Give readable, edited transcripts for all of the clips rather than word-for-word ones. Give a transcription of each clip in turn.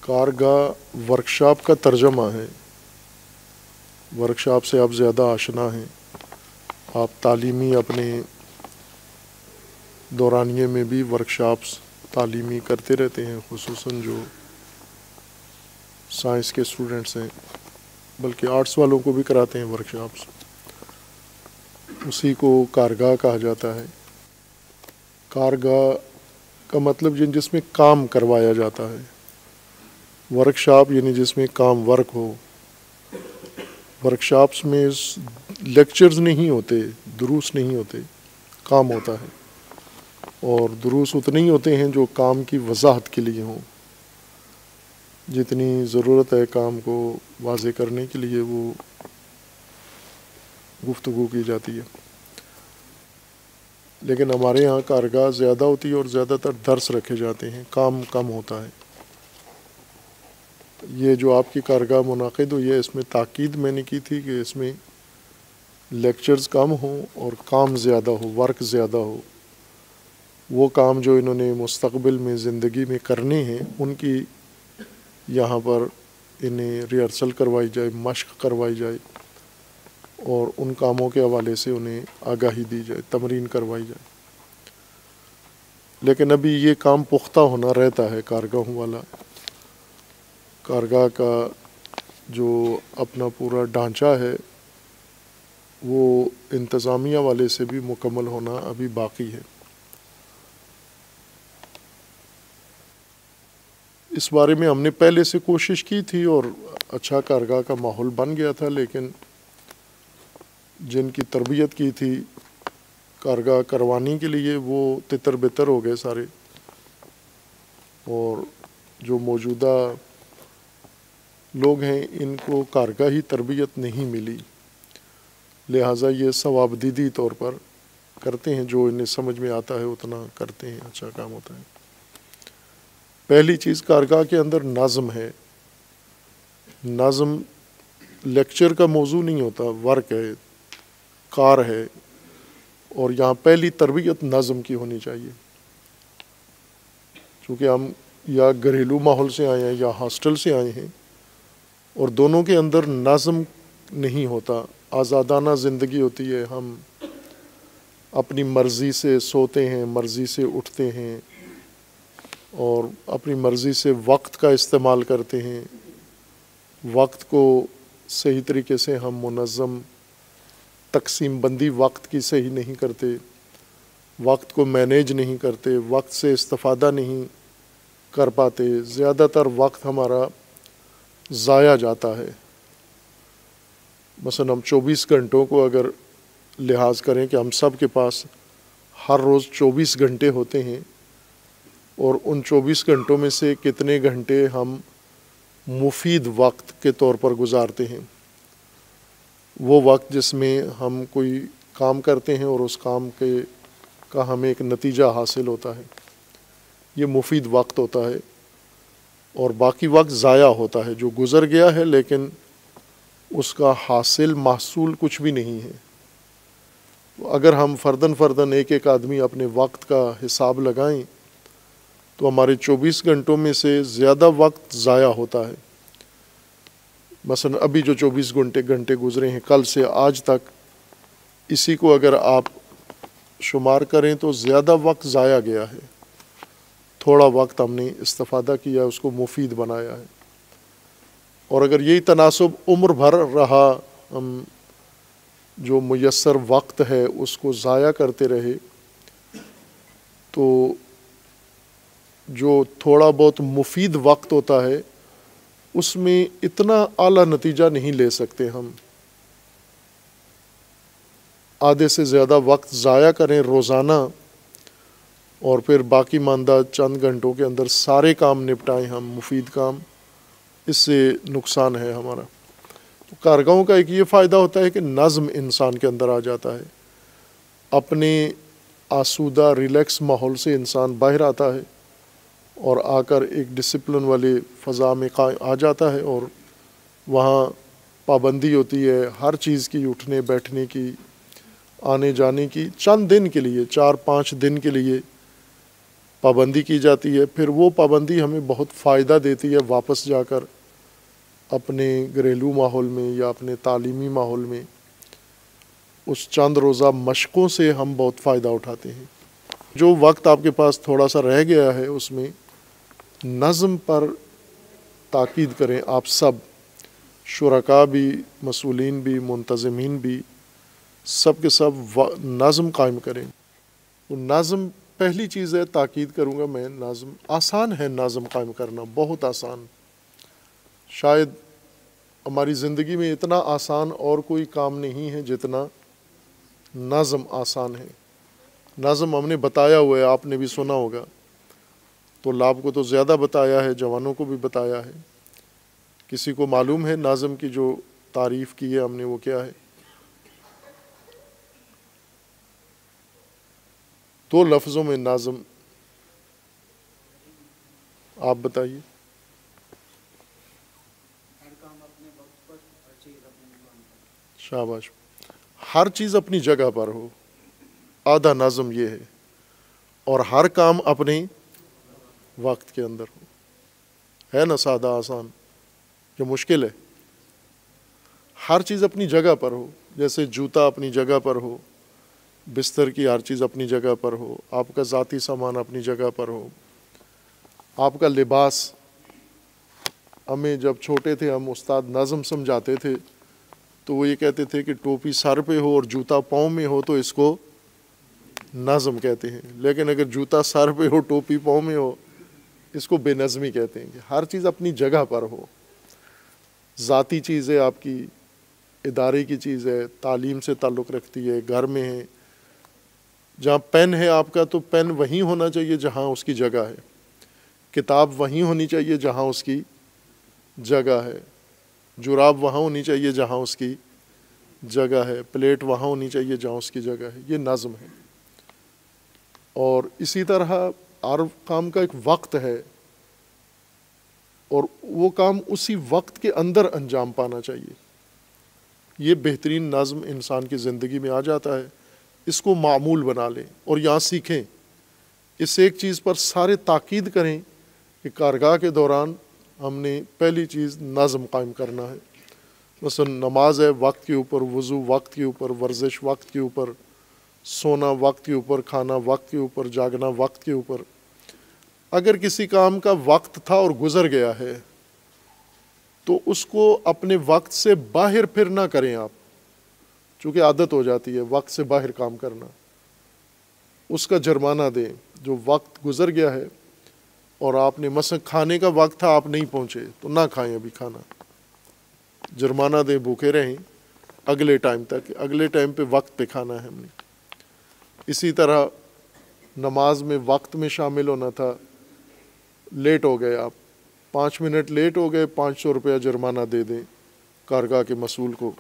کارگاہ workshop کا ترجمہ ہے۔ ورکشاپ سے آپ زیادہ آشنا ہیں، آپ تعلیمی اپنے دورانیے میں بھی ورکشاپس تعلیمی کرتے رہتے ہیں، خصوصاً جو سائنس کے اسٹوڈنٹس ہیں، بلکہ آرٹس والوں کو بھی کراتے ہیں ورکشاپس۔ اسی کو کارگاہ کہا جاتا ہے۔ کارگاہ کا مطلب جس میں کام کروایا جاتا ہے، ورکشاپ یعنی جس میں کام ورک ہو۔ ورکشاپس میں لیکچرز نہیں ہوتے، دروس نہیں ہوتے، کام ہوتا ہے، اور دروس اتنے ہی ہوتے ہیں جو کام کی وضاحت کے لیے ہوں۔ جتنی ضرورت ہے کام کو واضح کرنے کے لیے وہ گفتگو کی جاتی ہے، لیکن ہمارے ہاں کارگاہ زیادہ ہوتی ہے اور زیادہ تر درس رکھے جاتے ہیں، کام کم ہوتا ہے۔ یہ جو آپ کی کارگاہ منعقد ہوئی ہے، اس میں تاکید میں نے کی تھی کہ اس میں لیکچرز کم ہوں اور کام زیادہ ہو، ورک زیادہ ہو۔ وہ کام جو انہوں نے مستقبل میں زندگی میں کرنے ہیں، ان کی یہاں پر انہیں ریہرسل کروائی جائے، مشق کروائی جائے، اور ان کاموں کے حوالے سے انہیں آگاہی دی جائے، تمرین کروائی جائے۔ لیکن ابھی یہ کام پختہ ہونا رہتا ہے کارگاہوں والا۔ کارگاہ کا جو اپنا پورا ڈھانچہ ہے وہ انتظامیہ والے سے بھی مکمل ہونا ابھی باقی ہے۔ اس بارے میں ہم نے پہلے سے کوشش کی تھی اور اچھا کارگاہ کا ماحول بن گیا تھا، لیکن جن کی تربیت کی تھی کارگاہ کروانے کے لیے وہ تتر بتر ہو گئے سارے، اور جو موجودہ لوگ ہیں ان کو کارگاہی تربیت نہیں ملی، لہٰذا یہ ثوابدیدی طور پر کرتے ہیں، جو انہیں سمجھ میں آتا ہے اتنا کرتے ہیں، اچھا کام ہوتا ہے۔ پہلی چیز کارگاہ کے اندر نظم ہے۔ نظم لیکچر کا موضوع نہیں ہوتا، ورک ہے، کار ہے، اور یہاں پہلی تربیت نظم کی ہونی چاہیے۔ چونکہ ہم یا گھریلو ماحول سے آئے ہیں یا ہاسٹل سے آئے ہیں، اور دونوں کے اندر نظم نہیں ہوتا، آزادانہ زندگی ہوتی ہے، ہم اپنی مرضی سے سوتے ہیں، مرضی سے اٹھتے ہیں، اور اپنی مرضی سے وقت کا استعمال کرتے ہیں۔ وقت کو صحیح طریقے سے ہم منظم تقسیم بندی وقت کی صحیح نہیں کرتے، وقت کو مینیج نہیں کرتے، وقت سے استفادہ نہیں کر پاتے، زیادہ تر وقت ہمارا ضائع جاتا ہے۔ مثلا ہم 24 گھنٹوں کو اگر لحاظ کریں کہ ہم سب کے پاس ہر روز 24 گھنٹے ہوتے ہیں، اور ان 24 گھنٹوں میں سے کتنے گھنٹے ہم مفید وقت کے طور پر گزارتے ہیں، وہ وقت جس میں ہم کوئی کام کرتے ہیں اور اس کام کا ہمیں ایک نتیجہ حاصل ہوتا ہے، یہ مفید وقت ہوتا ہے، اور باقی وقت ضائع ہوتا ہے جو گزر گیا ہے لیکن اس کا حاصل محصول کچھ بھی نہیں ہے۔ اگر ہم فرداً ایک ایک آدمی اپنے وقت کا حساب لگائیں تو ہمارے 24 گھنٹوں میں سے زیادہ وقت ضائع ہوتا ہے۔ مثلا ابھی جو 24 گھنٹے گزرے ہیں کل سے آج تک، اسی کو اگر آپ شمار کریں تو زیادہ وقت ضائع گیا ہے، تھوڑا وقت ہم نے استفادہ کیا، اس کو مفید بنایا ہے۔ اور اگر یہی تناسب عمر بھر رہا، ہم جو میسر وقت ہے اس کو ضائع کرتے رہے، تو جو تھوڑا بہت مفید وقت ہوتا ہے اس میں اتنا اعلیٰ نتیجہ نہیں لے سکتے ہم۔ آدھے سے زیادہ وقت ضائع کریں روزانہ، اور پھر باقی ماندہ چند گھنٹوں کے اندر سارے کام نپٹائیں ہم، مفید کام، اس سے نقصان ہے ہمارا۔ تو کارگاہوں کا ایک یہ فائدہ ہوتا ہے کہ نظم انسان کے اندر آ جاتا ہے، اپنے آسودہ ریلیکس ماحول سے انسان باہر آتا ہے اور آ کر ایک ڈسپلن والی فضا میں آ جاتا ہے، اور وہاں پابندی ہوتی ہے ہر چیز کی، اٹھنے بیٹھنے کی، آنے جانے کی، چند دن کے لیے، 4-5 دن کے لیے پابندی کی جاتی ہے، پھر وہ پابندی ہمیں بہت فائدہ دیتی ہے واپس جا کر اپنے گھریلو ماحول میں یا اپنے تعلیمی ماحول میں۔ اس چند روزہ مشقوں سے ہم بہت فائدہ اٹھاتے ہیں۔ جو وقت آپ کے پاس تھوڑا سا رہ گیا ہے اس میں نظم پر تاکید کریں، آپ سب شرکاء بھی، مسئولین بھی، منتظمین بھی، سب کے سب نظم قائم کریں۔ نظم پہلی چیز ہے، تاکید کروں گا میں، نظم آسان ہے، نظم قائم کرنا بہت آسان، شاید ہماری زندگی میں اتنا آسان اور کوئی کام نہیں ہے جتنا نظم آسان ہے۔ نظم ہم نے بتایا ہوا ہے، آپ نے بھی سنا ہوگا، طلاب کو تو زیادہ بتایا ہے، جوانوں کو بھی بتایا ہے۔ کسی کو معلوم ہے نظم کی جو تعریف کی ہے ہم نے وہ کیا ہے؟ دو لفظوں میں نظم آپ بتائیے۔ شاباش، ہر چیز اپنی جگہ پر ہو، آدھا نظم یہ ہے، اور ہر کام اپنے وقت کے اندر ہو۔ ہے نا سادہ آسان؟ یہ مشکل ہے؟ ہر چیز اپنی جگہ پر ہو، جیسے جوتا اپنی جگہ پر ہو، بستر کی ہر چیز اپنی جگہ پر ہو، آپ کا ذاتی سامان اپنی جگہ پر ہو، آپ کا لباس۔ ہمیں جب چھوٹے تھے ہم استاد نظم سمجھاتے تھے تو وہ یہ کہتے تھے کہ ٹوپی سر پہ ہو اور جوتا پاؤں میں ہو تو اس کو نظم کہتے ہیں، لیکن اگر جوتا سر پہ ہو ٹوپی پاؤں میں ہو اس کو بے نظمی کہتے ہیں۔ کہ ہر چیز اپنی جگہ پر ہو، ذاتی چیز ہے آپ کی، ادارے کی چیز ہے، تعلیم سے تعلق رکھتی ہے، گھر میں ہے، جہاں پین ہے آپ کا تو پین وہیں ہونا چاہیے جہاں اس کی جگہ ہے، کتاب وہیں ہونی چاہیے جہاں اس کی جگہ ہے، جراب وہاں ہونی چاہیے جہاں اس کی جگہ ہے، پلیٹ وہاں ہونی چاہیے جہاں اس کی جگہ ہے۔ یہ نظم ہے۔ اور اسی طرح ہر کام کا ایک وقت ہے، اور وہ کام اسی وقت کے اندر انجام پانا چاہیے۔ یہ بہترین نظم انسان کی زندگی میں آ جاتا ہے۔ اس کو معمول بنا لیں اور یہاں سیکھیں۔ اس ایک چیز پر سارے تاکید کریں کہ کارگاہ کے دوران ہم نے پہلی چیز نظم قائم کرنا ہے۔ مثلا نماز ہے وقت کے اوپر، وضو وقت کے اوپر، ورزش وقت کے اوپر، سونا وقت کے اوپر، کھانا وقت کے اوپر، جاگنا وقت کے اوپر۔ اگر کسی کام کا وقت تھا اور گزر گیا ہے تو اس کو اپنے وقت سے باہر پھر نہ کریں آپ، چونکہ عادت ہو جاتی ہے وقت سے باہر کام کرنا۔ اس کا جرمانہ دیں۔ جو وقت گزر گیا ہے اور آپ نے مثلا کھانے کا وقت تھا آپ نہیں پہنچے تو نہ کھائیں ابھی کھانا، جرمانہ دیں، بھوکے رہیں اگلے ٹائم تک، اگلے ٹائم پہ وقت پہ کھانا ہے ہم نے۔ اسی طرح نماز میں وقت میں شامل ہونا تھا، لیٹ ہو گئے آپ، 5 منٹ لیٹ ہو گئے، 500 روپیہ جرمانہ دے دیں کارگاہ کے مسئول کو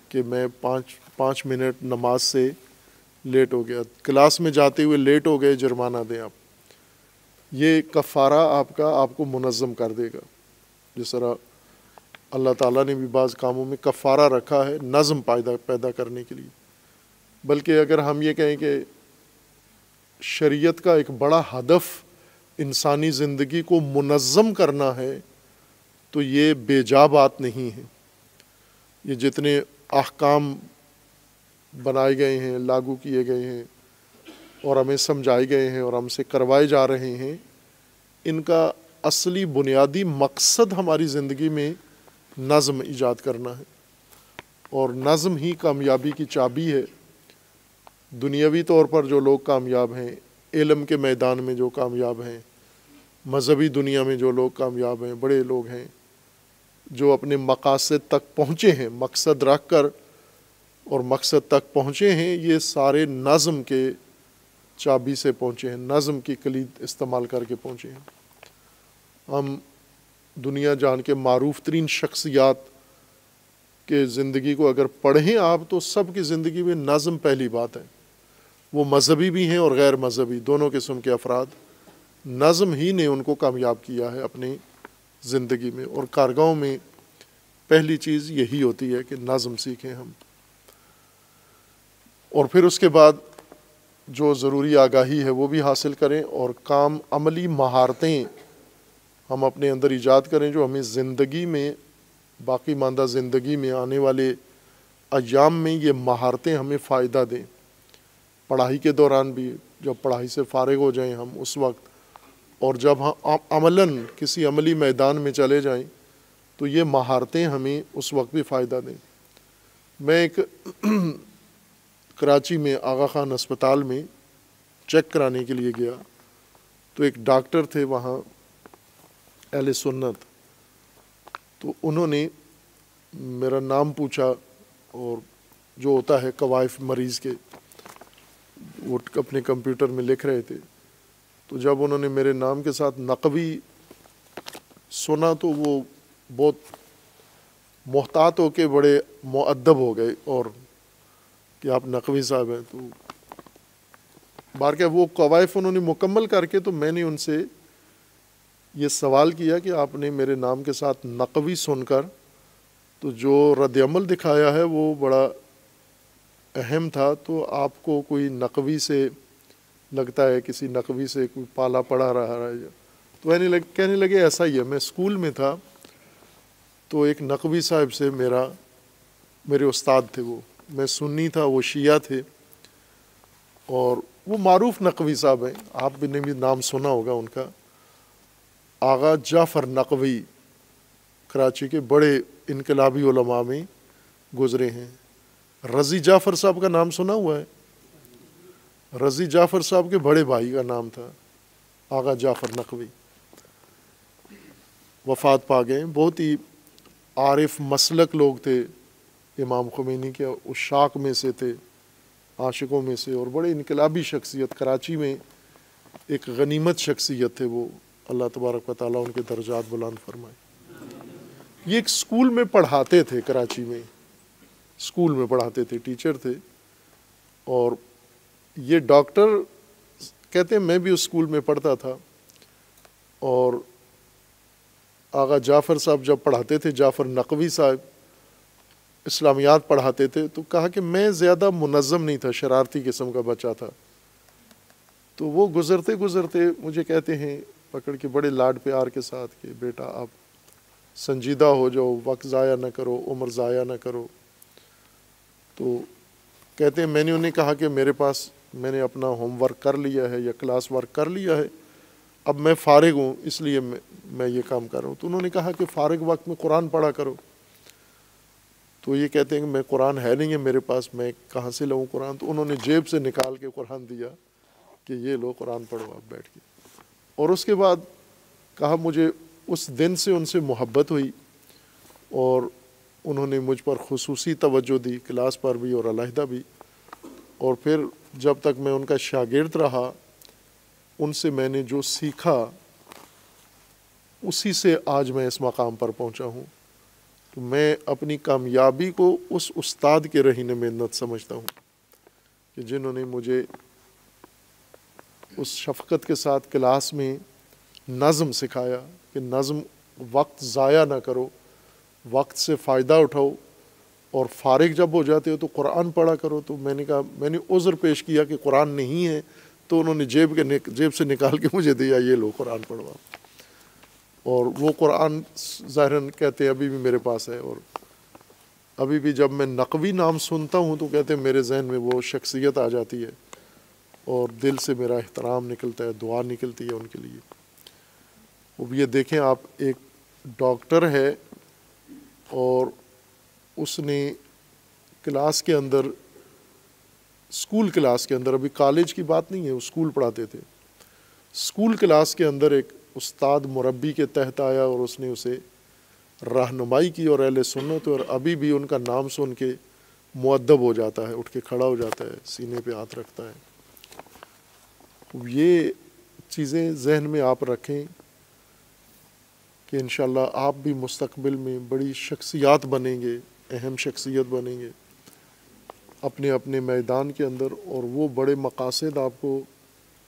کہ میں 5 منٹ نماز سے لیٹ ہو گیا، کلاس میں جاتے ہوئے لیٹ ہو گئے، جرمانہ دیں آپ۔ یہ کفارہ آپ کا آپ کو منظم کر دے گا۔ جس طرح اللہ تعالیٰ نے بھی بعض کاموں میں کفارہ رکھا ہے نظم پیدا کرنے کے لیے۔ بلکہ اگر ہم یہ کہیں کہ شریعت کا ایک بڑا ہدف انسانی زندگی کو منظم کرنا ہے تو یہ بے جا بات نہیں ہے۔ یہ جتنے احکام بنائے گئے ہیں، لاگو کیے گئے ہیں اور ہمیں سمجھائے گئے ہیں اور ہم سے کروائے جا رہے ہیں، ان کا اصلی بنیادی مقصد ہماری زندگی میں نظم ایجاد کرنا ہے، اور نظم ہی کامیابی کی چابی ہے۔ دنیاوی طور پر جو لوگ کامیاب ہیں، علم کے میدان میں جو کامیاب ہیں، مذہبی دنیا میں جو لوگ کامیاب ہیں، بڑے لوگ ہیں جو اپنے مقاصد تک پہنچے ہیں، مقصد رکھ کر اور مقصد تک پہنچے ہیں، یہ سارے نظم کے چابی سے پہنچے ہیں، نظم کی کلید استعمال کر کے پہنچے ہیں۔ ہم دنیا جان کے معروف ترین شخصیات کے زندگی کو اگر پڑھیں آپ تو سب کی زندگی میں نظم پہلی بات ہے۔ وہ مذہبی بھی ہیں اور غیر مذہبی، دونوں قسم کے افراد، نظم ہی نے ان کو کامیاب کیا ہے اپنی زندگی میں۔ اور کارگاہوں میں پہلی چیز یہی ہوتی ہے کہ نظم سیکھیں ہم۔ اور پھر اس کے بعد جو ضروری آگاہی ہے وہ بھی حاصل کریں، اور کام عملی مہارتیں ہم اپنے اندر ایجاد کریں جو ہمیں زندگی میں، باقی ماندہ زندگی میں، آنے والے ایام میں یہ مہارتیں ہمیں فائدہ دیں، پڑھائی کے دوران بھی، جب پڑھائی سے فارغ ہو جائیں ہم اس وقت، اور جب ہم عملاً کسی عملی میدان میں چلے جائیں تو یہ مہارتیں ہمیں اس وقت بھی فائدہ دیں۔ میں ایک کراچی میں آغا خان اسپتال میں چیک کرانے کے لیے گیا، تو ایک ڈاکٹر تھے وہاں اہل سنت، تو انہوں نے میرا نام پوچھا، اور جو ہوتا ہے قوائف مریض کے وہ اپنے کمپیوٹر میں لکھ رہے تھے، تو جب انہوں نے میرے نام کے ساتھ نقوی سنا تو وہ بہت محتاط ہو کے بڑے مؤدب ہو گئے، اور کہ آپ نقوی صاحب ہیں۔ تو بارکہ وہ قوائف انہوں نے مکمل کر کے، تو میں نے ان سے یہ سوال کیا کہ آپ نے میرے نام کے ساتھ نقوی سن کر تو جو رد عمل دکھایا ہے وہ بڑا اہم تھا، تو آپ کو کوئی نقوی سے لگتا ہے، کسی نقوی سے کوئی پالا پڑا رہا ہے؟ تو کہنے لگے ایسا ہی ہے، میں اسکول میں تھا تو ایک نقوی صاحب سے میرے استاد تھے، وہ میں سنی تھا، وہ شیعہ تھے، اور وہ معروف نقوی صاحب ہیں، آپ نے بھی نام سنا ہوگا ان کا، آغا جعفر نقوی، کراچی کے بڑے انقلابی علماء میں گزرے ہیں۔ رضی جعفر صاحب کا نام سنا ہوا ہے؟ رضی جعفر صاحب کے بڑے بھائی کا نام تھا آغا جعفر نقوی، وفات پا گئے۔ بہت ہی عارف مسلک لوگ تھے، امام خمینی کے عشاق میں سے تھے، عاشقوں میں سے، اور بڑے انقلابی شخصیت، کراچی میں ایک غنیمت شخصیت تھے وہ، اللہ تبارک و تعالیٰ ان کے درجات بلند فرمائے۔ یہ ایک اسکول میں پڑھاتے تھے، کراچی میں اسکول میں پڑھاتے تھے، ٹیچر تھے، اور یہ ڈاکٹر کہتے ہیں میں بھی اس اسکول میں پڑھتا تھا، اور آغا جعفر صاحب جب پڑھاتے تھے، جعفر نقوی صاحب اسلامیات پڑھاتے تھے، تو کہا کہ میں زیادہ منظم نہیں تھا، شرارتی قسم کا بچہ تھا، تو وہ گزرتے گزرتے مجھے کہتے ہیں پکڑ کے بڑے لاڈ پیار کے ساتھ کہ بیٹا آپ سنجیدہ ہو جاؤ، وقت ضائع نہ کرو، عمر ضائع نہ کرو۔ تو کہتے ہیں میں نے انہیں کہا کہ میں نے اپنا ہوم ورک کر لیا ہے یا کلاس ورک کر لیا ہے، اب میں فارغ ہوں، اس لیے میں یہ کام کر رہا ہوں۔ تو انہوں نے کہا کہ فارغ وقت میں قرآن پڑھا کرو۔ تو یہ کہتے ہیں کہ میں قرآن ہے نہیں ہے میرے پاس، میں کہاں سے لاؤں قرآن؟ تو انہوں نے جیب سے نکال کے قرآن دیا کہ یہ لو قرآن پڑھو آپ بیٹھ کے۔ اور اس کے بعد کہا مجھے اس دن سے ان سے محبت ہوئی، اور انہوں نے مجھ پر خصوصی توجہ دی، کلاس پر بھی اور علیحدہ بھی، اور پھر جب تک میں ان کا شاگرد رہا، ان سے میں نے جو سیکھا اسی سے آج میں اس مقام پر پہنچا ہوں۔ تو میں اپنی کامیابی کو اس استاد کے رہین محنت سمجھتا ہوں کہ جنہوں نے مجھے اس شفقت کے ساتھ کلاس میں نظم سکھایا کہ نظم، وقت ضائع نہ کرو، وقت سے فائدہ اٹھاؤ، اور فارغ جب ہو جاتے ہو تو قرآن پڑھا کرو۔ تو میں نے کہا، میں نے عذر پیش کیا کہ قرآن نہیں ہے، تو انہوں نے جیب سے نکال کے مجھے دیا، یہ لو قرآن پڑھوا، اور وہ قرآن ظاہراً کہتے ہیں ابھی بھی میرے پاس ہے، اور ابھی بھی جب میں نقوی نام سنتا ہوں تو کہتے ہیں میرے ذہن میں وہ شخصیت آ جاتی ہے، اور دل سے میرا احترام نکلتا ہے، دعا نکلتی ہے ان کے لیے۔ اب یہ دیکھیں آپ، ایک ڈاکٹر ہے اور اس نے کلاس کے اندر، اسکول کلاس کے اندر، ابھی کالج کی بات نہیں ہے، وہ اسکول پڑھاتے تھے، اسکول کلاس کے اندر ایک استاد مربی کے تحت آیا اور اس نے اسے رہنمائی کی، اور اہل سنت، اور ابھی بھی ان کا نام سن کے مؤدب ہو جاتا ہے، اٹھ کے کھڑا ہو جاتا ہے، سینے پہ ہاتھ رکھتا ہے۔ یہ چیزیں ذہن میں آپ رکھیں کہ انشاءاللہ آپ بھی مستقبل میں بڑی شخصیات بنیں گے، اہم شخصیت بنیں گے اپنے اپنے میدان کے اندر، اور وہ بڑے مقاصد آپ کو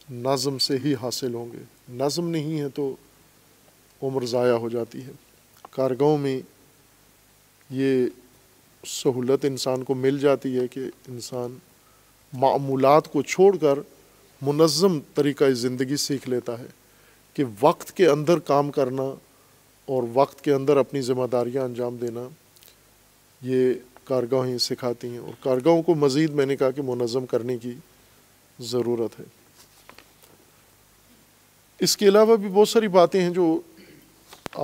نظم سے ہی حاصل ہوں گے۔ نظم نہیں ہے تو عمر ضائع ہو جاتی ہے۔ کارگاہوں میں یہ سہولت انسان کو مل جاتی ہے کہ انسان معمولات کو چھوڑ کر منظم طریقہ زندگی سیکھ لیتا ہے کہ وقت کے اندر کام کرنا اور وقت کے اندر اپنی ذمہ داریاں انجام دینا، یہ کارگاہیں سکھاتی ہیں، اور کارگاہوں کو مزید میں نے کہا کہ منظم کرنے کی ضرورت ہے۔ اس کے علاوہ بھی بہت ساری باتیں ہیں جو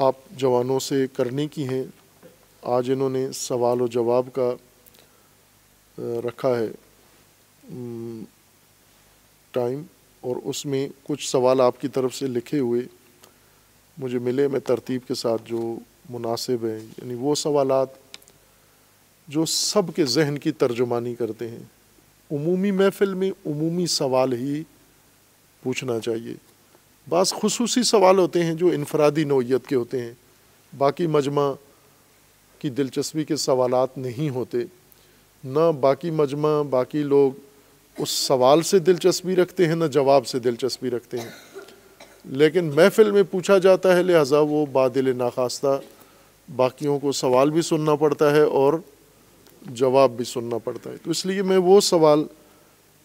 آپ جوانوں سے کرنے کی ہیں۔ آج انہوں نے سوال و جواب کا رکھا ہے ٹائم، اور اس میں کچھ سوال آپ کی طرف سے لکھے ہوئے مجھے ملے، میں ترتیب کے ساتھ جو مناسب ہیں، یعنی وہ سوالات جو سب کے ذہن کی ترجمانی کرتے ہیں۔ عمومی محفل میں عمومی سوال ہی پوچھنا چاہیے۔ بعض خصوصی سوال ہوتے ہیں جو انفرادی نوعیت کے ہوتے ہیں، باقی مجمع کی دلچسپی کے سوالات نہیں ہوتے، نہ باقی مجمع باقی لوگ اس سوال سے دلچسپی رکھتے ہیں نہ جواب سے دلچسپی رکھتے ہیں، لیکن محفل میں پوچھا جاتا ہے، لہٰذا وہ بادل ناخواستہ باقیوں کو سوال بھی سننا پڑتا ہے اور جواب بھی سننا پڑتا ہے۔ تو اس لیے میں وہ سوال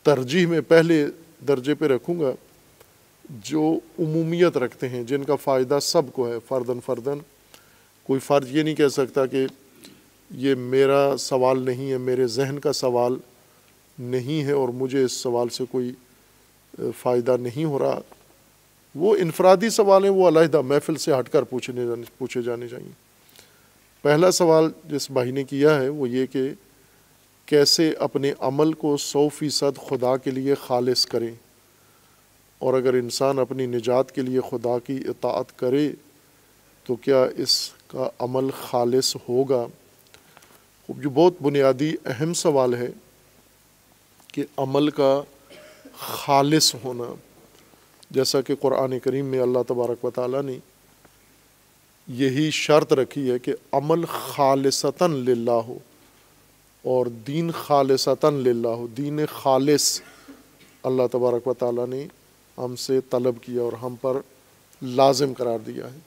ترجیح میں پہلے درجے پہ رکھوں گا جو عمومیت رکھتے ہیں، جن کا فائدہ سب کو ہے، فرداً۔ کوئی فرد یہ نہیں کہہ سکتا کہ یہ میرا سوال نہیں ہے، میرے ذہن کا سوال نہیں ہے اور مجھے اس سوال سے کوئی فائدہ نہیں ہو رہا۔ وہ انفرادی سوال ہیں، وہ علیحدہ محفل سے ہٹ کر پوچھے جانے چاہیے۔ پہلا سوال جس بھائی نے کیا ہے وہ یہ کہ کیسے اپنے عمل کو 100% خدا کے لیے خالص کریں، اور اگر انسان اپنی نجات کے لیے خدا کی اطاعت کرے تو کیا اس کا عمل خالص ہوگا؟ جو بہت بنیادی اہم سوال ہے کہ عمل کا خالص ہونا، جیسا کہ قرآن کریم میں اللہ تبارک و تعالیٰ نے یہی شرط رکھی ہے کہ عمل خالصتاً للہ ہو اور دین خالصتاً للہ ہو۔ دین خالص اللہ تبارک و تعالیٰ نے ہم سے طلب کیا اور ہم پر لازم قرار دیا ہے،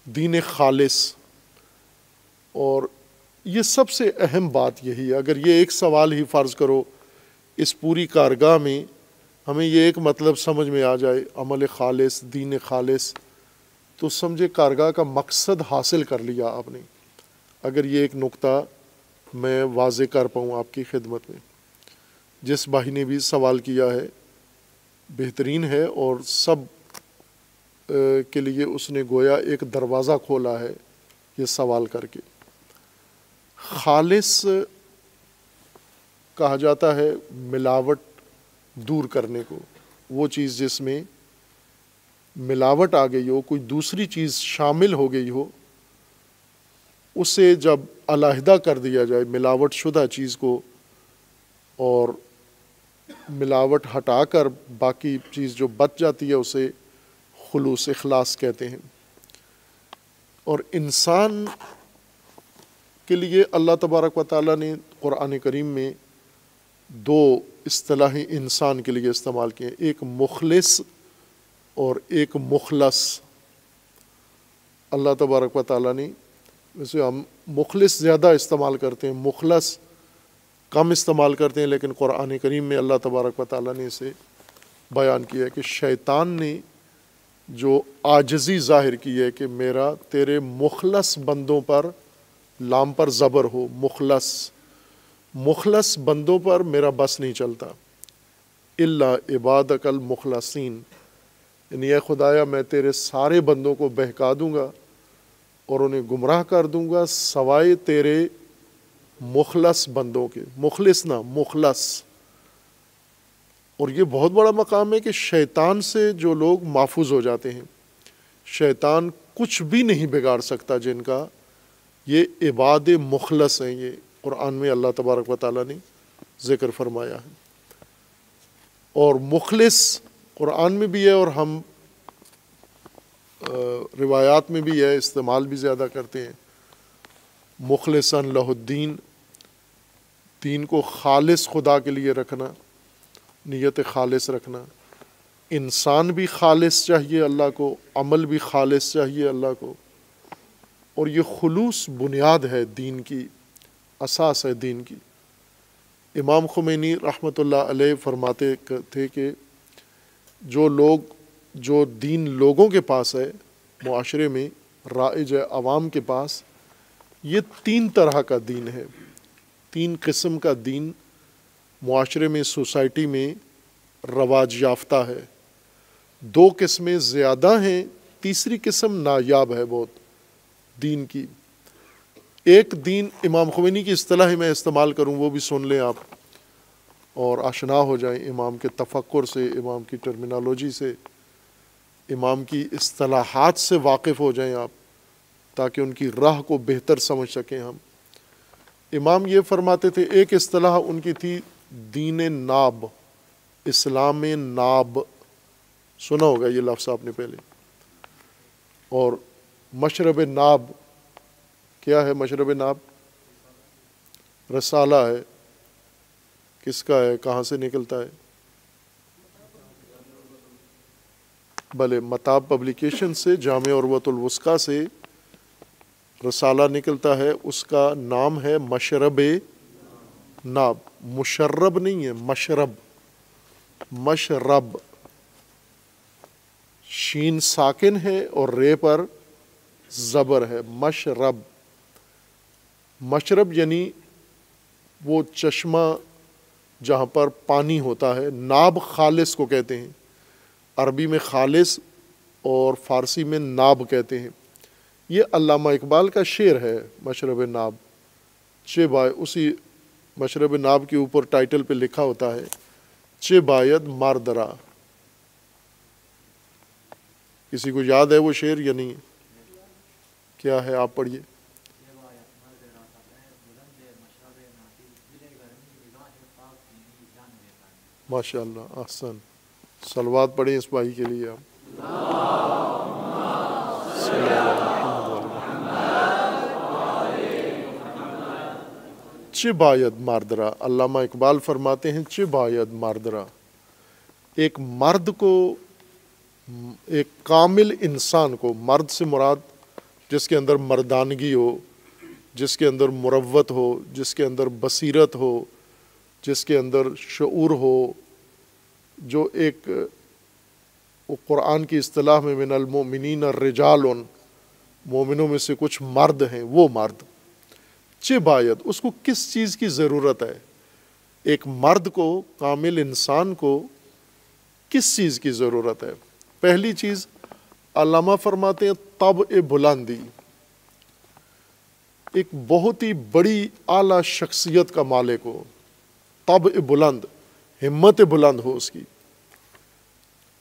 دین خالص۔ اور یہ سب سے اہم بات یہی ہے۔ اگر یہ ایک سوال ہی فرض کرو اس پوری کارگاہ میں ہمیں یہ ایک مطلب سمجھ میں آ جائے، عمل خالص، دین خالص، تو سمجھے کارگاہ کا مقصد حاصل کر لیا آپ نے۔ اگر یہ ایک نقطہ میں واضح کر پاؤں آپ کی خدمت میں۔ جس بھائی نے بھی سوال کیا ہے بہترین ہے، اور سب کے لیے اس نے گویا ایک دروازہ کھولا ہے یہ سوال کر کے۔ خالص کہا جاتا ہے ملاوٹ دور کرنے کو، وہ چیز جس میں ملاوٹ آ گئی ہو، کوئی دوسری چیز شامل ہو گئی ہو، اسے جب علیحدہ کر دیا جائے ملاوٹ شدہ چیز کو، اور ملاوٹ ہٹا کر باقی چیز جو بچ جاتی ہے اسے خلوص اخلاص کہتے ہیں۔ اور انسان کے لیے اللہ تبارک و تعالیٰ نے قرآن کریم میں 2 اصطلاحیں انسان کے لیے استعمال کی ہیں، ایک مخلص اور ایک مخلص۔ اللہ تبارک و تعالیٰ نے، ویسے ہم مخلص زیادہ استعمال کرتے ہیں، مخلص کم استعمال کرتے ہیں، لیکن قرآن کریم میں اللہ تبارک و تعالیٰ نے اسے بیان کیا ہے کہ شیطان نے جو عاجزی ظاہر کی ہے کہ میرا تیرے مخلص بندوں پر، لام پر زبر ہو، مخلص بندوں پر میرا بس نہیں چلتا، الا عبادک المخلصین، یعنی اے خدایا میں تیرے سارے بندوں کو بہکا دوں گا اور انہیں گمراہ کر دوں گا سوائے تیرے مخلص بندوں کے، مخلص نہ مخلص۔ اور یہ بہت بڑا مقام ہے کہ شیطان سے جو لوگ محفوظ ہو جاتے ہیں، شیطان کچھ بھی نہیں بگاڑ سکتا جن کا، یہ عباد مخلص ہیں، یہ قرآن میں اللہ تبارک و تعالیٰ نے ذکر فرمایا ہے۔ اور مخلص قرآن میں بھی ہے اور ہم روایات میں بھی ہے، استعمال بھی زیادہ کرتے ہیں، مخلصاً لہ الدین، دین کو خالص خدا کے لیے رکھنا، نیت خالص رکھنا۔ انسان بھی خالص چاہیے اللہ کو، عمل بھی خالص چاہیے اللہ کو، اور یہ خلوص بنیاد ہے دین کی، اساس ہے دین کی۔ امام خمینی رحمۃ اللہ علیہ فرماتے تھے کہ جو دین لوگوں کے پاس ہے، معاشرے میں رائج ہے، عوام کے پاس، یہ 3 طرح کا دین ہے، 3 قسم کا دین معاشرے میں، سوسائٹی میں رواج یافتہ ہے۔ 2 قسمیں زیادہ ہیں، تیسری قسم نایاب ہے بہت دین کی۔ ایک دین امام خمینی کی اصطلاح میں استعمال کروں، وہ بھی سن لیں آپ اور آشنا ہو جائیں امام کے تفکر سے، امام کی ٹرمینالوجی سے، امام کی اصطلاحات سے واقف ہو جائیں آپ، تاکہ ان کی راہ کو بہتر سمجھ سکیں ہم۔ امام یہ فرماتے تھے، ایک اصطلاح ان کی تھی دین ناب، اسلام ناب، سنا ہوگا یہ لفظ آپ نے پہلے۔ اور مشرب ناب کیا ہے؟ مشرب ناب رسالہ ہے، کس کا ہے، کہاں سے نکلتا ہے؟ بھلے متاب پبلیکیشن سے، جامع عروۃ الوثقی سے رسالہ نکلتا ہے، اس کا نام ہے مشرب ناب، مشرب نہیں ہے، مشرب، مشرب، شین ساکن ہے اور رے پر زبر ہے، مشرب۔ مشرب یعنی وہ چشمہ جہاں پر پانی ہوتا ہے۔ ناب خالص کو کہتے ہیں، عربی میں خالص اور فارسی میں ناب کہتے ہیں۔ یہ علامہ اقبال کا شعر ہے، مشرب ناب، چے بائے، اسی مشرب ناب کے اوپر ٹائٹل پہ لکھا ہوتا ہے چے باید ماردرا۔ کسی کو یاد ہے وہ شعر یا نہیں؟ کیا ہے، آپ پڑھیے۔ ماشاء اللہ، احسن، صلوات پڑھیں اس بھائی کے لیے آپ۔ چے باید ماردرا، علامہ اقبال فرماتے ہیں چے باید ماردرا، ایک مرد کو، ایک کامل انسان کو، مرد سے مراد جس کے اندر مردانگی ہو، جس کے اندر مروت ہو، جس کے اندر بصیرت ہو، جس کے اندر شعور ہو، جو ایک قرآن کی اصطلاح میں من المؤمنین الرجال، مومنوں میں سے کچھ مرد ہیں، وہ مرد چے باید، اس کو کس چیز کی ضرورت ہے؟ ایک مرد کو، کامل انسان کو کس چیز کی ضرورت ہے؟ پہلی چیز علامہ فرماتے ہیں طبع بلندی، ایک بہت ہی بڑی اعلیٰ شخصیت کا مالک ہو، طبع بلند، ہمت بلند ہو اس کی،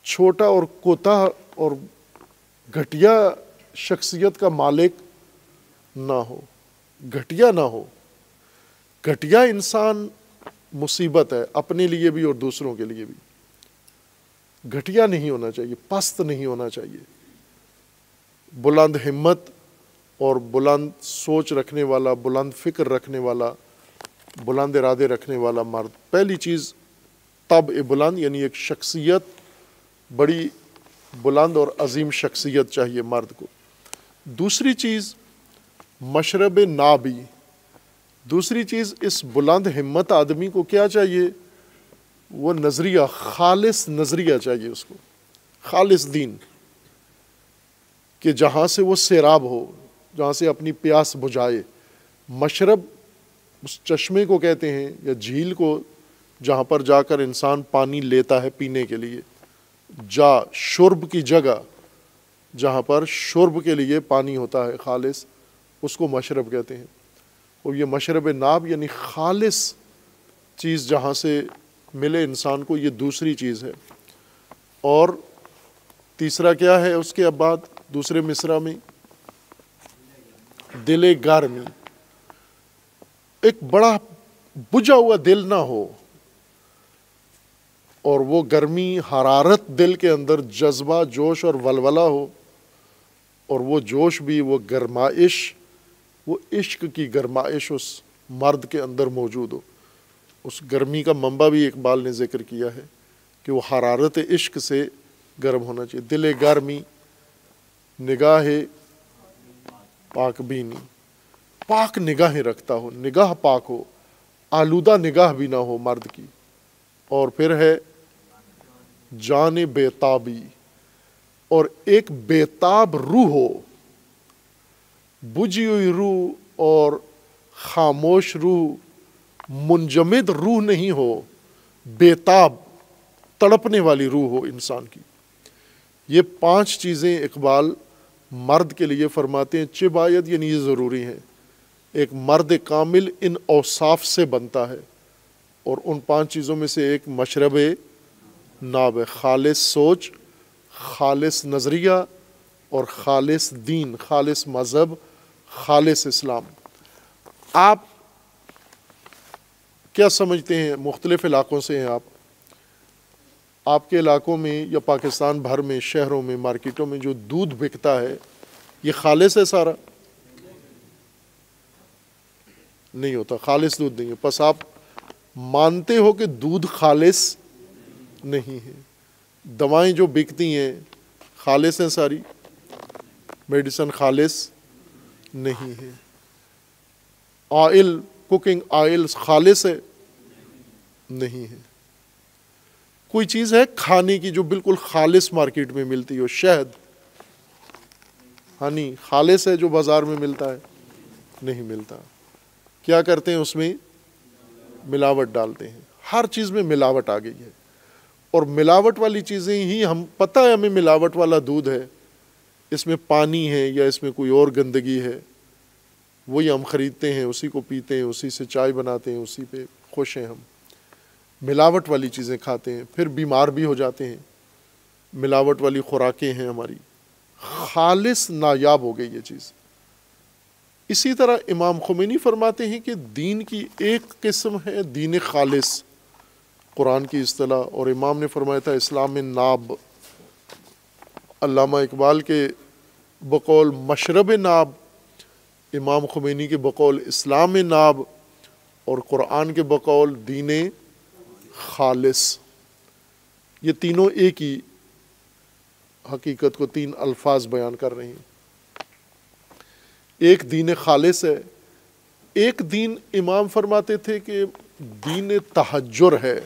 چھوٹا اور کوتاہ اور گھٹیا شخصیت کا مالک نہ ہو، گھٹیا نہ ہو۔ گھٹیا انسان مصیبت ہے، اپنے لیے بھی اور دوسروں کے لیے بھی۔ گھٹیا نہیں ہونا چاہیے، پست نہیں ہونا چاہیے، بلند ہمت اور بلند سوچ رکھنے والا، بلند فکر رکھنے والا، بلند ارادے رکھنے والا مرد۔ پہلی چیز طبع بلند، یعنی ایک شخصیت، بڑی بلند اور عظیم شخصیت چاہیے مرد کو۔ دوسری چیز مشرب نابی، دوسری چیز اس بلند ہمت آدمی کو کیا چاہیے؟ وہ نظریہ، خالص نظریہ چاہیے اس کو، خالص دین، کہ جہاں سے وہ سیراب ہو، جہاں سے اپنی پیاس بجھائے۔ مشرب اس چشمے کو کہتے ہیں یا جھیل کو جہاں پر جا کر انسان پانی لیتا ہے پینے کے لیے، شرب کی جگہ جہاں پر شرب کے لیے پانی ہوتا ہے خالص، اس کو مشرب کہتے ہیں۔ اور یہ مشرب ناب یعنی خالص چیز جہاں سے ملے انسان کو، یہ دوسری چیز ہے۔ اور تیسرا کیا ہے اس کے بعد دوسرے مصرع میں؟ دل گرمی، ایک بڑا بجھا ہوا دل نہ ہو، اور وہ گرمی، حرارت دل کے اندر، جذبہ، جوش اور ولولہ ہو، اور وہ جوش بھی، وہ گرمائش، وہ عشق کی گرمائش اس مرد کے اندر موجود ہو۔ اس گرمی کا منبع بھی اقبال نے ذکر کیا ہے کہ وہ حرارت عشق سے گرم ہونا چاہیے۔ دل گرمی، نگاہ پاک بینی، پاک نگاہیں رکھتا ہو، نگاہ پاک ہو، آلودہ نگاہ بھی نہ ہو مرد کی، اور پھر ہے جان بیتابی، اور ایک بیتاب روح ہو، بجھی ہوئی روح اور خاموش روح، منجمد روح نہیں ہو، بیتاب تڑپنے والی روح ہو انسان کی۔ یہ 5 چیزیں اقبال مرد کے لیے فرماتے ہیں، چبایت یعنی یہ ضروری ہیں۔ ایک مرد کامل ان اوصاف سے بنتا ہے، اور ان 5 چیزوں میں سے ایک مشرب ناب ہے، خالص سوچ، خالص نظریہ، اور خالص دین، خالص مذہب، خالص اسلام۔ آپ کیا سمجھتے ہیں؟ مختلف علاقوں سے ہیں آپ کے علاقوں میں یا پاکستان بھر میں، شہروں میں، مارکیٹوں میں جو دودھ بکتا ہے یہ خالص ہے سارا؟ نہیں ہوتا، خالص دودھ نہیں ہے۔ پس آپ مانتے ہو کہ دودھ خالص نہیں ہے۔ دوائیں جو بکتی ہیں خالص ہیں ساری؟ میڈیسن خالص نہیں ہے۔ آئل، کوکنگ آئل خالص ہے؟ نہیں ہے۔ کوئی چیز ہے کھانے کی جو بالکل خالص مارکیٹ میں ملتی ہو؟ شہد، ہنی خالص ہے جو بازار میں ملتا ہے؟ نہیں ملتا۔ کیا کرتے ہیں اس میں؟ ملاوٹ ڈالتے ہیں۔ ہر چیز میں ملاوٹ آ گئی ہے، اور ملاوٹ والی چیزیں ہی ہم، پتہ ہے ہمیں ملاوٹ والا دودھ ہے، اس میں پانی ہے یا اس میں کوئی اور گندگی ہے، وہی ہم خریدتے ہیں، اسی کو پیتے ہیں، اسی سے چائے بناتے ہیں، اسی پہ خوش ہیں ہم۔ ملاوٹ والی چیزیں کھاتے ہیں، پھر بیمار بھی ہو جاتے ہیں۔ ملاوٹ والی خوراکیں ہیں ہماری، خالص نایاب ہو گئی یہ چیز۔ اسی طرح امام خمینی فرماتے ہیں کہ دین کی ایک قسم ہے دین خالص، قرآن کی اصطلاح، اور امام نے فرمایا تھا اسلام میں ناب۔ علامہ اقبال کے بقول مشرب ناب، امام خمینی کے بقول اسلام ناب، اور قرآن کے بقول دین خالص۔ یہ تینوں ایک ہی حقیقت کو 3 الفاظ بیان کر رہے ہیں۔ ایک دین خالص ہے، ایک دین امام فرماتے تھے کہ دین تحجر ہے۔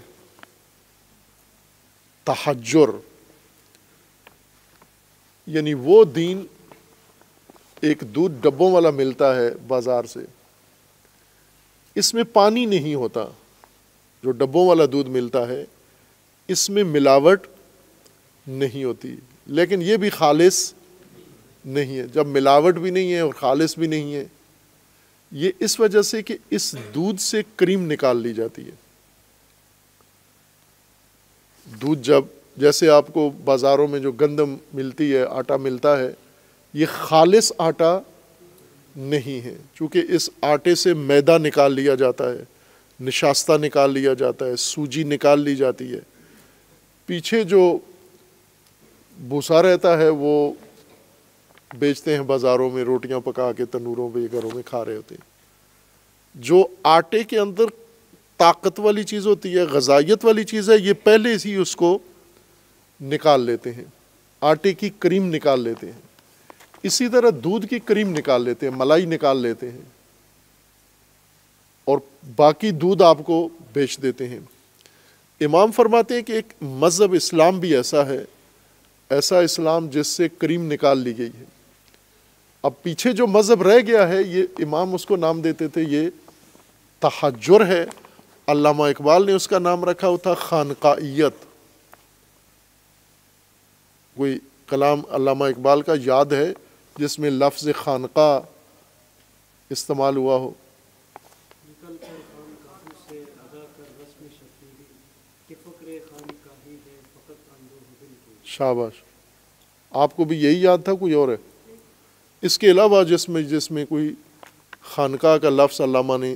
تحجر یعنی وہ دین، ایک دودھ ڈبوں والا ملتا ہے بازار سے، اس میں پانی نہیں ہوتا، جو ڈبوں والا دودھ ملتا ہے اس میں ملاوٹ نہیں ہوتی، لیکن یہ بھی خالص نہیں ہے۔ جب ملاوٹ بھی نہیں ہے اور خالص بھی نہیں ہے، یہ اس وجہ سے کہ اس دودھ سے کریم نکال لی جاتی ہے۔ دودھ جب، جیسے آپ کو بازاروں میں جو گندم ملتی ہے، آٹا ملتا ہے، یہ خالص آٹا نہیں ہے، چونکہ اس آٹے سے میدا نکال لیا جاتا ہے، نشاستہ نکال لیا جاتا ہے، سوجی نکال لی جاتی ہے، پیچھے جو بھوسا رہتا ہے وہ بیچتے ہیں بازاروں میں، روٹیاں پکا کے تنوروں پہ گھروں میں کھا رہے ہوتے ہیں۔ جو آٹے کے اندر طاقت والی چیز ہوتی ہے، غذائیت والی چیز ہے، یہ پہلے ہی اس کو نکال لیتے ہیں، آٹے کی کریم نکال لیتے ہیں۔ اسی طرح دودھ کی کریم نکال لیتے ہیں، ملائی نکال لیتے ہیں، اور باقی دودھ آپ کو بیچ دیتے ہیں۔ امام فرماتے ہیں کہ ایک مذہب اسلام بھی ایسا ہے، ایسا اسلام جس سے کریم نکال لی گئی ہے۔ اب پیچھے جو مذہب رہ گیا ہے، یہ امام اس کو نام دیتے تھے، یہ تحجر ہے۔ علامہ اقبال نے اس کا نام رکھا ہوا تھا خانقاہیت۔ کوئی کلام علامہ اقبال کا یاد ہے جس میں لفظ خانقاہ استعمال ہوا ہو؟ نکل کر خانقاہوں سے ادا کر رسم شفیعی کہ فکر خانقاہی ہے فقط اندوہ دل کو۔ شاباش، آپ کو بھی یہی یاد تھا؟ کوئی اور ہے اس کے علاوہ جس میں کوئی خانقاہ کا لفظ علامہ نے،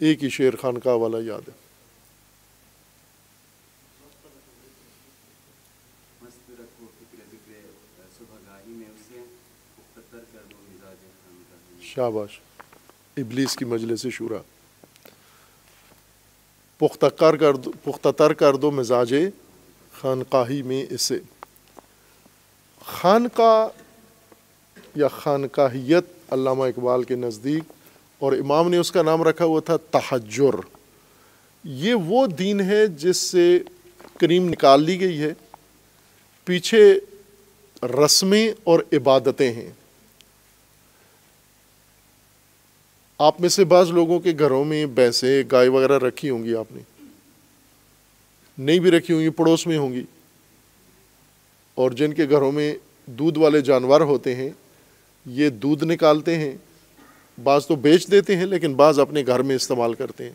ایک ہی شعر خانقاہ والا یاد ہے؟ شاباش، ابلیس کی مجلس شورا، پختہ تر کر دو مزاج خانقاہی میں اسے۔ خانقاہ یا خانقاہیت علامہ اقبال کے نزدیک اور امام نے اس کا نام رکھا ہوا تھا تہجر۔ یہ وہ دین ہے جس سے کریم نکال لی گئی ہے، پیچھے رسمیں اور عبادتیں ہیں۔ آپ میں سے بعض لوگوں کے گھروں میں بھینسیں گائے وغیرہ رکھی ہوں گی، آپ نے نہیں بھی رکھی ہوں گی، پڑوس میں ہوں گی، اور جن کے گھروں میں دودھ والے جانور ہوتے ہیں یہ دودھ نکالتے ہیں، بعض تو بیچ دیتے ہیں لیکن بعض اپنے گھر میں استعمال کرتے ہیں،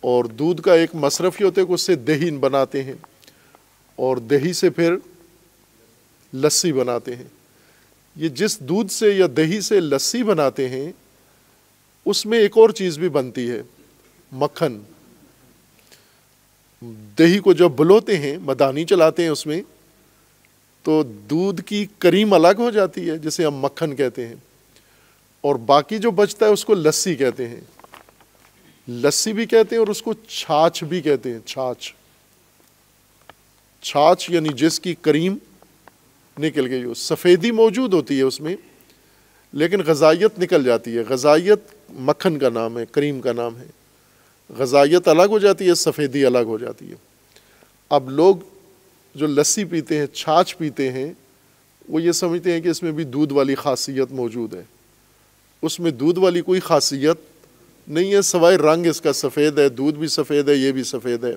اور دودھ کا ایک مصرف یہ ہوتا ہے کہ اس سے دہی بناتے ہیں، اور دہی سے پھر لسی بناتے ہیں۔ یہ جس دودھ سے یا دہی سے لسی بناتے ہیں اس میں ایک اور چیز بھی بنتی ہے، مکھن۔ دہی کو جب بلوتے ہیں، مدانی چلاتے ہیں اس میں، تو دودھ کی کریم الگ ہو جاتی ہے جسے ہم مکھن کہتے ہیں، اور باقی جو بچتا ہے اس کو لسی کہتے ہیں۔ لسی بھی کہتے ہیں اور اس کو چھاچھ بھی کہتے ہیں۔ چھاچھ یعنی جس کی کریم نکل گئی ہو، سفیدی موجود ہوتی ہے اس میں لیکن غذائیت نکل جاتی ہے۔ غذائیت مکھن کا نام ہے، کریم کا نام ہے، غذائیت الگ ہو جاتی ہے، سفیدی الگ ہو جاتی ہے۔ اب لوگ جو لسی پیتے ہیں، چھاچھ پیتے ہیں، وہ یہ سمجھتے ہیں کہ اس میں بھی دودھ والی خاصیت موجود ہے۔ اس میں دودھ والی کوئی خاصیت نہیں ہے سوائے رنگ اس کا سفید ہے، دودھ بھی سفید ہے، یہ بھی سفید ہے،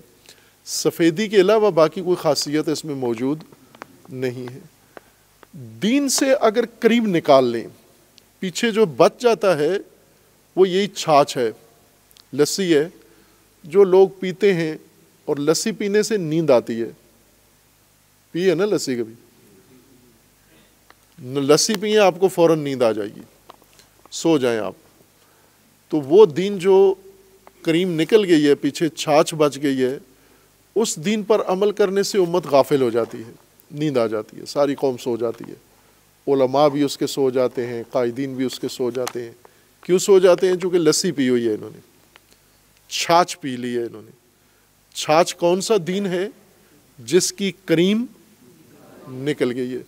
سفیدی کے علاوہ باقی کوئی خاصیت اس میں موجود نہیں ہے۔ دین سے اگر کریم نکال لیں، پیچھے جو بچ جاتا ہے وہ یہی چھاچھ ہے، لسی ہے، جو لوگ پیتے ہیں، اور لسی پینے سے نیند آتی ہے۔ پی ہے نا لسی کبھی؟ لسی پیئیں آپ کو فوراً نیند آ جائے گی، سو جائیں آپ۔ تو وہ دین جو کریم نکل گئی ہے، پیچھے چھاچھ بچ گئی ہے، اس دین پر عمل کرنے سے امت غافل ہو جاتی ہے، نیند آ جاتی ہے، ساری قوم سو جاتی ہے، علماء بھی اس کے سو جاتے ہیں، قائدین بھی اس کے سو جاتے ہیں۔ کیوں سو جاتے ہیں؟ چونکہ لسی پی ہوئی ہے انہوں نے، چھاچھ پی لی ہے انہوں نے۔ چھاچھ کون سا دین ہے؟ جس کی کریم نکل گئی ہے۔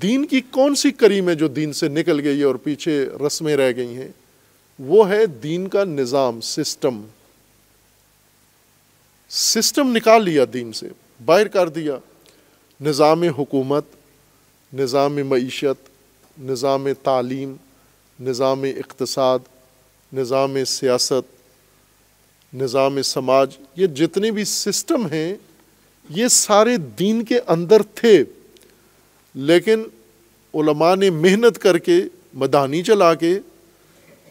دین کی کون سی کریم ہے جو دین سے نکل گئی ہے اور پیچھے رسمیں رہ گئی ہیں؟ وہ ہے دین کا نظام، سسٹم نکال لیا، دین سے باہر کر دیا۔ نظام حکومت، نظام معیشت، نظام تعلیم، نظام اقتصاد، نظام سیاست، نظام سماج، یہ جتنے بھی سسٹم ہیں یہ سارے دین کے اندر تھے، لیکن علماء نے محنت کر کے، مدانی چلا کے،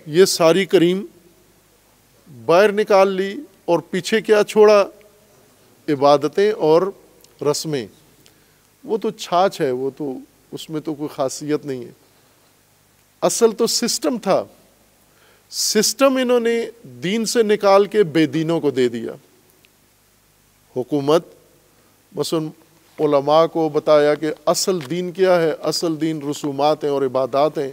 یہ ساری کریم باہر نکال لی، اور پیچھے کیا چھوڑا؟ عبادتیں اور رسمیں۔ وہ تو چھاچھ ہے، وہ تو اس میں تو کوئی خاصیت نہیں ہے۔ اصل تو سسٹم تھا، سسٹم انہوں نے دین سے نکال کے بے دینوں کو دے دیا۔ حکومت مثلا علماء کو بتایا کہ اصل دین کیا ہے، اصل دین رسومات ہیں اور عبادات ہیں،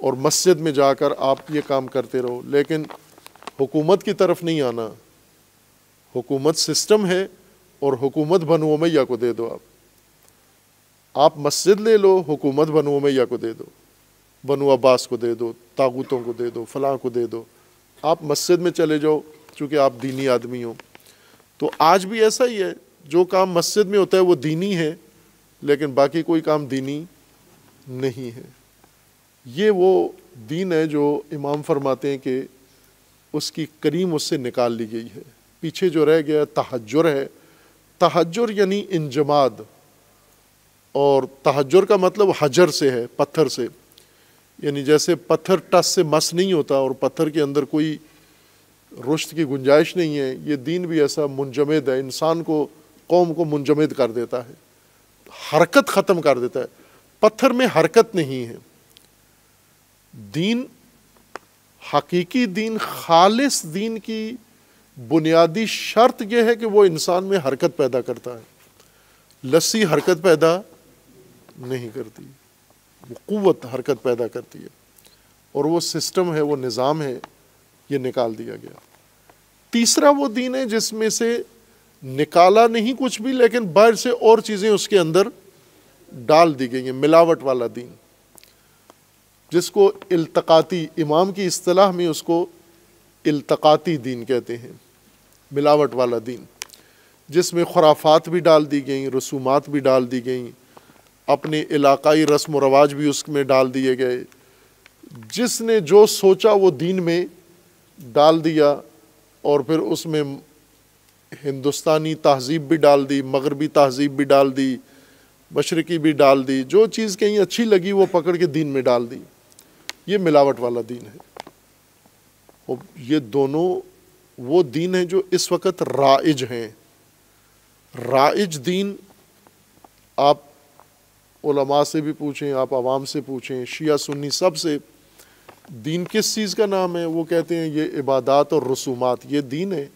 اور مسجد میں جا کر آپ یہ کام کرتے رہو، لیکن حکومت کی طرف نہیں آنا۔ حکومت سسٹم ہے، اور حکومت بنو امیہ کو دے دو۔ آپ مسجد لے لو، حکومت بنو امیہ کو دے دو، بنو عباس کو دے دو، طاغوتوں کو دے دو، فلاں کو دے دو۔ آپ مسجد میں چلے جاؤ چونکہ آپ دینی آدمی ہو۔ تو آج بھی ایسا ہی ہے، جو کام مسجد میں ہوتا ہے وہ دینی ہے، لیکن باقی کوئی کام دینی نہیں ہے۔ یہ وہ دین ہے جو امام فرماتے ہیں کہ اس کی کریم اس سے نکال لی گئی ہے۔ پیچھے جو رہ گیا تہجر ہے۔ تہجر یعنی انجماد، اور تہجر کا مطلب حجر سے ہے، پتھر سے، یعنی جیسے پتھر ٹس سے مس نہیں ہوتا اور پتھر کے اندر کوئی رشد کی گنجائش نہیں ہے، یہ دین بھی ایسا منجمد ہے، انسان کو، قوم کو منجمد کر دیتا ہے، حرکت ختم کر دیتا ہے۔ پتھر میں حرکت نہیں ہے۔ دین، حقیقی دین، خالص دین کی بنیادی شرط یہ ہے کہ وہ انسان میں حرکت پیدا کرتا ہے۔ لسی حرکت پیدا نہیں کرتی، وہ قوت حرکت پیدا کرتی ہے، اور وہ سسٹم ہے، وہ نظام ہے، یہ نکال دیا گیا۔ تیسرا وہ دین ہے جس میں سے نکالا نہیں کچھ بھی، لیکن باہر سے اور چیزیں اس کے اندر ڈال دی گئی ہیں، ملاوٹ والا دین، جس کو التقاطی، امام کی اصطلاح میں اس کو التقاطی دین کہتے ہیں، ملاوٹ والا دین، جس میں خرافات بھی ڈال دی گئیں، رسومات بھی ڈال دی گئیں، اپنے علاقائی رسم و رواج بھی اس میں ڈال دیے گئے، جس نے جو سوچا وہ دین میں ڈال دیا، اور پھر اس میں ہندوستانی تہذیب بھی ڈال دی، مغربی تہذیب بھی ڈال دی، مشرقی بھی ڈال دی، جو چیز کہیں اچھی لگی وہ پکڑ کے دین میں ڈال دی۔ یہ ملاوٹ والا دین ہے، اور یہ دونوں وہ دین ہیں جو اس وقت رائج ہیں۔ رائج دین آپ علماء سے بھی پوچھیں، آپ عوام سے پوچھیں، شیعہ سنی سب سے، دین کس چیز کا نام ہے؟ وہ کہتے ہیں یہ عبادات اور رسومات، یہ دین ہے،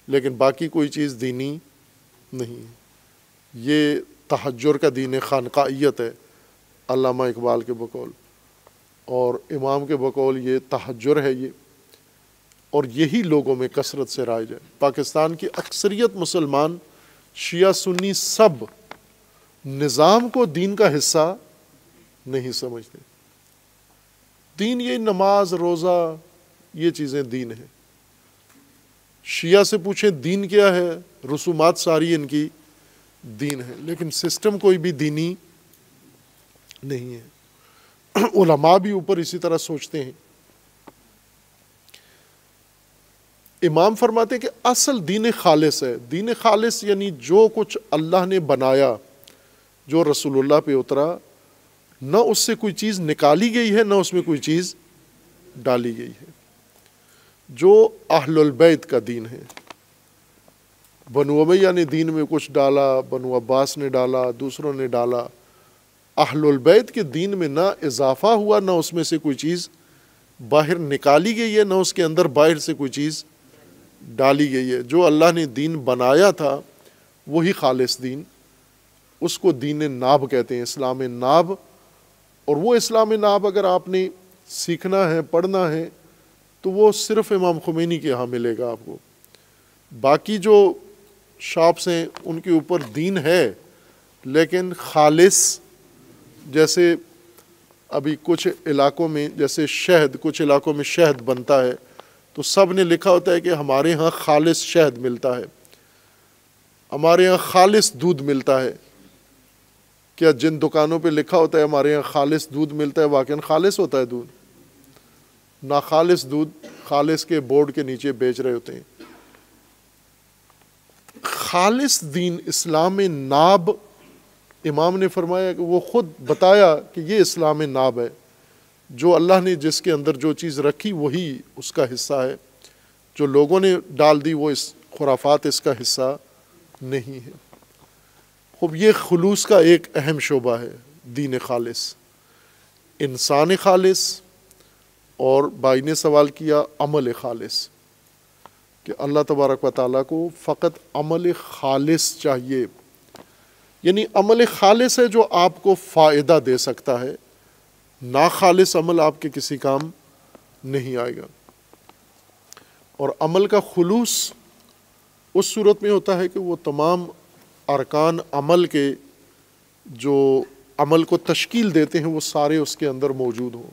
لیکن باقی کوئی چیز دینی نہیں ہے۔ یہ تحجر کا دین خانقاہیت ہے علامہ اقبال کے بقول، اور امام کے بقول یہ تحجر ہے، یہ اور یہی لوگوں میں کثرت سے رائج ہے۔ پاکستان کی اکثریت مسلمان شیعہ سنی سب نظام کو دین کا حصہ نہیں سمجھتے۔ دین یہ نماز روزہ یہ چیزیں دین ہیں۔ شیعہ سے پوچھیں دین کیا ہے، رسومات ساری ان کی دین ہے، لیکن سسٹم کوئی بھی دینی نہیں ہے۔ علماء بھی اوپر اسی طرح سوچتے ہیں۔ امام فرماتے ہیں کہ اصل دین خالص ہے۔ دین خالص یعنی جو کچھ اللہ نے بنایا، جو رسول اللہ پہ اترا، نہ اس سے کوئی چیز نکالی گئی ہے، نہ اس میں کوئی چیز ڈالی گئی ہے، جو اہل البیت کا دین ہے۔ بنو امیہ نے دین میں کچھ ڈالا، بنو عباس نے ڈالا، دوسروں نے ڈالا۔ اہل البیت کے دین میں نہ اضافہ ہوا، نہ اس میں سے کوئی چیز باہر نکالی گئی ہے، نہ اس کے اندر باہر سے کوئی چیز ڈالی گئی ہے۔ جو اللہ نے دین بنایا تھا وہی خالص دین، اس کو دین ناب کہتے ہیں، اسلام ناب۔ اور وہ اسلام ناب اگر آپ نے سیکھنا ہے، پڑھنا ہے، تو وہ صرف امام خمینی کے ہاں ملے گا آپ کو۔ باقی جو شاپس ہیں ان کے اوپر دین ہے، لیکن خالص، جیسے ابھی کچھ علاقوں میں جیسے شہد، کچھ علاقوں میں شہد بنتا ہے تو سب نے لکھا ہوتا ہے کہ ہمارے ہاں خالص شہد ملتا ہے، ہمارے ہاں خالص دودھ ملتا ہے۔ کیا جن دکانوں پہ لکھا ہوتا ہے ہمارے یہاں خالص دودھ ملتا ہے واقعاً خالص ہوتا ہے دودھ؟ ناخالص دودھ خالص کے بورڈ کے نیچے بیچ رہے ہوتے ہیں۔ خالص دین اسلام ناب، امام نے فرمایا کہ وہ خود بتایا کہ یہ اسلام ناب ہے، جو اللہ نے جس کے اندر جو چیز رکھی وہی اس کا حصہ ہے، جو لوگوں نے ڈال دی وہ اس خرافات اس کا حصہ نہیں ہے۔ خوب یہ خلوص کا ایک اہم شعبہ ہے دین خالص، انسان خالص، اور بھائی نے سوال کیا عمل خالص، کہ اللہ تبارک و تعالیٰ کو فقط عمل خالص چاہیے، یعنی عمل خالص ہے جو آپ کو فائدہ دے سکتا ہے، ناخالص عمل آپ کے کسی کام نہیں آئے گا۔ اور عمل کا خلوص اس صورت میں ہوتا ہے کہ وہ تمام ارکان عمل کے جو عمل کو تشکیل دیتے ہیں وہ سارے اس کے اندر موجود ہوں۔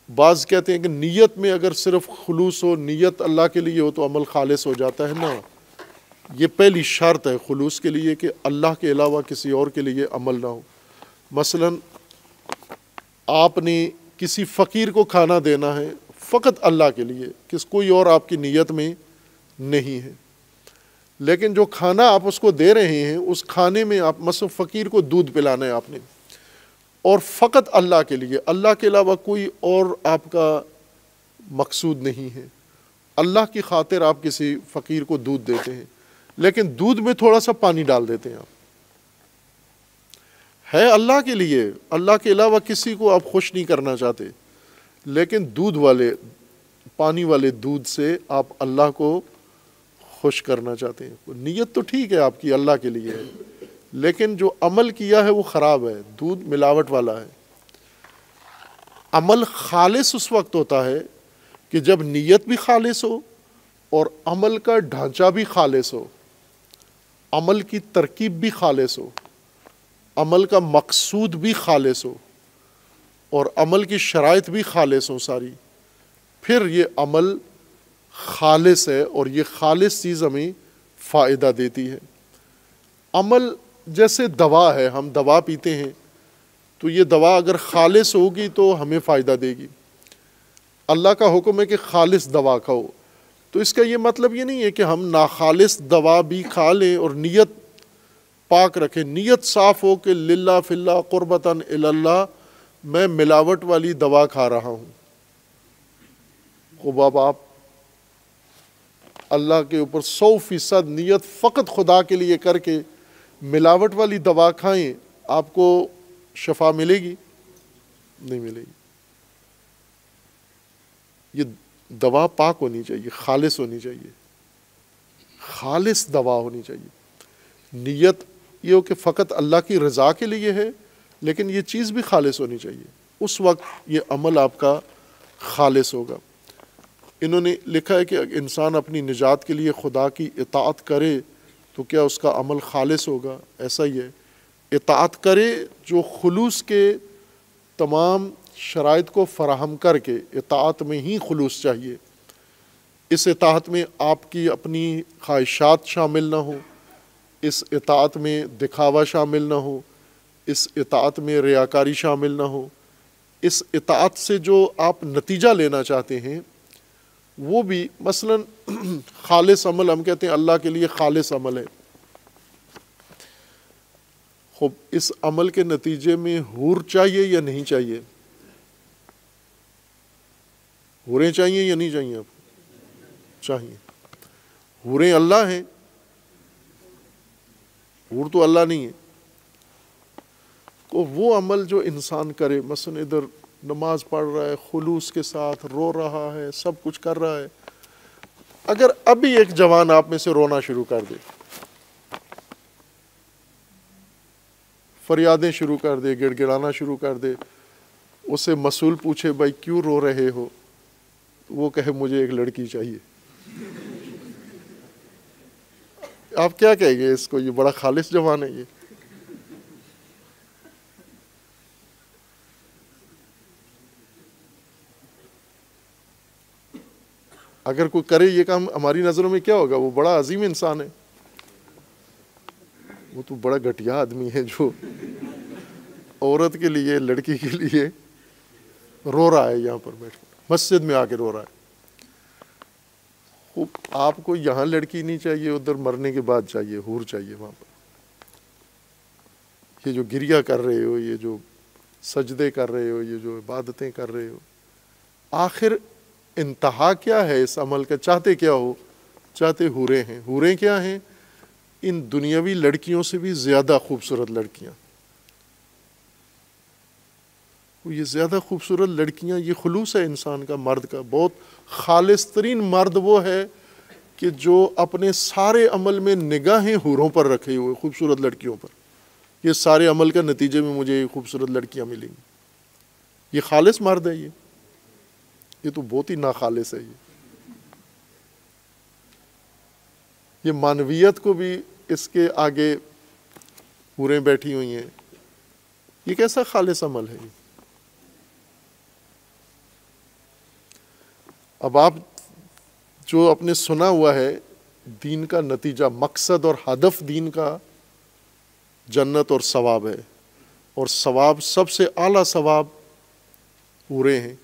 بعض کہتے ہیں کہ نیت میں اگر صرف خلوص ہو، نیت اللہ کے لیے ہو تو عمل خالص ہو جاتا ہے۔ نہ، یہ پہلی شرط ہے خلوص کے لیے کہ اللہ کے علاوہ کسی اور کے لیے عمل نہ ہو۔ مثلا آپ نے کسی فقیر کو کھانا دینا ہے فقط اللہ کے لیے، کوئی اور آپ کی نیت میں نہیں ہے، لیکن جو کھانا آپ اس کو دے رہے ہیں اس کھانے میں آپ مثلا فقیر کو دودھ پلانا ہے آپ نے، اور فقط اللہ کے لیے، اللہ کے علاوہ کوئی اور آپ کا مقصود نہیں ہے، اللہ کی خاطر آپ کسی فقیر کو دودھ دیتے ہیں، لیکن دودھ میں تھوڑا سا پانی ڈال دیتے ہیں، آپ ہے اللہ کے لیے، اللہ کے علاوہ کسی کو آپ خوش نہیں کرنا چاہتے، لیکن دودھ والے، پانی والے دودھ سے آپ اللہ کو خوش کرنا چاہتے ہیں۔ نیت تو ٹھیک ہے آپ کی اللہ کے لیے ہے، لیکن جو عمل کیا ہے وہ خراب ہے، دودھ ملاوٹ والا ہے۔ عمل خالص اس وقت ہوتا ہے کہ جب نیت بھی خالص ہو اور عمل کا ڈھانچہ بھی خالص ہو، عمل کی ترکیب بھی خالص ہو، عمل کا مقصود بھی خالص ہو، اور عمل کی شرائط بھی خالص ہوں ساری، پھر یہ عمل خالص ہے اور یہ خالص چیز ہمیں فائدہ دیتی ہے۔ عمل جیسے دوا ہے، ہم دوا پیتے ہیں تو یہ دوا اگر خالص ہوگی تو ہمیں فائدہ دے گی۔ اللہ کا حکم ہے کہ خالص دوا کھاؤ، تو اس کا یہ مطلب یہ نہیں ہے کہ ہم ناخالص دوا بھی کھا لیں اور نیت پاک رکھیں، نیت صاف ہو کہ للہ فی اللہ قربتاً اللہ، میں ملاوٹ والی دوا کھا رہا ہوں۔ خوب اب آپ اللہ کے اوپر 100% نیت فقط خدا کے لیے کر کے ملاوٹ والی دوا کھائیں، آپ کو شفا ملے گی؟ نہیں ملے گی۔ یہ دوا پاک ہونی چاہیے، خالص ہونی چاہیے، خالص دوا ہونی چاہیے۔ نیت یہ ہو کہ فقط اللہ کی رضا کے لیے ہے، لیکن یہ چیز بھی خالص ہونی چاہیے، اس وقت یہ عمل آپ کا خالص ہوگا۔ انہوں نے لکھا ہے کہ انسان اپنی نجات کے لیے خدا کی اطاعت کرے تو کیا اس کا عمل خالص ہوگا؟ ایسا ہی ہے، اطاعت کرے جو خلوص کے تمام شرائط کو فراہم کر کے، اطاعت میں ہی خلوص چاہیے۔ اس اطاعت میں آپ کی اپنی خواہشات شامل نہ ہوں، اس اطاعت میں دکھاوا شامل نہ ہو، اس اطاعت میں ریاکاری شامل نہ ہو، اس اطاعت سے جو آپ نتیجہ لینا چاہتے ہیں وہ بھی مثلا خالص عمل، ہم کہتے ہیں اللہ کے لیے خالص عمل ہے، خوب اس عمل کے نتیجے میں حور چاہیے یا نہیں چاہیے؟ حوریں چاہیے یا نہیں چاہیے؟ آپ چاہیے۔ حوریں اللہ ہیں، حور تو اللہ نہیں ہے۔ تو وہ عمل جو انسان کرے، مثلا ادھر نماز پڑھ رہا ہے، خلوص کے ساتھ رو رہا ہے، سب کچھ کر رہا ہے، اگر ابھی ایک جوان آپ میں سے رونا شروع کر دے، فریادیں شروع کر دے، گڑ گڑانا شروع کر دے، اسے مسئول پوچھے بھائی کیوں رو رہے ہو، وہ کہے مجھے ایک لڑکی چاہیے، آپ کیا کہیں گے اس کو؟ یہ بڑا خالص جوان ہے یہ۔ اگر کوئی کرے یہ کام ہماری نظروں میں کیا ہوگا؟ وہ بڑا عظیم انسان ہے، وہ تو بڑا گھٹیا آدمی ہے جو عورت کے لیے، لڑکی کے لیے رو رہا ہے، یہاں پر بیٹھ کر مسجد میں آ کے رو رہا ہے۔ خوب آپ کو یہاں لڑکی نہیں چاہیے، ادھر مرنے کے بعد چاہیے، حور چاہیے وہاں پر۔ یہ جو گریہ کر رہے ہو، یہ جو سجدے کر رہے ہو، یہ جو عبادتیں کر رہے ہو، آخر انتہا کیا ہے اس عمل کا؟ چاہتے کیا ہو؟ چاہتے حوریں ہیں۔ حوریں کیا ہیں؟ ان دنیاوی لڑکیوں سے بھی زیادہ خوبصورت لڑکیاں۔ یہ زیادہ خوبصورت لڑکیاں، یہ خلوص ہے انسان کا، مرد کا۔ بہت خالص ترین مرد وہ ہے کہ جو اپنے سارے عمل میں نگاہیں حوروں پر رکھے ہوئے، خوبصورت لڑکیوں پر۔ یہ سارے عمل کا نتیجے میں مجھے خوبصورت لڑکیاں ملیں گی، یہ خالص مرد ہے۔ یہ تو بہت ہی ناخالص ہے۔ یہ معنویت کو بھی اس کے آگے حوریں بیٹھی ہوئی ہیں، یہ کیسا خالص عمل ہے؟ اب آپ جو اپنے سنا ہوا ہے، دین کا نتیجہ، مقصد اور ہدف دین کا جنت اور ثواب ہے، اور ثواب سب سے اعلیٰ ثواب حوریں ہیں۔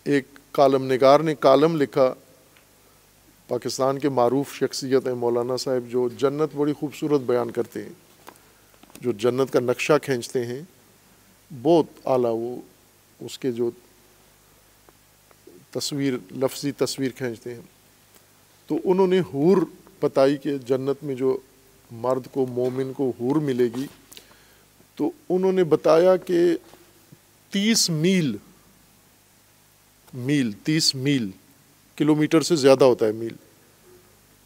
ایک کالم نگار نے کالم لکھا، پاکستان کے معروف شخصیت ہیں مولانا صاحب، جو جنت بڑی خوبصورت بیان کرتے ہیں، جو جنت کا نقشہ کھینچتے ہیں، بہت اعلیٰ، وہ اس کے جو تصویر، لفظی تصویر کھینچتے ہیں۔ تو انہوں نے حور بتائی کہ جنت میں جو مرد کو، مومن کو حور ملے گی، تو انہوں نے بتایا کہ 30 میل 30 میل، کلومیٹر سے زیادہ ہوتا ہے میل،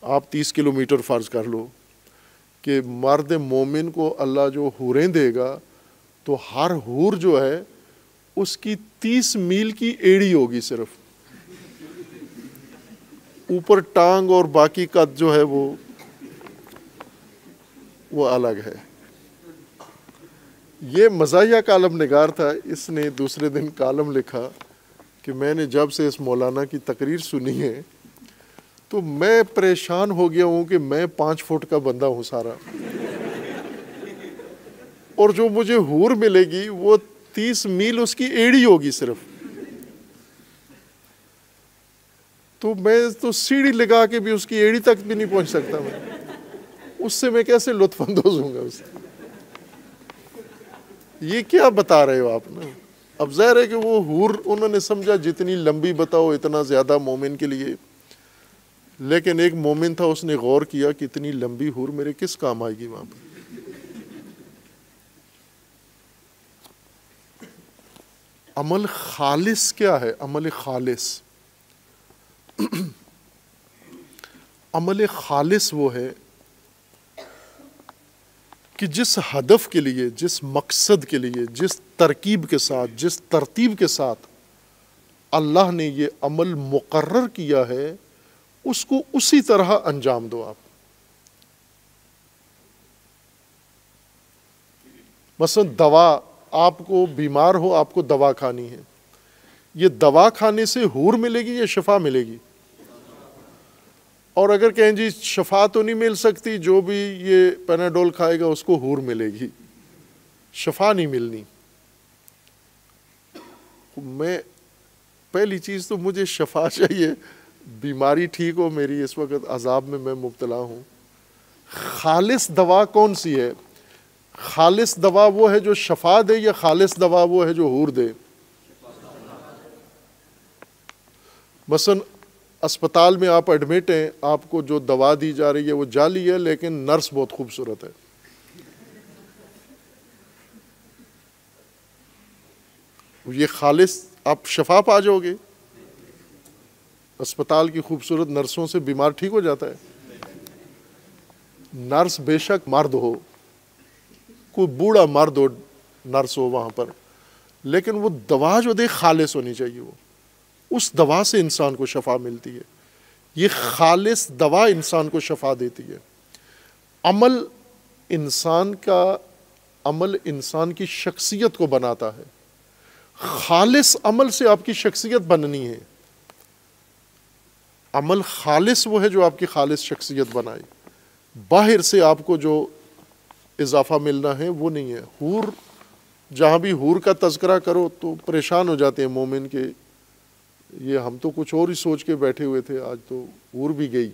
آپ 30 کلومیٹر فرض کر لو کہ مرد مومن کو اللہ جو حوریں دے گا، تو ہر حور جو ہے اس کی 30 میل کی ایڑی ہوگی، صرف اوپر ٹانگ اور باقی قد جو ہے وہ الگ ہے۔ یہ مزاحیہ کالم نگار تھا، اس نے دوسرے دن کالم لکھا کہ میں نے جب سے اس مولانا کی تقریر سنی ہے تو میں پریشان ہو گیا ہوں کہ میں 5 فٹ کا بندہ ہوں سارا، اور جو مجھے حور ملے گی وہ 30 میل اس کی ایڑی ہوگی صرف، تو میں تو سیڑھی لگا کے بھی اس کی ایڑی تک بھی نہیں پہنچ سکتا، میں اس سے میں کیسے لطف اندوز ہوں گا اس سے؟ یہ کیا بتا رہے ہو آپ نا؟ اب ظاہر ہے کہ وہ حور انہوں نے سمجھا جتنی لمبی بتاؤ اتنا زیادہ مومن کے لیے، لیکن ایک مومن تھا، اس نے غور کیا کہ اتنی لمبی حور میرے کس کام آئے گی وہاں پہ؟ عمل خالص کیا ہے؟ عمل خالص عمل خالص وہ ہے کہ جس ہدف کے لیے، جس مقصد کے لیے، جس ترکیب کے ساتھ، جس ترتیب کے ساتھ اللہ نے یہ عمل مقرر کیا ہے اس کو اسی طرح انجام دو آپ۔ مثلا دوا، آپ کو بیمار ہو، آپ کو دوا کھانی ہے، یہ دوا کھانے سے حور ملے گی یا شفا ملے گی؟ اور اگر کہیں جی شفا تو نہیں مل سکتی، جو بھی یہ پیناڈول کھائے گا اس کو حور ملے گی، شفا نہیں ملنی۔ میں پہلی چیز تو مجھے شفا چاہیے، بیماری ٹھیک ہو میری، اس وقت عذاب میں مبتلا ہوں۔ خالص دوا کون سی ہے؟ خالص دوا وہ ہے جو شفا دے، یا خالص دوا وہ ہے جو حور دے؟ مثلا اسپتال میں آپ ایڈمٹ ہیں، آپ کو جو دوا دی جا رہی ہے وہ جعلی ہے، لیکن نرس بہت خوبصورت ہے، یہ خالص آپ شفا پا جاؤ گے؟ اسپتال کی خوبصورت نرسوں سے بیمار ٹھیک ہو جاتا ہے؟ نرس بے شک مرد ہو، کوئی بوڑھا مرد ہو نرس ہو وہاں پر، لیکن وہ دوا جو دے خالص ہونی چاہیے، وہ اس دوا سے انسان کو شفا ملتی ہے، یہ خالص دوا انسان کو شفا دیتی ہے۔ عمل انسان کی شخصیت کو بناتا ہے، خالص عمل سے آپ کی شخصیت بننی ہے، عمل خالص وہ ہے جو آپ کی خالص شخصیت بنائے، باہر سے آپ کو جو اضافہ ملنا ہے وہ نہیں ہے۔ حور، جہاں بھی حور کا تذکرہ کرو تو پریشان ہو جاتے ہیں مومن کے، یہ ہم تو کچھ اور ہی سوچ کے بیٹھے ہوئے تھے، آج تو حور بھی گئی۔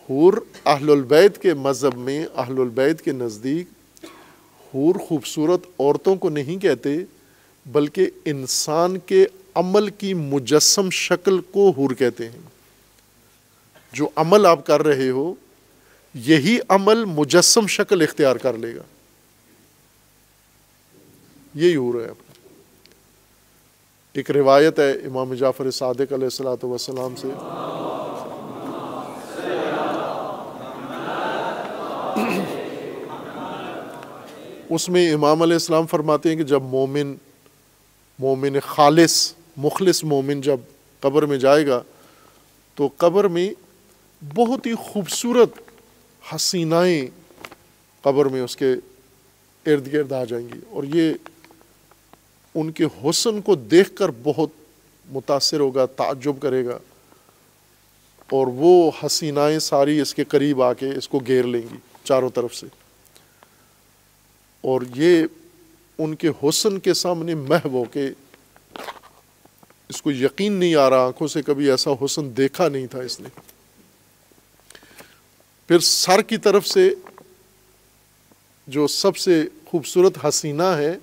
حور اہل البیت کے مذہب میں، اہل البیت کے نزدیک حور خوبصورت عورتوں کو نہیں کہتے، بلکہ انسان کے عمل کی مجسم شکل کو حور کہتے ہیں۔ جو عمل آپ کر رہے ہو یہی عمل مجسم شکل اختیار کر لے گا، یہی حور ہے۔ ایک روایت ہے امام جعفر صادق علیہ الصلوۃ والسلام سے، اس میں امام علیہ السلام فرماتے ہیں کہ جب مومن خالص مخلص مومن جب قبر میں جائے گا تو قبر میں بہت ہی خوبصورت حسینائیں قبر میں اس کے ارد گرد آ جائیں گی، اور یہ ان کے حسن کو دیکھ کر بہت متاثر ہوگا، تعجب کرے گا، اور وہ حسینائیں ساری اس کے قریب آ کے اس کو گھیر لیں گی چاروں طرف سے، اور یہ ان کے حسن کے سامنے محو ہو کے اس کو یقین نہیں آ رہا، آنکھوں سے کبھی ایسا حسن دیکھا نہیں تھا اس نے۔ پھر سر کی طرف سے جو سب سے خوبصورت حسینہ ہے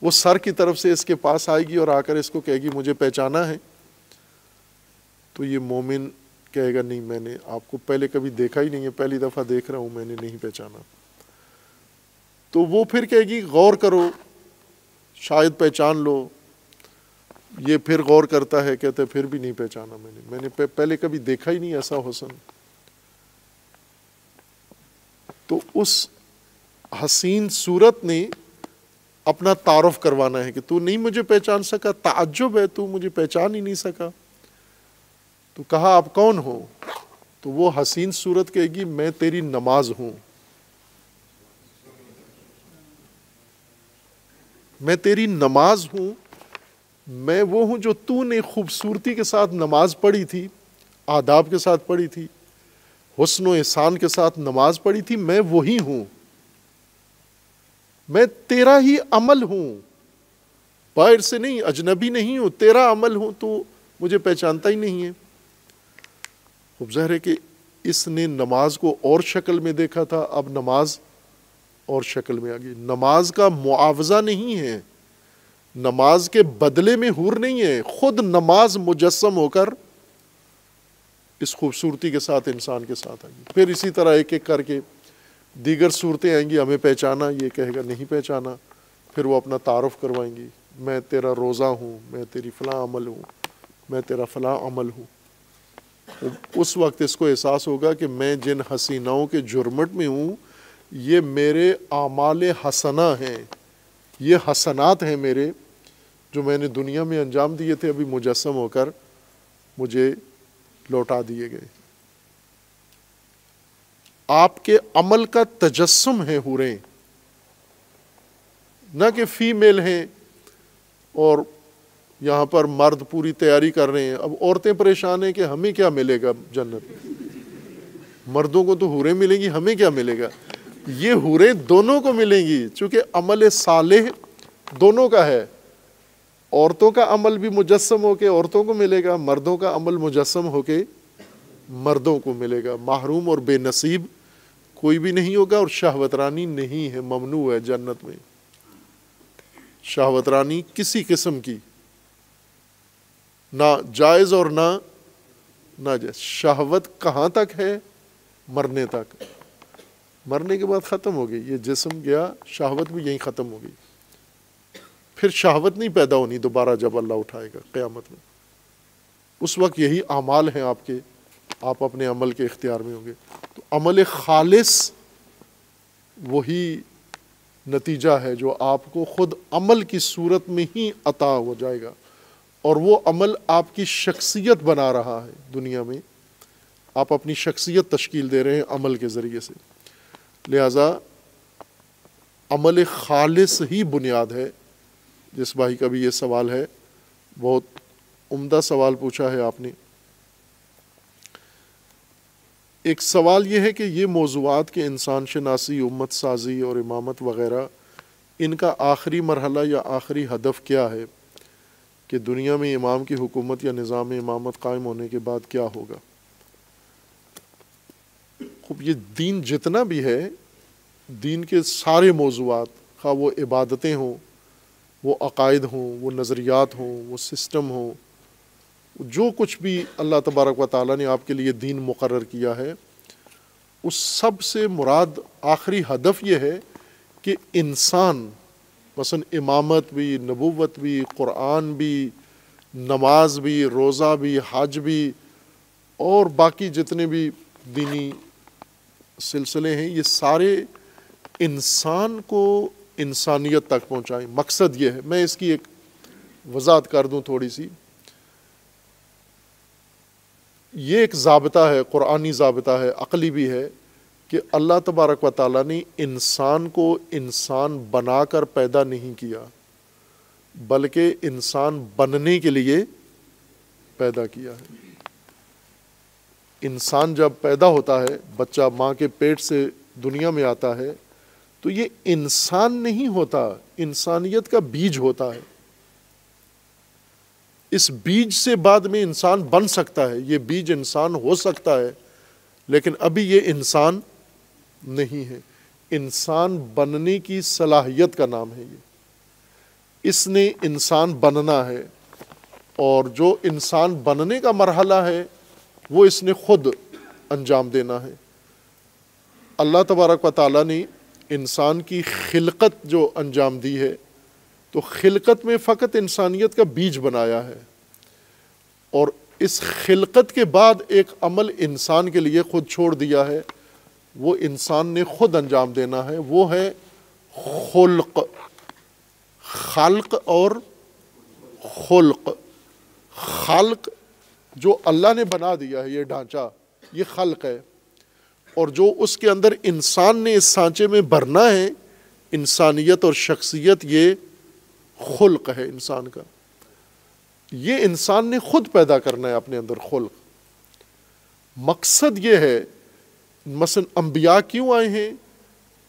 وہ سر کی طرف سے اس کے پاس آئے گی اور آ کر اس کو کہے گی مجھے پہچانا ہے، تو یہ مومن کہے گا نہیں، میں نے آپ کو پہلے کبھی دیکھا ہی نہیں ہے، پہلی دفعہ دیکھ رہا ہوں، میں نے نہیں پہچانا۔ تو وہ پھر کہے گی غور کرو شاید پہچان لو، یہ پھر غور کرتا ہے، کہتے پھر بھی نہیں پہچانا، میں نے پہلے کبھی دیکھا ہی نہیں ایسا حسن۔ تو اس حسین صورت نے اپنا تعارف کروانا ہے کہ تو نہیں مجھے پہچان سکا، تعجب ہے تو مجھے پہچان ہی نہیں سکا۔ تو کہا آپ کون ہو؟ تو وہ حسین صورت کہے گی میں تیری نماز ہوں۔ میں تیری نماز ہوں، میں وہ ہوں جو تو نے خوبصورتی کے ساتھ نماز پڑھی تھی، آداب کے ساتھ پڑھی تھی، حسن و احسان کے ساتھ نماز پڑھی تھی، میں وہی ہوں، میں تیرا ہی عمل ہوں، باہر سے نہیں، اجنبی نہیں ہوں، تیرا عمل ہوں، تو مجھے پہچانتا ہی نہیں ہے۔ خوب ظاہر ہے کہ اس نے نماز کو اور شکل میں دیکھا تھا، اب نماز اور شکل میں آ گئی۔ نماز کا معاوضہ نہیں ہے، نماز کے بدلے میں حور نہیں ہے، خود نماز مجسم ہو کر اس خوبصورتی کے ساتھ انسان کے ساتھ آئے گی۔ پھر اسی طرح ایک ایک کر کے دیگر صورتیں آئیں گی، ہمیں پہچانا، یہ کہے گا نہیں پہچانا، پھر وہ اپنا تعارف کروائیں گی، میں تیرا روزہ ہوں، میں تیری فلاں عمل ہوں، میں تیرا فلاں عمل ہوں۔ اس وقت اس کو احساس ہوگا کہ میں جن حسیناؤں کے جرمٹ میں ہوں، یہ میرے اعمال حسنہ ہیں، یہ حسنات ہیں میرے، جو میں نے دنیا میں انجام دیے تھے، ابھی مجسم ہو کر مجھے لوٹا دیے گئے۔ آپ کے عمل کا تجسم ہے حوریں، نہ کہ فیمیل ہیں اور یہاں پر مرد پوری تیاری کر رہے ہیں۔ اب عورتیں پریشان ہیں کہ ہمیں کیا ملے گا جنت میں، مردوں کو تو حوریں ملیں گی، ہمیں کیا ملے گا؟ یہ حوریں دونوں کو ملیں گی، چونکہ عمل صالح دونوں کا ہے، عورتوں کا عمل بھی مجسم ہو کے عورتوں کو ملے گا، مردوں کا عمل مجسم ہو کے مردوں کو ملے گا۔ محروم اور بے نصیب کوئی بھی نہیں ہوگا، اور شہوت رانی نہیں ہے، ممنوع ہے جنت میں شہوت رانی کسی قسم کی، نہ جائز اور نہ ناجائز۔ شہوت کہاں تک ہے؟ مرنے تک، مرنے کے بعد ختم ہو گئی، یہ جسم گیا، شہوت بھی یہیں ختم ہو گئی، پھر شہوت نہیں پیدا ہونی دوبارہ جب اللہ اٹھائے گا قیامت میں۔ اس وقت یہی اعمال ہیں آپ کے، آپ اپنے عمل کے اختیار میں ہوں گے۔ تو عمل خالص وہی نتیجہ ہے جو آپ کو خود عمل کی صورت میں ہی عطا ہو جائے گا، اور وہ عمل آپ کی شخصیت بنا رہا ہے دنیا میں، آپ اپنی شخصیت تشکیل دے رہے ہیں عمل کے ذریعے سے۔ لہذا عمل خالص ہی بنیاد ہے۔ جس بھائی کا بھی یہ سوال ہے، بہت عمدہ سوال پوچھا ہے آپ نے۔ ایک سوال یہ ہے کہ یہ موضوعات کے انسان شناسی، امت سازی اور امامت وغیرہ، ان کا آخری مرحلہ یا آخری ہدف کیا ہے، کہ دنیا میں امام کی حکومت یا نظام امامت قائم ہونے کے بعد کیا ہوگا؟ خوب، یہ دین جتنا بھی ہے، دین کے سارے موضوعات، خواہ وہ عبادتیں ہوں، وہ عقائد ہوں، وہ نظریات ہوں، وہ سسٹم ہوں، جو کچھ بھی اللہ تبارک و تعالیٰ نے آپ کے لیے دین مقرر کیا ہے، اس سب سے مراد آخری ہدف یہ ہے کہ انسان، مثلا امامت بھی، نبوت بھی، قرآن بھی، نماز بھی، روزہ بھی، حج بھی، اور باقی جتنے بھی دینی سلسلے ہیں، یہ سارے انسان کو انسانیت تک پہنچائیں۔ مقصد یہ ہے، میں اس کی ایک وضاحت کر دوں تھوڑی سی۔ یہ ایک ضابطہ ہے، قرآنی ضابطہ ہے، عقلی بھی ہے، کہ اللہ تبارک و تعالیٰ نے انسان کو انسان بنا کر پیدا نہیں کیا، بلکہ انسان بننے کے لیے پیدا کیا ہے۔ انسان جب پیدا ہوتا ہے، بچہ ماں کے پیٹ سے دنیا میں آتا ہے، تو یہ انسان نہیں ہوتا، انسانیت کا بیج ہوتا ہے۔ اس بیج سے بعد میں انسان بن سکتا ہے، یہ بیج انسان ہو سکتا ہے، لیکن ابھی یہ انسان نہیں ہے۔ انسان بننے کی صلاحیت کا نام ہے یہ، اس نے انسان بننا ہے، اور جو انسان بننے کا مرحلہ ہے وہ اس نے خود انجام دینا ہے۔ اللہ تبارک و تعالیٰ نے انسان کی خلقت جو انجام دی ہے، تو خلقت میں فقط انسانیت کا بیج بنایا ہے، اور اس خلقت کے بعد ایک عمل انسان کے لیے خود چھوڑ دیا ہے، وہ انسان نے خود انجام دینا ہے، وہ ہے خلق۔ خلق اور خلق۔ خلق جو اللہ نے بنا دیا ہے، یہ ڈھانچہ، یہ خلق ہے، اور جو اس کے اندر انسان نے اس سانچے میں بھرنا ہے، انسانیت اور شخصیت، یہ خلق ہے انسان کا، یہ انسان نے خود پیدا کرنا ہے اپنے اندر خلق۔ مقصد یہ ہے، مثلا انبیاء کیوں آئے ہیں؟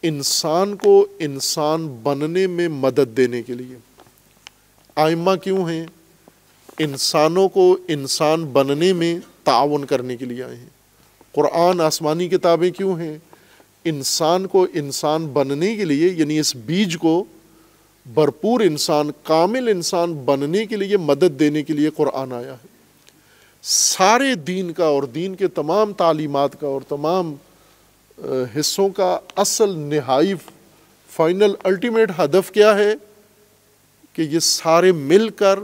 انسان کو انسان بننے میں مدد دینے کے لیے۔ ائمہ کیوں ہیں؟ انسانوں کو انسان بننے میں تعاون کرنے کے لیے آئے ہیں۔ قرآن آسمانی کتابیں کیوں ہیں؟ انسان کو انسان بننے کے لیے، یعنی اس بیج کو بھرپور انسان، کامل انسان بننے کے لیے مدد دینے کے لیے قرآن آیا ہے۔ سارے دین کا اور دین کے تمام تعلیمات کا اور تمام حصوں کا اصل نہائی فائنل الٹیمیٹ ہدف کیا ہے؟ کہ یہ سارے مل کر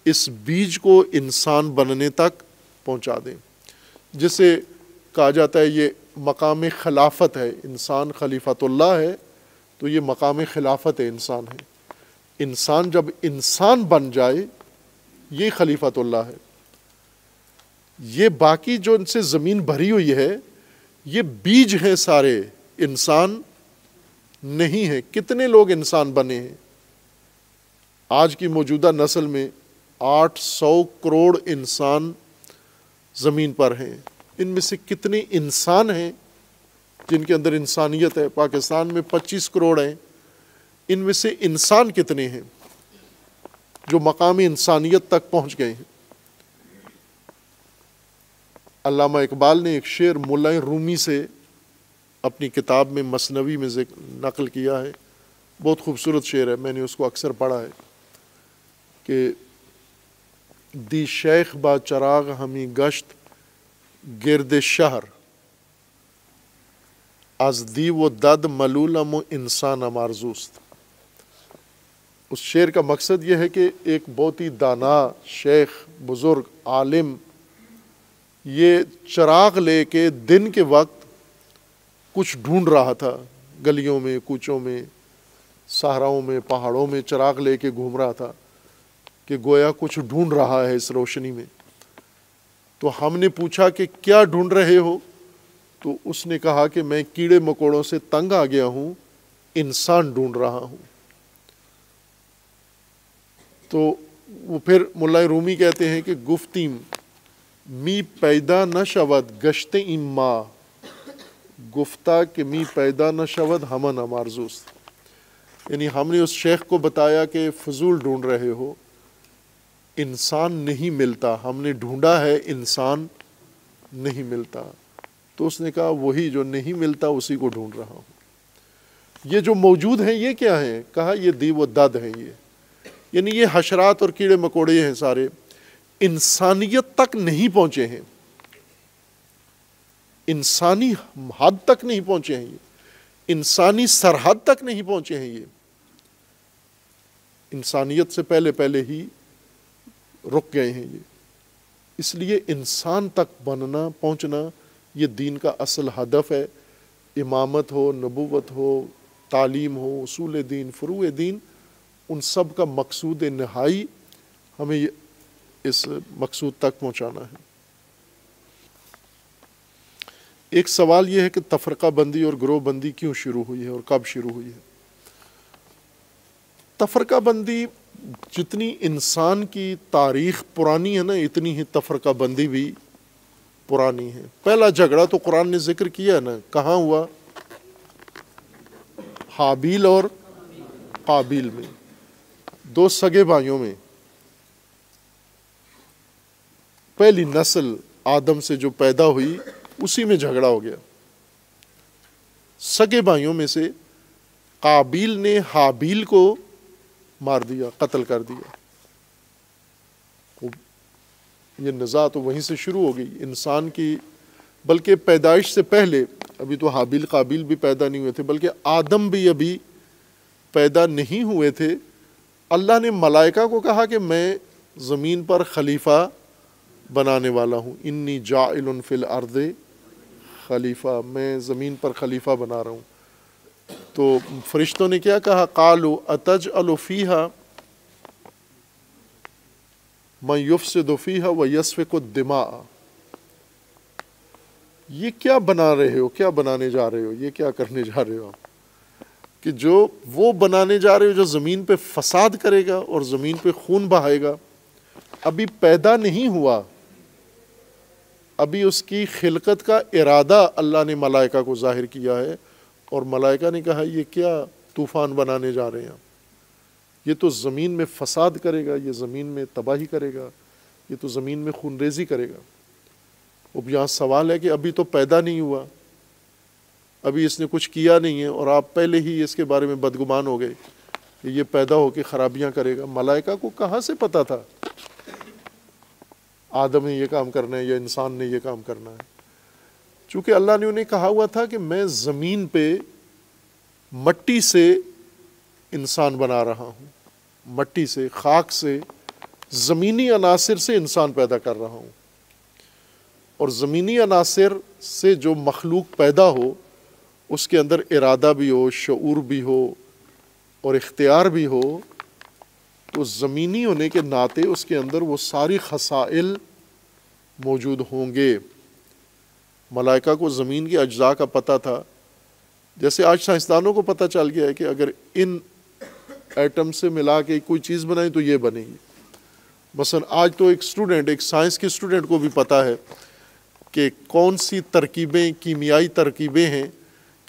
اس بیج کو انسان بننے تک پہنچا دیں۔ جسے کہا جاتا ہے یہ مقام خلافت ہے، انسان خلیفۃ اللہ ہے تو یہ مقام خلافت ہے، انسان ہے۔ انسان جب انسان بن جائے یہ خلیفۃ اللہ ہے۔ یہ باقی جو ان سے زمین بھری ہوئی ہے یہ بیج ہیں، سارے انسان نہیں ہیں۔ کتنے لوگ انسان بنے ہیں؟ آج کی موجودہ نسل میں 800 کروڑ انسان زمین پر ہیں۔ ان میں سے کتنے انسان ہیں جن کے اندر انسانیت ہے؟ پاکستان میں 25 کروڑ ہیں، ان میں سے انسان کتنے ہیں جو مقام انسانیت تک پہنچ گئے ہیں؟ علامہ اقبال نے ایک شعر مولا رومی سے اپنی کتاب میں مثنوی میں نقل کیا ہے، بہت خوبصورت شعر ہے، میں نے اس کو اکثر پڑھا ہے کہ دی شیخ با چراغ ہمی گشت گرد شہر، از دی و دد ملولم و انسان مارزوست۔ اس شعر کا مقصد یہ ہے کہ ایک بہت ہی دانا شیخ، بزرگ، عالم، یہ چراغ لے کے دن کے وقت کچھ ڈھونڈ رہا تھا، گلیوں میں، کوچوں میں، صحراؤں میں، پہاڑوں میں چراغ لے کے گھوم رہا تھا کہ گویا کچھ ڈھونڈ رہا ہے اس روشنی میں۔ تو ہم نے پوچھا کہ کیا ڈھونڈ رہے ہو؟ تو اس نے کہا کہ میں کیڑے مکوڑوں سے تنگ آ گیا ہوں، انسان ڈھونڈ رہا ہوں۔ تو وہ پھر مولا رومی کہتے ہیں کہ گفتیم می پیدا نہ شود گشت این ما، گفتہ کہ می پیدا نہ شود ہمن امارزوست، یعنی ہم نے اس شیخ کو بتایا کہ فضول ڈھونڈ رہے ہو، انسان نہیں ملتا، ہم نے ڈھونڈا ہے انسان نہیں ملتا۔ تو اس نے کہا وہی جو نہیں ملتا اسی کو ڈھونڈ رہا ہوں۔ یہ جو موجود ہیں یہ کیا ہیں؟ کہا یہ دی و دد ہیں، یہ یعنی یہ حشرات اور کیڑے مکوڑے ہیں، سارے انسانیت تک نہیں پہنچے ہیں، انسانی حد تک نہیں پہنچے ہیں، یہ انسانی سرحد تک نہیں پہنچے ہیں، یہ انسانیت سے پہلے پہلے ہی رک گئے ہیں یہ۔ اس لیے انسان تک بننا، پہنچنا یہ دین کا اصل ہدف ہے۔ امامت ہو، نبوت ہو، تعلیم ہو، اصول دین، فروع دین، ان سب کا مقصود نہائی ہمیں اس مقصود تک پہنچانا ہے۔ ایک سوال یہ ہے کہ تفرقہ بندی اور گروہ بندی کیوں شروع ہوئی ہے اور کب شروع ہوئی ہے؟ تفرقہ بندی جتنی انسان کی تاریخ پرانی ہے نا، اتنی ہی تفرقہ بندی بھی پرانی ہے۔ پہلا جھگڑا تو قرآن نے ذکر کیا ہے نا، کہاں ہوا؟ حابیل اور قابیل میں، دو سگے بھائیوں میں۔ پہلی نسل آدم سے جو پیدا ہوئی اسی میں جھگڑا ہو گیا۔ سگے بھائیوں میں سے قابیل نے حابیل کو مار دیا، قتل کر دیا۔ یہ نزاع تو وہیں سے شروع ہو گئی انسان کی، بلکہ پیدائش سے پہلے، ابھی تو حابیل قابیل بھی پیدا نہیں ہوئے تھے، بلکہ آدم بھی ابھی پیدا نہیں ہوئے تھے۔ اللہ نے ملائکہ کو کہا کہ میں زمین پر خلیفہ بنانے والا ہوں، انی جاعل فی الارض خلیفہ، میں زمین پر خلیفہ بنا رہا ہوں۔ تو فرشتوں نے کیا کہا؟ قالوا اتجعل فیہا من یفسد فیہا ویسفک الدماء، یہ کیا بنا رہے ہو، کیا بنانے جا رہے ہو، یہ کیا کرنے جا رہے ہو؟ کہ جو وہ بنانے جا رہے ہو جو زمین پہ فساد کرے گا اور زمین پہ خون بہائے گا، ابھی پیدا نہیں ہوا، ابھی اس کی خلقت کا ارادہ اللہ نے ملائکہ کو ظاہر کیا ہے، اور ملائکہ نے کہا یہ کیا طوفان بنانے جا رہے ہیں، یہ تو زمین میں فساد کرے گا، یہ زمین میں تباہی کرے گا، یہ تو زمین میں خون ریزی کرے گا۔ اب یہاں سوال ہے کہ ابھی تو پیدا نہیں ہوا، ابھی اس نے کچھ کیا نہیں ہے، اور آپ پہلے ہی اس کے بارے میں بدگمان ہو گئے کہ یہ پیدا ہو کے خرابیاں کرے گا۔ ملائکہ کو کہاں سے پتا تھا آدم نے یہ کام کرنا ہے یا انسان نے یہ کام کرنا ہے؟ چونکہ اللہ نے انہیں کہا ہوا تھا کہ میں زمین پہ مٹی سے انسان بنا رہا ہوں، مٹی سے، خاک سے، زمینی عناصر سے انسان پیدا کر رہا ہوں، اور زمینی عناصر سے جو مخلوق پیدا ہو اس کے اندر ارادہ بھی ہو، شعور بھی ہو اور اختیار بھی ہو، تو زمینی ہونے کے ناطے اس کے اندر وہ ساری خصائل موجود ہوں گے۔ ملائکہ کو زمین کے اجزاء کا پتہ تھا، جیسے آج سائنسدانوں کو پتہ چل گیا ہے کہ اگر ان ایٹم سے ملا کے کوئی چیز بنائی تو یہ بنے گی۔ مثلا آج تو ایک سائنس کے اسٹوڈنٹ کو بھی پتہ ہے کہ کون سی ترکیبیں، کیمیائی ترکیبیں ہیں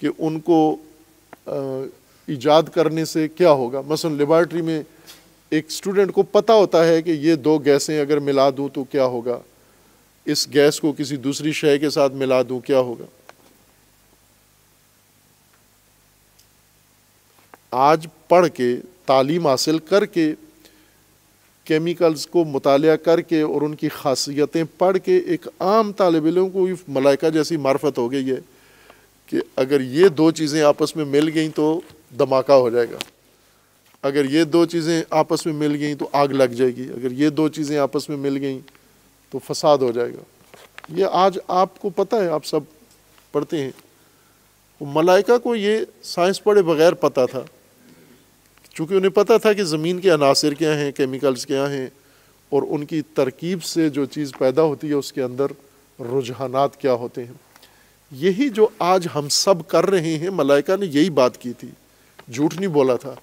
کہ ان کو ایجاد کرنے سے کیا ہوگا۔ مثلا لیبارٹری میں ایک اسٹوڈنٹ کو پتہ ہوتا ہے کہ یہ دو گیسیں اگر ملا دوں تو کیا ہوگا، اس گیس کو کسی دوسری شے کے ساتھ ملا دوں کیا ہوگا۔ آج پڑھ کے، تعلیم حاصل کر کے، کیمیکلز کو مطالعہ کر کے اور ان کی خاصیتیں پڑھ کے ایک عام طالب علم کو ملائکہ جیسی معرفت ہو گئی ہے کہ اگر یہ دو چیزیں آپس میں مل گئیں تو دھماکہ ہو جائے گا، اگر یہ دو چیزیں آپس میں مل گئیں تو آگ لگ جائے گی، اگر یہ دو چیزیں آپس میں مل گئیں تو فساد ہو جائے گا۔ یہ آج آپ کو پتہ ہے، آپ سب پڑھتے ہیں۔ ملائکہ کو یہ سائنس پڑھے بغیر پتہ تھا، چونکہ انہیں پتہ تھا کہ زمین کے عناصر کیا ہیں، کیمیکلز کیا ہیں، اور ان کی ترکیب سے جو چیز پیدا ہوتی ہے اس کے اندر رجحانات کیا ہوتے ہیں۔ یہی جو آج ہم سب کر رہے ہیں، ملائکہ نے یہی بات کی تھی، جھوٹ نہیں بولا تھا۔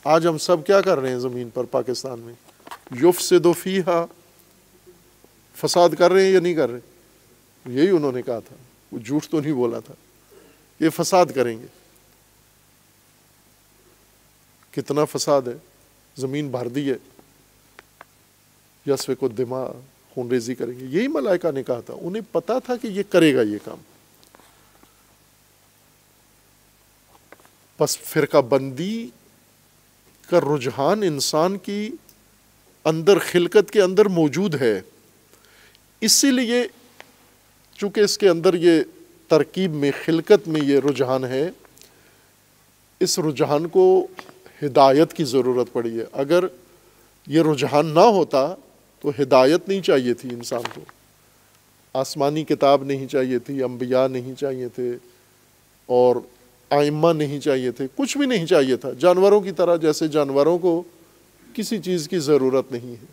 آج ہم سب کیا کر رہے ہیں زمین پر، پاکستان میں؟ یفسد فیہا، فساد کر رہے ہیں یا نہیں کر رہے؟ یہی انہوں نے کہا تھا، وہ جھوٹ تو نہیں بولا تھا، یہ فساد کریں گے۔ کتنا فساد ہے، زمین بھر دی ہے، یسفک الدماء، خون ریزی کریں گے، یہی ملائکہ نے کہا تھا۔ انہیں پتا تھا کہ یہ کرے گا یہ کام۔ پس فرقہ بندی کا رجحان انسان کی اندر، خلقت کے اندر موجود ہے، اسی لیے چونکہ اس کے اندر یہ ترکیب میں، خلقت میں یہ رجحان ہے، اس رجحان کو ہدایت کی ضرورت پڑی ہے۔ اگر یہ رجحان نہ ہوتا تو ہدایت نہیں چاہیے تھی انسان کو، آسمانی کتاب نہیں چاہیے تھی، انبیاء نہیں چاہیے تھے، اور ائمہ نہیں چاہیے تھے، کچھ بھی نہیں چاہیے تھا۔ جانوروں کی طرح، جیسے جانوروں کو کسی چیز کی ضرورت نہیں ہے،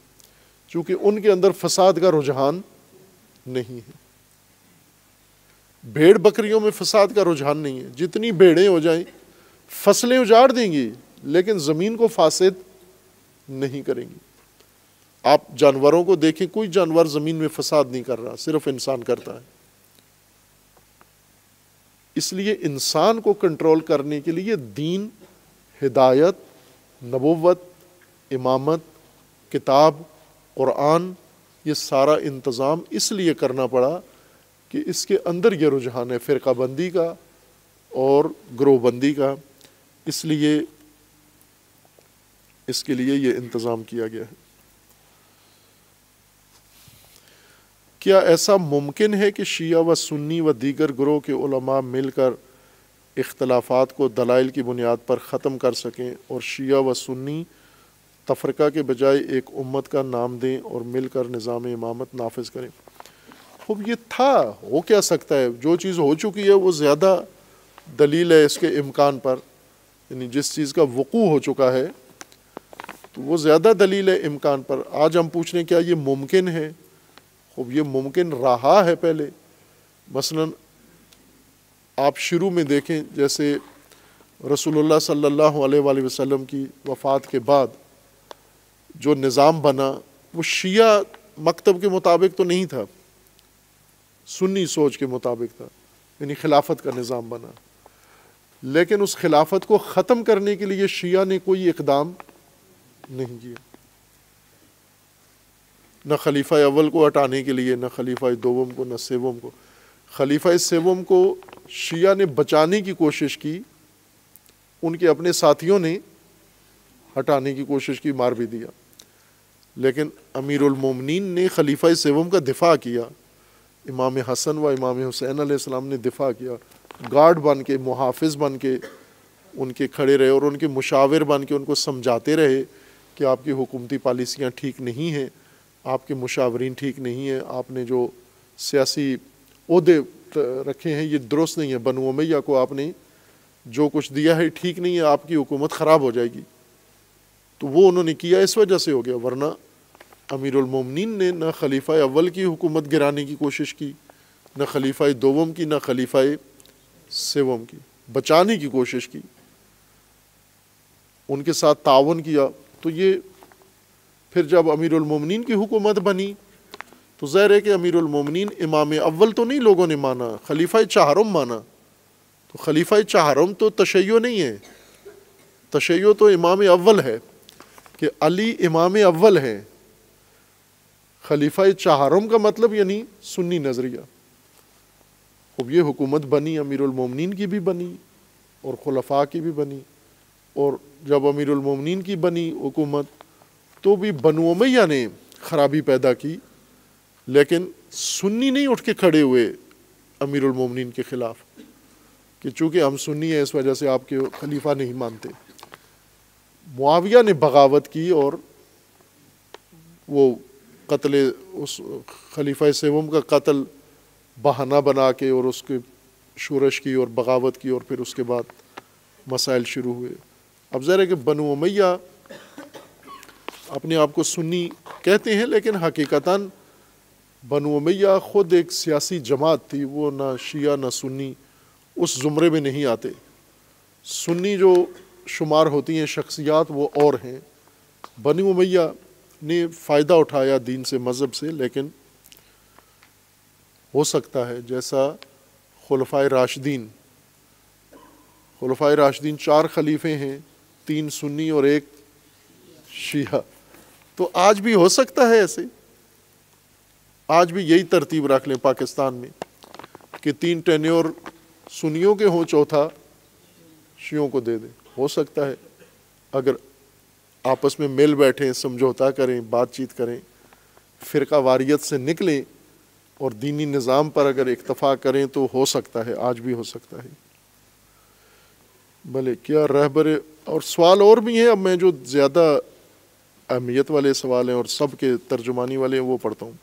چونکہ ان کے اندر فساد کا رجحان نہیں ہے۔ بھیڑ بکریوں میں فساد کا رجحان نہیں ہے، جتنی بھیڑیں ہو جائیں فصلیں اجاڑ دیں گی لیکن زمین کو فاسد نہیں کریں گی۔ آپ جانوروں کو دیکھیں، کوئی جانور زمین میں فساد نہیں کر رہا، صرف انسان کرتا ہے۔ اس لیے انسان کو کنٹرول کرنے کے لیے دین، ہدایت، نبوت، امامت، کتاب، قرآن، یہ سارا انتظام اس لیے کرنا پڑا کہ اس کے اندر یہ رجحان ہے فرقہ بندی کا اور گروہ بندی کا، اس لیے اس کے لیے یہ انتظام کیا گیا ہے۔ کیا ایسا ممکن ہے کہ شیعہ و سنی و دیگر گروہ کے علماء مل کر اختلافات کو دلائل کی بنیاد پر ختم کر سکیں اور شیعہ و سنی تفرقہ کے بجائے ایک امت کا نام دیں اور مل کر نظام امامت نافذ کریں؟ خوب یہ تھا، ہو کیا سکتا ہے؟ جو چیز ہو چکی ہے وہ زیادہ دلیل ہے اس کے امکان پر، یعنی جس چیز کا وقوع ہو چکا ہے تو وہ زیادہ دلیل ہے امکان پر۔ آج ہم پوچھ رہے ہیں کیا یہ ممکن ہے؟ خوب یہ ممکن رہا ہے پہلے۔ مثلا آپ شروع میں دیکھیں، جیسے رسول اللہ صلی اللہ علیہ وآلہ وسلم کی وفات کے بعد جو نظام بنا وہ شیعہ مکتب کے مطابق تو نہیں تھا، سنی سوچ کے مطابق تھا، یعنی خلافت کا نظام بنا، لیکن اس خلافت کو ختم کرنے کے لیے شیعہ نے کوئی اقدام نہیں کیا، نہ خلیفہ اول کو ہٹانے کے لیے، نہ خلیفہ دوم کو، نہ سوم کو۔ خلیفہ سوم کو شیعہ نے بچانے کی کوشش کی، ان کے اپنے ساتھیوں نے ہٹانے کی کوشش کی، مار بھی دیا، لیکن امیر المومنین نے خلیفہ سوم کا دفاع کیا، امام حسن و امام حسین علیہ السلام نے دفاع کیا، گارڈ بن کے، محافظ بن کے ان کے کھڑے رہے، اور ان کے مشاور بن کے ان کو سمجھاتے رہے کہ آپ کی حکومتی پالیسیاں ٹھیک نہیں ہیں، آپ کے مشاورین ٹھیک نہیں ہیں، آپ نے جو سیاسی عہدے رکھے ہیں یہ درست نہیں ہے، بنو امیہ کو آپ نے جو کچھ دیا ہے ٹھیک نہیں ہے، آپ کی حکومت خراب ہو جائے گی۔ تو وہ انہوں نے کیا، اس وجہ سے ہو گیا، ورنہ امیر المومنین نے نہ خلیفہ اول کی حکومت گرانے کی کوشش کی، نہ خلیفہ دوم کی، نہ خلیفہ سوم کی، بچانے کی کوشش کی، ان کے ساتھ تعاون کیا۔ تو یہ پھر جب امیر المومنین کی حکومت بنی تو ظاہر ہے کہ امیر المومنین امام اول تو نہیں لوگوں نے مانا، خلیفہ چہارم مانا۔ تو خلیفہ چہارم تو تشیع نہیں ہے، تشیع تو امام اول ہے کہ علی امام اول ہے، خلیفہ چہارم کا مطلب یعنی سنی نظریہ۔ اب یہ حکومت بنی، امیر المومنین کی بھی بنی اور خلفاء کی بھی بنی، اور جب امیر المومنین کی بنی حکومت تو بھی بنو امیہ نے خرابی پیدا کی، لیکن سنی نہیں اٹھ کے کھڑے ہوئے امیر المومنین کے خلاف کہ چونکہ ہم سنی ہیں اس وجہ سے آپ کے خلیفہ نہیں مانتے۔ معاویہ نے بغاوت کی اور وہ قتل اس خلیفہ سوم کا قتل بہانہ بنا کے اور اس کے شورش کی اور بغاوت کی، اور پھر اس کے بعد مسائل شروع ہوئے۔ اب ظاہر ہے کہ بنو امیہ اپنے آپ کو سنی کہتے ہیں، لیکن حقیقتاً بنو امیہ خود ایک سیاسی جماعت تھی، وہ نہ شیعہ نہ سنی اس زمرے میں نہیں آتے۔ سنی جو شمار ہوتی ہیں شخصیات وہ اور ہیں، بنو امیہ نے فائدہ اٹھایا دین سے، مذہب سے، لیکن ہو سکتا ہے جیسا خلفائے راشدین، خلفائے راشدین 4 خلیفے ہیں، 3 سنی اور 1 شیعہ، تو آج بھی ہو سکتا ہے ایسے، آج بھی یہی ترتیب رکھ لیں پاکستان میں کہ 3 ٹینیور سنیوں کے ہوں، چوتھا شیعوں کو دے دیں، ہو سکتا ہے اگر آپس میں مل بیٹھیں، سمجھوتا کریں، بات چیت کریں، فرقہ واریت سے نکلیں اور دینی نظام پر اگر اکتفا کریں تو ہو سکتا ہے، آج بھی ہو سکتا ہے۔ بھلے کیا رہبر، اور سوال اور بھی ہیں، اب میں جو زیادہ اہمیت والے سوال ہیں اور سب کے ترجمانی والے ہیں وہ پڑھتا ہوں۔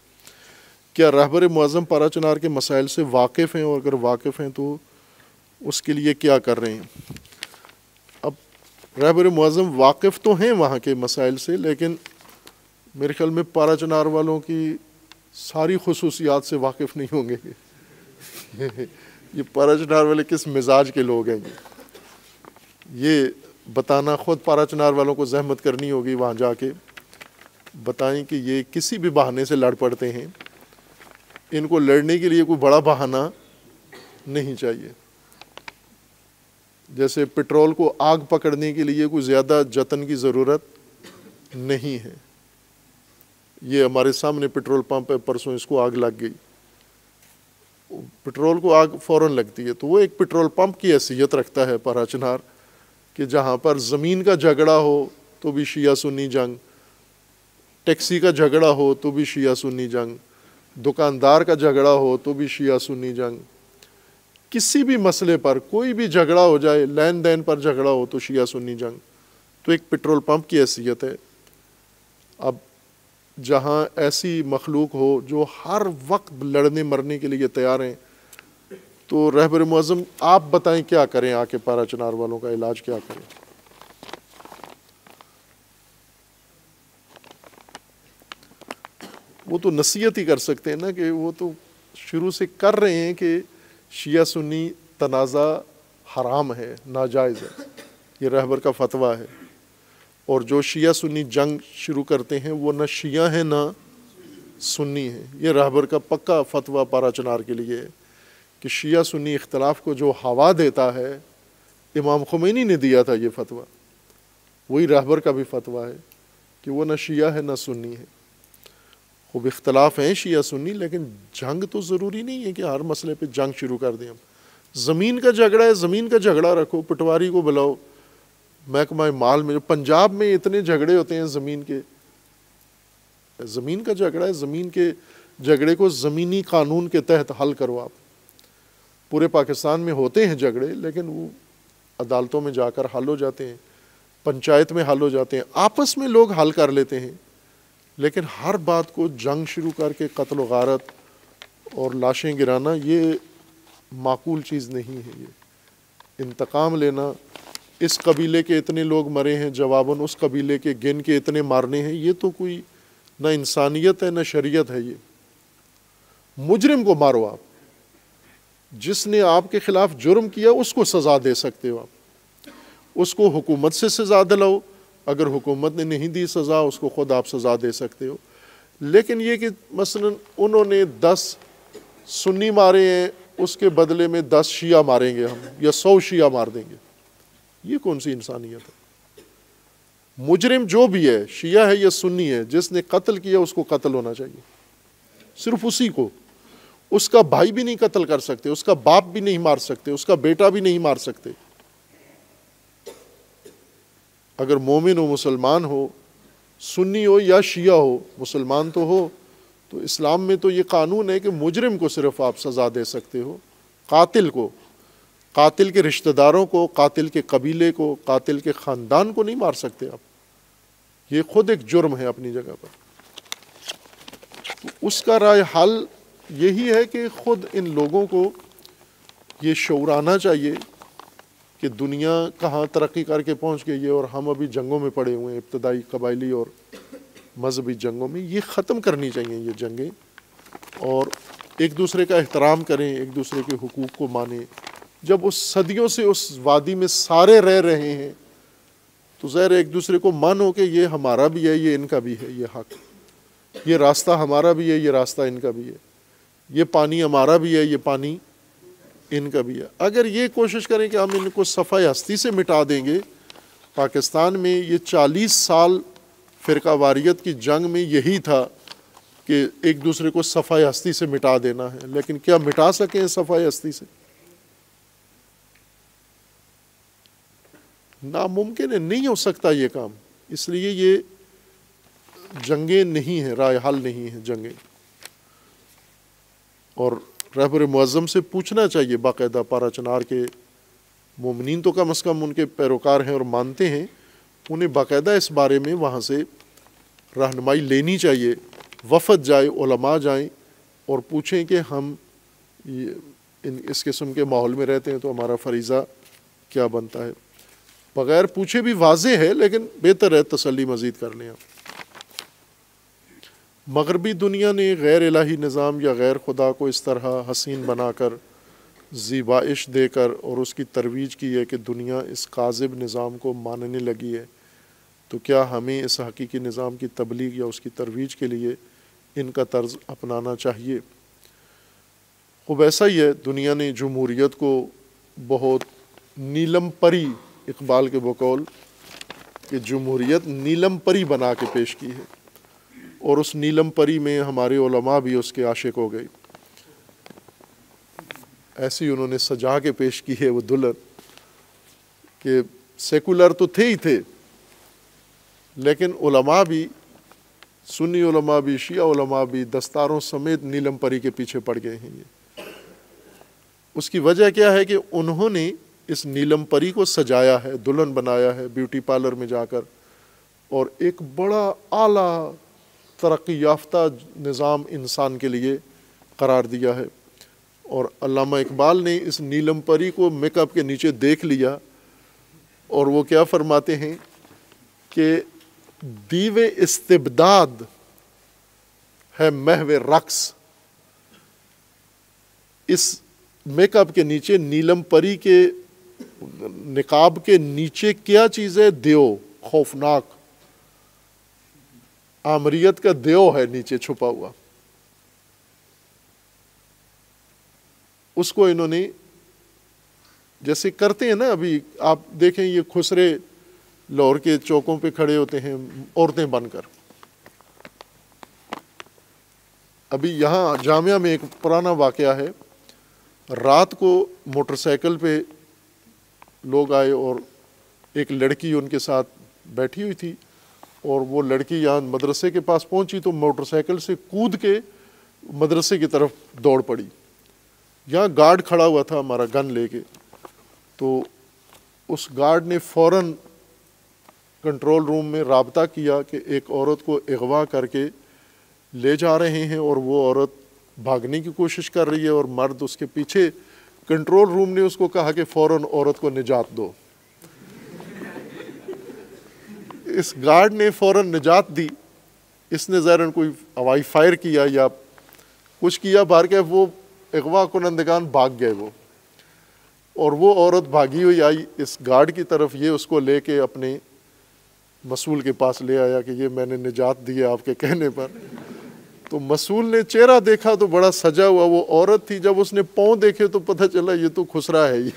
کیا رہبر معظم پارا چنار کے مسائل سے واقف ہیں، اور اگر واقف ہیں تو اس کے لیے کیا کر رہے ہیں؟ اب رہبر معظم واقف تو ہیں وہاں کے مسائل سے، لیکن میرے خیال میں پارا چنار والوں کی ساری خصوصیات سے واقف نہیں ہوں گے یہ پارا چنار والے کس مزاج کے لوگ ہیں، یہ بتانا خود پارا چنار والوں کو زحمت کرنی ہوگی، وہاں جا کے بتائیں کہ یہ کسی بھی بہانے سے لڑ پڑتے ہیں، ان کو لڑنے کے لیے کوئی بڑا بہانہ نہیں چاہیے۔ جیسے پٹرول کو آگ پکڑنے کے لیے کوئی زیادہ جتن کی ضرورت نہیں ہے۔ یہ ہمارے سامنے پٹرول پمپ ہے، پرسوں اس کو آگ لگ گئی، پٹرول کو آگ فوراً لگتی ہے، تو وہ ایک پٹرول پمپ کی حیثیت رکھتا ہے پارا چنار، کہ جہاں پر زمین کا جھگڑا ہو تو بھی شیعہ سنی جنگ، ٹیکسی کا جھگڑا ہو تو بھی شیعہ سنی جنگ، دکاندار کا جھگڑا ہو تو بھی شیعہ سنی جنگ، کسی بھی مسئلے پر کوئی بھی جھگڑا ہو جائے، لین دین پر جھگڑا ہو تو شیعہ سنی جنگ، تو ایک پٹرول پمپ کی حیثیت ہے۔ اب جہاں ایسی مخلوق ہو جو ہر وقت لڑنے مرنے کے لیے تیار ہیں، تو رہبر معظم آپ بتائیں کیا کریں، آ کے پارا چنار والوں کا علاج کیا کریں؟ وہ تو نصیحت ہی کر سکتے ہیں نا، کہ وہ تو شروع سے کر رہے ہیں کہ شیعہ سنی تنازع حرام ہے، ناجائز ہے، یہ رہبر کا فتویٰ ہے۔ اور جو شیعہ سنی جنگ شروع کرتے ہیں وہ نہ شیعہ ہیں نہ سنی ہیں، یہ رہبر کا پکا فتویٰ پارا چنار کے لیے ہے کہ شیعہ سنی اختلاف کو جو ہوا دیتا ہے، امام خمینی نے دیا تھا یہ فتویٰ، وہی رہبر کا بھی فتویٰ ہے کہ وہ نہ شیعہ ہے نہ سنی ہے۔ خوب اختلاف ہیں شیعہ سنی، لیکن جنگ تو ضروری نہیں ہے کہ ہر مسئلے پہ جنگ شروع کر دیں ہم۔ زمین کا جھگڑا ہے، زمین کا جھگڑا رکھو، پٹواری کو بلاؤ، محکمہ مال میں، جو پنجاب میں اتنے جھگڑے ہوتے ہیں زمین کے، زمین کا جھگڑا ہے، زمین کے جھگڑے کو زمینی قانون کے تحت حل کرو آپ۔ پورے پاکستان میں ہوتے ہیں جھگڑے، لیکن وہ عدالتوں میں جا کر حل ہو جاتے ہیں، پنچایت میں حل ہو جاتے ہیں، آپس میں لوگ حل کر لیتے ہیں۔ لیکن ہر بات کو جنگ شروع کر کے قتل و غارت اور لاشیں گرانا یہ معقول چیز نہیں ہے۔ یہ انتقام لینا، اس قبیلے کے اتنے لوگ مرے ہیں جواباً اس قبیلے کے گن کے اتنے مارنے ہیں، یہ تو کوئی نہ انسانیت ہے نہ شریعت ہے۔ یہ مجرم کو مارو آپ، جس نے آپ کے خلاف جرم کیا اس کو سزا دے سکتے ہو آپ، اس کو حکومت سے سزا دلاؤ، اگر حکومت نے نہیں دی سزا اس کو خود آپ سزا دے سکتے ہو۔ لیکن یہ کہ مثلا انہوں نے 10 سنی مارے ہیں، اس کے بدلے میں 10 شیعہ ماریں گے ہم، یا 100 شیعہ مار دیں گے، یہ کون سی انسانیت ہے؟ مجرم جو بھی ہے، شیعہ ہے یا سنی ہے، جس نے قتل کیا اس کو قتل ہونا چاہیے، صرف اسی کو۔ اس کا بھائی بھی نہیں قتل کر سکتے، اس کا باپ بھی نہیں مار سکتے، اس کا بیٹا بھی نہیں مار سکتے۔ اگر مومن ہو، مسلمان ہو، سنی ہو یا شیعہ ہو، مسلمان تو ہو، تو اسلام میں تو یہ قانون ہے کہ مجرم کو صرف آپ سزا دے سکتے ہو، قاتل کو، قاتل کے رشتہ داروں کو، قاتل کے قبیلے کو، قاتل کے خاندان کو نہیں مار سکتے آپ۔ یہ خود ایک جرم ہے اپنی جگہ پر۔ اس کا رائے حل یہی ہے کہ خود ان لوگوں کو یہ شعور آنا چاہیے کہ دنیا کہاں ترقی کر کے پہنچ گئی ہے اور ہم ابھی جنگوں میں پڑے ہوئے ہیں، ابتدائی قبائلی اور مذہبی جنگوں میں۔ یہ ختم کرنی چاہیے یہ جنگیں، اور ایک دوسرے کا احترام کریں، ایک دوسرے کے حقوق کو مانیں۔ جب اس صدیوں سے اس وادی میں سارے رہ رہے ہیں تو ظاہر ایک دوسرے کو مانو کہ یہ ہمارا بھی ہے، یہ ان کا بھی ہے، یہ حق، یہ راستہ ہمارا بھی ہے، یہ راستہ ان کا بھی ہے، یہ پانی ہمارا بھی ہے، یہ پانی ان کا بھی ہے۔ اگر یہ کوشش کریں کہ ہم ان کو صفحہ ہستی سے مٹا دیں گے، پاکستان میں یہ 40 سال فرقہ واریت کی جنگ میں یہی تھا کہ ایک دوسرے کو صفحہ ہستی سے مٹا دینا ہے، لیکن کیا مٹا سکیں صفحہ ہستی سے؟ ناممکن ہے، نہیں ہو سکتا یہ کام۔ اس لیے یہ جنگیں نہیں ہیں، رائے حل نہیں ہیں جنگیں۔ اور رہبر معظم سے پوچھنا چاہیے باقاعدہ، پارا چنار کے مومنین تو کم از کم ان کے پیروکار ہیں اور مانتے ہیں، انہیں باقاعدہ اس بارے میں وہاں سے رہنمائی لینی چاہیے، وفد جائے، علماء جائیں اور پوچھیں کہ ہم اس قسم کے ماحول میں رہتے ہیں تو ہمارا فریضہ کیا بنتا ہے۔ بغیر پوچھے بھی واضح ہے، لیکن بہتر ہے تسلی مزید کر لیں آپ۔ مغربی دنیا نے غیر الہی نظام یا غیر خدا کو اس طرح حسین بنا کر، زیبائش دے کر اور اس کی ترویج کی ہے کہ دنیا اس کاذب نظام کو ماننے لگی ہے، تو کیا ہمیں اس حقیقی نظام کی تبلیغ یا اس کی ترویج کے لیے ان کا طرز اپنانا چاہیے؟ خوب ایسا ہی ہے، دنیا نے جمہوریت کو بہت نیلم پری، اقبال کے بقول کہ جمہوریت نیلم پری بنا کے پیش کی ہے، اور اس نیلم پری میں ہمارے علماء بھی اس کے عاشق ہو گئے۔ ایسی انہوں نے سجا کے پیش کی ہے وہ دلہن کہ سیکولر تو تھے ہی تھے، لیکن علماء بھی، سنی علماء بھی، شیعہ علماء بھی دستاروں سمیت نیلم پری کے پیچھے پڑ گئے ہیں۔ یہ اس کی وجہ کیا ہے کہ انہوں نے اس نیلم پری کو سجایا ہے، دلہن بنایا ہے بیوٹی پارلر میں جا کر، اور ایک بڑا اعلیٰ ترقی یافتہ نظام انسان کے لیے قرار دیا ہے۔ اور علامہ اقبال نے اس نیلم پری کو میک اپ کے نیچے دیکھ لیا، اور وہ کیا فرماتے ہیں کہ دیو استبداد ہے محو رقص۔ اس میک اپ کے نیچے نیلم پری کے نقاب کے نیچے کیا چیز ہے؟ دیو، خوفناک آمریت کا دیو ہے نیچے چھپا ہوا. اس کو انہوں نے جیسے کرتے ہیں نا، ابھی آپ دیکھیں یہ خسرے لاہور کے چوکوں پہ کھڑے ہوتے ہیں عورتیں بن کر. ابھی یہاں جامعہ میں ایک پرانا واقعہ ہے، رات کو موٹر سائیکل پہ لوگ آئے اور ایک لڑکی ان کے ساتھ بیٹھی ہوئی تھی، اور وہ لڑکی یہاں مدرسے کے پاس پہنچی تو موٹر سائیکل سے کود کے مدرسے کی طرف دوڑ پڑی. یہاں گارڈ کھڑا ہوا تھا ہمارا گن لے کے، تو اس گارڈ نے فوراً کنٹرول روم میں رابطہ کیا کہ ایک عورت کو اغوا کر کے لے جا رہے ہیں اور وہ عورت بھاگنے کی کوشش کر رہی ہے اور مرد اس کے پیچھے. کنٹرول روم نے اس کو کہا کہ فوراً عورت کو نجات دو. اس گارڈ نے فوراً نجات دی. اس نے ظاہراً کوئی ہوائی فائر کیا یا کچھ کیا، باہر کے وہ اغوا کنندگان بھاگ گئے وہ، اور وہ عورت بھاگی ہوئی آئی اس گارڈ کی طرف. یہ اس کو لے کے اپنے مسئول کے پاس لے آیا کہ یہ میں نے نجات دی ہے آپ کے کہنے پر. تو مسئول نے چہرہ دیکھا تو بڑا سجا ہوا وہ عورت تھی. جب اس نے پاؤں دیکھے تو پتہ چلا یہ تو خسرا ہے ہی.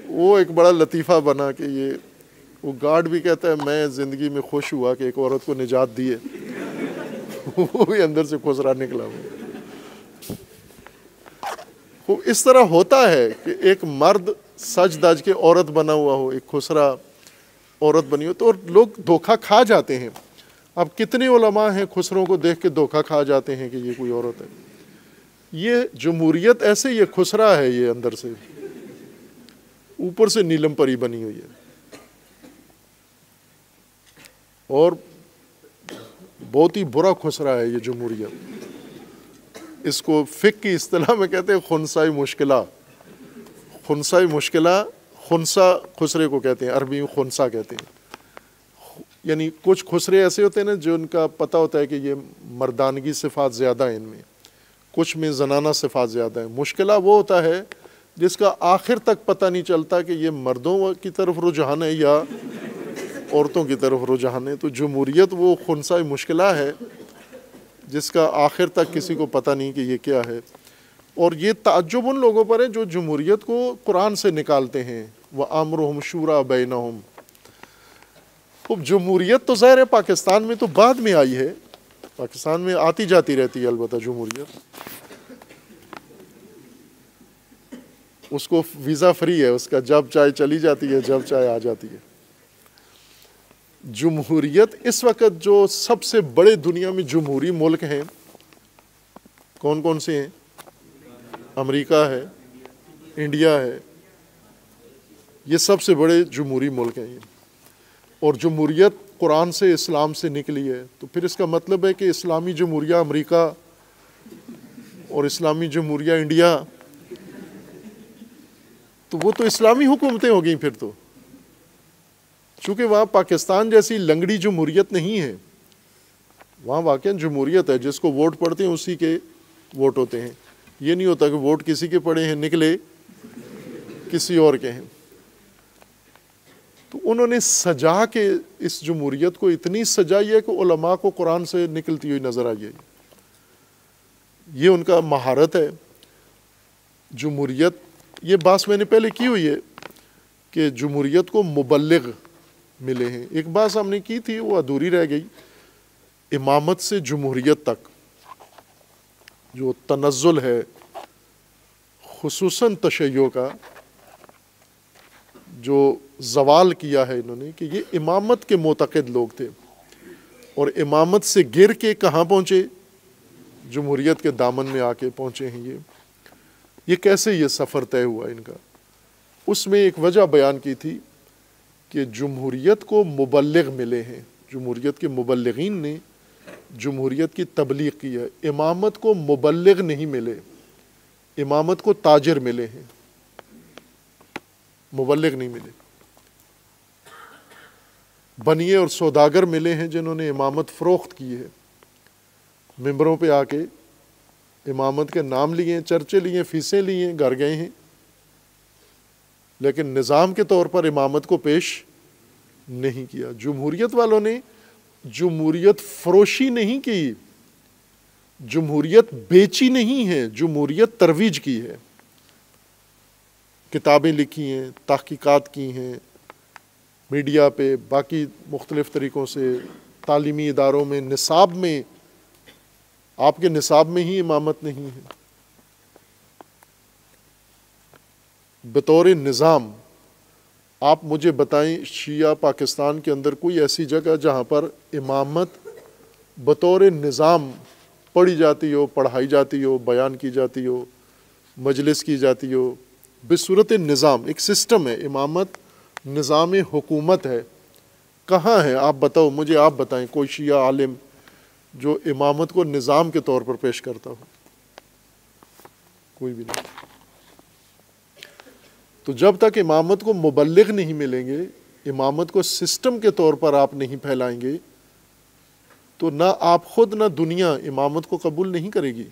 وہ ایک بڑا لطیفہ بنا کہ یہ وہ گارڈ بھی کہتا ہے میں زندگی میں خوش ہوا کہ ایک عورت کو نجات دی ہے. وہ بھی اندر سے خسرا نکلا ہوا. وہ اس طرح ہوتا ہے کہ ایک مرد سج دج کے عورت بنا ہوا ہو، ایک خسرا عورت بنی ہو، تو لوگ دھوکہ کھا جاتے ہیں. اب کتنے علماء ہیں خسروں کو دیکھ کے دھوکہ کھا جاتے ہیں کہ یہ کوئی عورت ہے. یہ جمہوریت ایسے یہ خسرا ہے، یہ اندر سے اوپر سے نیلم پری بنی ہوئی ہے. اور بہت ہی برا خسرا ہے یہ جمہوریت. اس کو فقہ کی اصطلاح میں کہتے ہیں خنثی مشکلہ. خنثی مشکلہ، خنثی خسرے کو کہتے ہیں، عربی میں خنثی کہتے ہیں. یعنی کچھ خسرے ایسے ہوتے ہیں نا جو ان کا پتہ ہوتا ہے کہ یہ مردانگی صفات زیادہ ہیں ان میں، کچھ میں زنانہ صفات زیادہ ہیں. مشکلہ وہ ہوتا ہے جس کا آخر تک پتہ نہیں چلتا کہ یہ مردوں کی طرف رجحان ہے یا عورتوں کی طرف رجحان ہے. تو جمہوریت وہ خنثی مشکلہ ہے جس کا آخر تک کسی کو پتہ نہیں کہ یہ کیا ہے. اور یہ تعجب ان لوگوں پر ہے جو جمہوریت کو قرآن سے نکالتے ہیں. وَأَمْرُهُمْ شُورَىٰ بَيْنَهُمْ. اب جمہوریت تو ظاہر ہے پاکستان میں تو بعد میں آئی ہے، پاکستان میں آتی جاتی رہتی ہے البتہ جمہوریت. اس کو ویزا فری ہے، اس کا جب چاہے چلی جاتی ہے، جب چاہے آ جاتی ہے. جمہوریت اس وقت جو سب سے بڑے دنیا میں جمہوری ملک ہیں کون کون سے ہیں؟ امریکہ ہے، انڈیا ہے، یہ سب سے بڑے جمہوری ملک ہیں یہ. اور جمہوریت قرآن سے، اسلام سے نکلی ہے. تو پھر اس کا مطلب ہے کہ اسلامی جمہوریہ امریکہ اور اسلامی جمہوریہ انڈیا، تو وہ تو اسلامی حکومتیں ہو گئیں پھر تو. چونکہ وہاں پاکستان جیسی لنگڑی جمہوریت نہیں ہے، وہاں واقعا جمہوریت ہے. جس کو ووٹ پڑتے ہیں اسی کے ووٹ ہوتے ہیں. یہ نہیں ہوتا کہ ووٹ کسی کے پڑے ہیں نکلے کسی اور کے ہیں. تو انہوں نے سجا کے اس جمہوریت کو اتنی سجائی ہے کہ علماء کو قرآن سے نکلتی ہوئی نظر آئی ہے. یہ ان کا مہارت ہے. جمہوریت، یہ بات میں نے پہلے کی ہوئی ہے کہ جمہوریت کو مبلغ ملے ہیں. ایک بات ہم نے کی تھی وہ ادھوری رہ گئی. امامت سے جمہوریت تک جو تنزل ہے خصوصاً تشیع کا، جو زوال کیا ہے انہوں نے، کہ یہ امامت کے معتقد لوگ تھے اور امامت سے گر کے کہاں پہنچے؟ جمہوریت کے دامن میں آ کے پہنچے ہیں. یہ کیسے یہ سفر طے ہوا ان کا؟ اس میں ایک وجہ بیان کی تھی کہ جمہوریت کو مبلغ ملے ہیں. جمہوریت کے مبلغین نے جمہوریت کی تبلیغ کی ہے. امامت کو مبلغ نہیں ملے، امامت کو تاجر ملے ہیں، مبلغ نہیں ملے. بنیے اور سوداگر ملے ہیں جنہوں نے امامت فروخت کی ہے، ممبروں پہ آ کے امامت کے نام لیے، چرچے لیے، فیسیں لیے، گھر گئے ہیں، لیکن نظام کے طور پر امامت کو پیش نہیں کیا۔ جمہوریت والوں نے جمہوریت فروشی نہیں کی، جمہوریت بیچی نہیں ہے، جمہوریت ترویج کی ہے۔ کتابیں لکھی ہیں، تحقیقات کی ہیں، میڈیا پہ، باقی مختلف طریقوں سے، تعلیمی اداروں میں، نصاب میں، آپ کے نصاب میں ہی امامت نہیں ہے۔ بطور نظام آپ مجھے بتائیں، شیعہ پاکستان کے اندر کوئی ایسی جگہ جہاں پر امامت بطور نظام پڑھی جاتی ہو، پڑھائی جاتی ہو، بیان کی جاتی ہو، مجلس کی جاتی ہو، بصورت نظام، ایک سسٹم ہے، امامت نظام حکومت ہے، کہاں ہے؟ آپ بتاؤ مجھے، آپ بتائیں کوئی شیعہ عالم جو امامت کو نظام کے طور پر پیش کرتا ہو، کوئی بھی نہیں۔ تو جب تک امامت کو مبلغ نہیں ملیں گے، امامت کو سسٹم کے طور پر آپ نہیں پھیلائیں گے، تو نہ آپ خود نہ دنیا امامت کو قبول نہیں کرے گی۔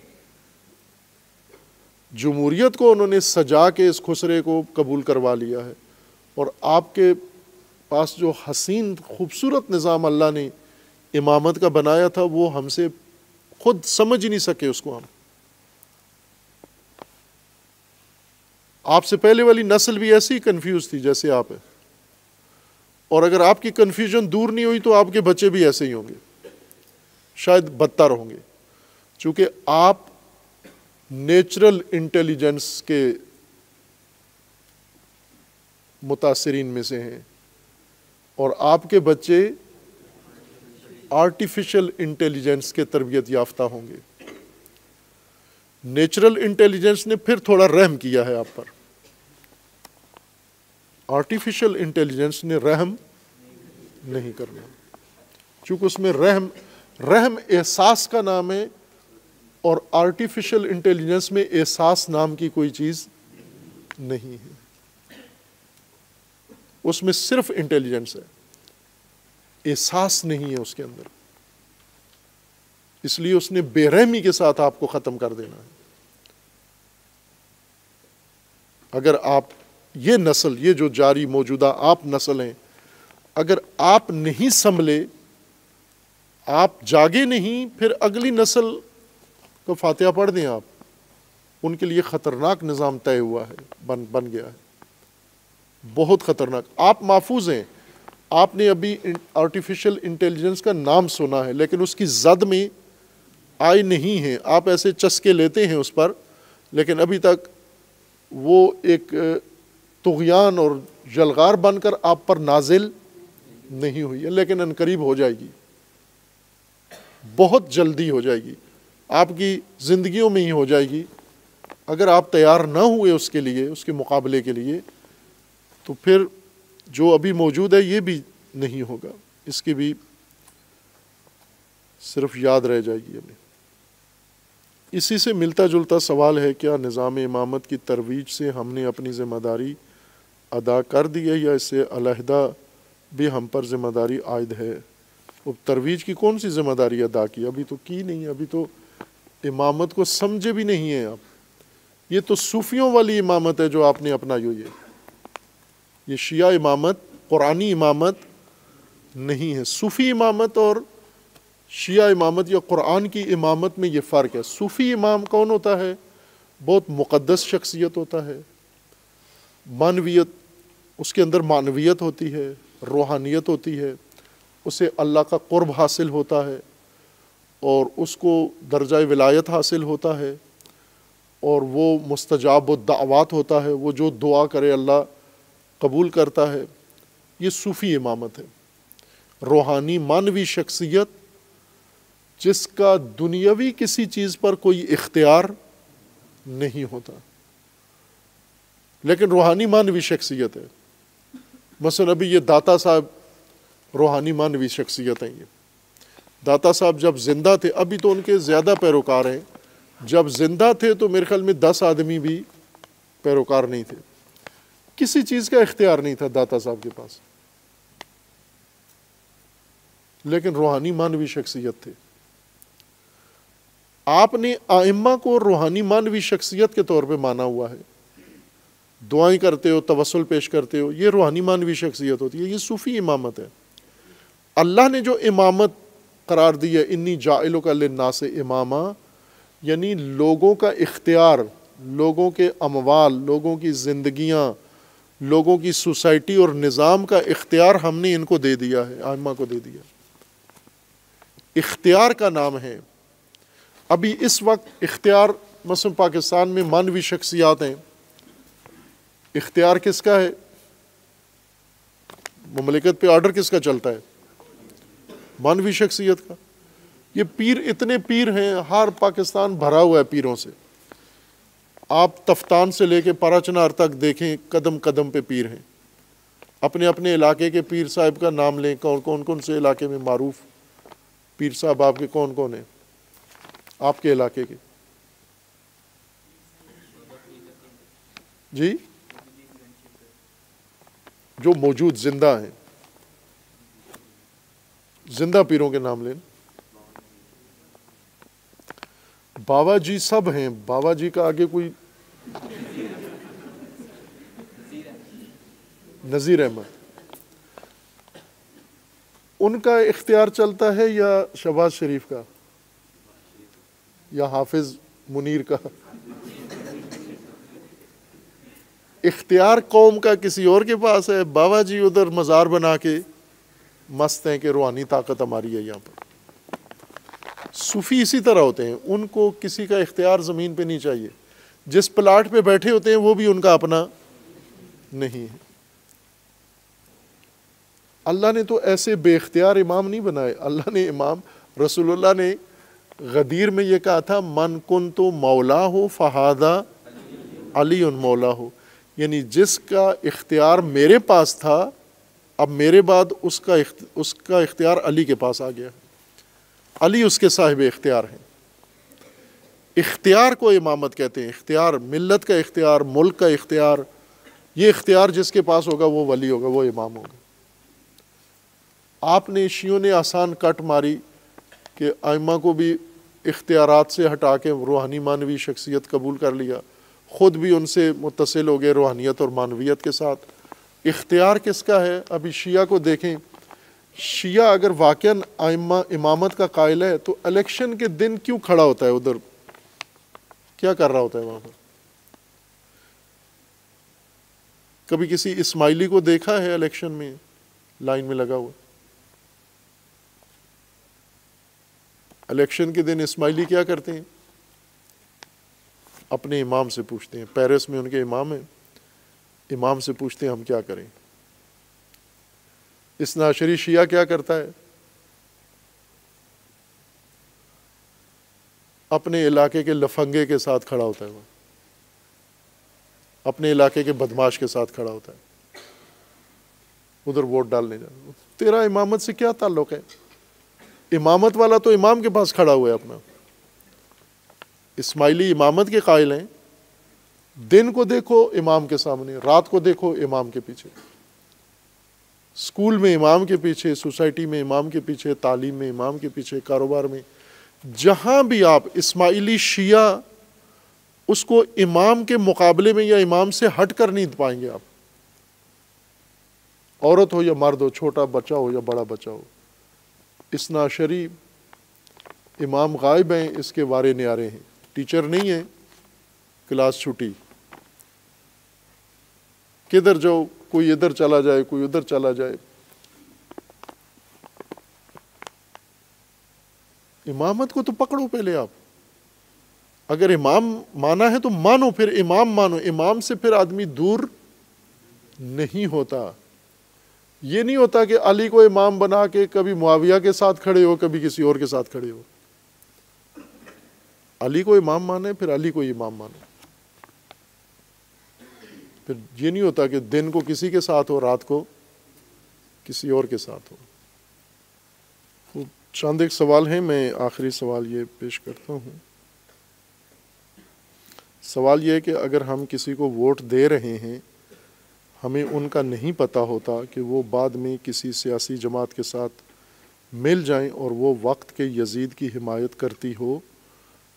جمہوریت کو انہوں نے سجا کے اس خسرے کو قبول کروا لیا ہے، اور آپ کے پاس جو حسین خوبصورت نظام اللہ نے امامت کا بنایا تھا، وہ ہم سے خود سمجھ ہی نہیں سکے اس کو ہم۔ آپ سے پہلے والی نسل بھی ایسی کنفیوز تھی جیسے آپ ہیں، اور اگر آپ کی کنفیوژن دور نہیں ہوئی تو آپ کے بچے بھی ایسے ہی ہوں گے، شاید بدتر ہوں گے، چونکہ آپ نیچرل انٹیلیجنس کے متاثرین میں سے ہیں، اور آپ کے بچے آرٹیفیشل انٹیلیجنس کے تربیت یافتہ ہوں گے۔ نیچرل انٹیلیجنس نے پھر تھوڑا رحم کیا ہے آپ پر، آرٹیفیشل انٹیلیجنس نے رحم نہیں کرنا، چونکہ اس میں رحم احساس کا نام ہے، اور آرٹیفیشل انٹیلیجنس میں احساس نام کی کوئی چیز نہیں ہے، اس میں صرف انٹیلیجنس ہے، احساس نہیں ہے اس کے اندر، اس لیے اس نے بے رحمی کے ساتھ آپ کو ختم کر دینا ہے۔ اگر آپ یہ نسل، یہ جو جاری موجودہ آپ نسل ہیں، اگر آپ نہیں سنبھلے، آپ جاگے نہیں، پھر اگلی نسل کو فاتحہ پڑھ دیں آپ، ان کے لیے خطرناک نظام طے ہوا ہے، بن گیا ہے، بہت خطرناک۔ آپ محفوظ ہیں، آپ نے ابھی آرٹیفیشل انٹیلیجنس کا نام سنا ہے، لیکن اس کی زد میں آئے نہیں ہیں، آپ ایسے چسکے لیتے ہیں اس پر، لیکن ابھی تک وہ ایک طغیان اور جلغار بن کر آپ پر نازل نہیں ہوئی ہے، لیکن عنقریب ہو جائے گی، بہت جلدی ہو جائے گی، آپ کی زندگیوں میں ہی ہو جائے گی۔ اگر آپ تیار نہ ہوئے اس کے لیے، اس کے مقابلے کے لیے، تو پھر جو ابھی موجود ہے یہ بھی نہیں ہوگا، اس کی بھی صرف یاد رہ جائے گی ہمیں۔ اسی سے ملتا جلتا سوال ہے، کیا نظام امامت کی ترویج سے ہم نے اپنی ذمہ داری ادا کر دی ہے، یا اس سے علیحدہ بھی ہم پر ذمہ داری عائد ہے؟ اب ترویج کی کون سی ذمہ داری ادا کی؟ ابھی تو کی نہیں، ابھی تو امامت کو سمجھے بھی نہیں ہیں آپ۔ یہ تو صوفیوں والی امامت ہے جو آپ نے اپنائی ہوئی ہے، یہ شیعہ امامت، قرآنی امامت نہیں ہے۔ صوفی امامت اور شیعہ امامت یا قرآن کی امامت میں یہ فرق ہے۔ صوفی امام کون ہوتا ہے؟ بہت مقدس شخصیت ہوتا ہے، معنویت، اس کے اندر معنویت ہوتی ہے، روحانیت ہوتی ہے، اسے اللہ کا قرب حاصل ہوتا ہے، اور اس کو درجہ ولایت حاصل ہوتا ہے، اور وہ مستجاب الدعوات ہوتا ہے، وہ جو دعا کرے اللہ قبول کرتا ہے۔ یہ صوفی امامت ہے، روحانی معنوی شخصیت جس کا دنیاوی کسی چیز پر کوئی اختیار نہیں ہوتا، لیکن روحانی معنوی شخصیت ہے۔ مثلا ابھی یہ داتا صاحب روحانی معنوی شخصیت ہیں۔ یہ داتا صاحب جب زندہ تھے، ابھی تو ان کے زیادہ پیروکار ہیں، جب زندہ تھے تو میرے خیال میں 10 آدمی بھی پیروکار نہیں تھے، کسی چیز کا اختیار نہیں تھا داتا صاحب کے پاس، لیکن روحانی معنوی شخصیت تھے۔ آپ نے ائمہ کو روحانی مانوی شخصیت کے طور پہ مانا ہوا ہے، دعائیں کرتے ہو، توسل پیش کرتے ہو، یہ روحانی مانوی شخصیت ہوتی ہے، یہ صوفی امامت ہے۔ اللہ نے جو امامت قرار دی ہے، انی جاعلک للناس اماما، یعنی لوگوں کا اختیار، لوگوں کے اموال، لوگوں کی زندگیاں، لوگوں کی سوسائٹی اور نظام کا اختیار ہم نے ان کو دے دیا ہے، ائمہ کو دے دیا۔ اختیار کا نام ہے۔ ابھی اس وقت اختیار مثلا پاکستان میں مانوی شخصیات ہیں، اختیار کس کا ہے؟ مملکت پہ آرڈر کس کا چلتا ہے؟ مانوی شخصیت کا۔ یہ پیر اتنے پیر ہیں، ہر پاکستان بھرا ہوا ہے پیروں سے، آپ تفتان سے لے کے پارا چنار تک دیکھیں، قدم قدم پہ پیر ہیں۔ اپنے اپنے علاقے کے پیر صاحب کا نام لیں، کون سے علاقے میں معروف پیر صاحب آپ کے کون ہیں آپ کے علاقے کے؟ جی، جو موجود زندہ ہیں، زندہ پیروں کے نام لیں۔ بابا جی سب ہیں، بابا جی کا آگے کوئی؟ نذیر احمد، ان کا اختیار چلتا ہے یا شہباز شریف کا یا حافظ منیر کا؟ اختیار قوم کا کسی اور کے پاس ہے، بابا جی ادھر مزار بنا کے مست ہیں کہ روحانی طاقت ہماری ہے یہاں پر۔ صوفی اسی طرح ہوتے ہیں، ان کو کسی کا اختیار زمین پہ نہیں چاہیے، جس پلاٹ پہ بیٹھے ہوتے ہیں وہ بھی ان کا اپنا نہیں ہے۔ اللہ نے تو ایسے بے اختیار امام نہیں بنائے، اللہ نے امام، رسول اللہ نے غدیر میں یہ کہا تھا، من کنت مولا ہو فہذا علی مولا ہو، یعنی جس کا اختیار میرے پاس تھا اب میرے بعد اس کا اختیار علی کے پاس آ گیا، علی اس کے صاحب اختیار ہیں۔ اختیار کو امامت کہتے ہیں، اختیار، ملت کا اختیار، ملک کا اختیار، یہ اختیار جس کے پاس ہوگا وہ ولی ہوگا، وہ امام ہوگا۔ آپ نے شیعوں نے آسان کٹ ماری کہ ائمہ کو بھی اختیارات سے ہٹا کے روحانی مانوی شخصیت قبول کر لیا، خود بھی ان سے متصل ہو گئے روحانیت اور مانویت کے ساتھ۔ اختیار کس کا ہے؟ ابھی شیعہ کو دیکھیں، شیعہ اگر واقعاً ائمہ امامت کا قائل ہے تو الیکشن کے دن کیوں کھڑا ہوتا ہے ادھر؟ کیا کر رہا ہوتا ہے وہاں پر؟ کبھی کسی اسماعیلی کو دیکھا ہے الیکشن میں لائن میں لگا ہوا؟ الیکشن کے دن اسماعیلی کیا کرتے ہیں؟ اپنے امام سے پوچھتے ہیں، پیرس میں ان کے امام ہیں، امام سے پوچھتے ہیں ہم کیا کریں۔ اثنا عشری شیعہ کیا کرتا ہے؟ اپنے علاقے کے لفنگے کے ساتھ کھڑا ہوتا ہے، وہ اپنے علاقے کے بدماش کے ساتھ کھڑا ہوتا ہے، ادھر ووٹ ڈالنے جانا۔ تیرا امامت سے کیا تعلق ہے؟ امامت والا تو امام کے پاس کھڑا ہوا ہے اپنا۔ اسماعیلی امامت کے قائل ہیں، دن کو دیکھو امام کے سامنے، رات کو دیکھو امام کے پیچھے، اسکول میں امام کے پیچھے، سوسائٹی میں امام کے پیچھے، تعلیم میں امام کے پیچھے، کاروبار میں، جہاں بھی آپ اسماعیلی شیعہ اس کو امام کے مقابلے میں یا امام سے ہٹ کر نہیں پائیں گے آپ، عورت ہو یا مرد ہو، چھوٹا بچہ ہو یا بڑا بچہ ہو۔ اثنا عشری امام غائب ہیں، اس کے وارے نیارے ہیں، ٹیچر نہیں ہیں، کلاس چھٹی، کدھر جاؤ، کوئی ادھر چلا جائے، کوئی ادھر چلا جائے۔ امامت کو تو پکڑو پہلے آپ، اگر امام مانا ہے تو مانو، پھر امام مانو، امام سے پھر آدمی دور نہیں ہوتا۔ یہ نہیں ہوتا کہ علی کو امام بنا کے کبھی معاویہ کے ساتھ کھڑے ہو، کبھی کسی اور کے ساتھ کھڑے ہو۔ علی کو امام مانے، پھر علی کو امام مانو۔ پھر یہ نہیں ہوتا کہ دن کو کسی کے ساتھ ہو، رات کو کسی اور کے ساتھ ہو۔ چند ایک سوال ہیں، میں آخری سوال یہ پیش کرتا ہوں۔ سوال یہ ہے کہ اگر ہم کسی کو ووٹ دے رہے ہیں، ہمیں ان کا نہیں پتہ ہوتا کہ وہ بعد میں کسی سیاسی جماعت کے ساتھ مل جائیں اور وہ وقت کے یزید کی حمایت کرتی ہو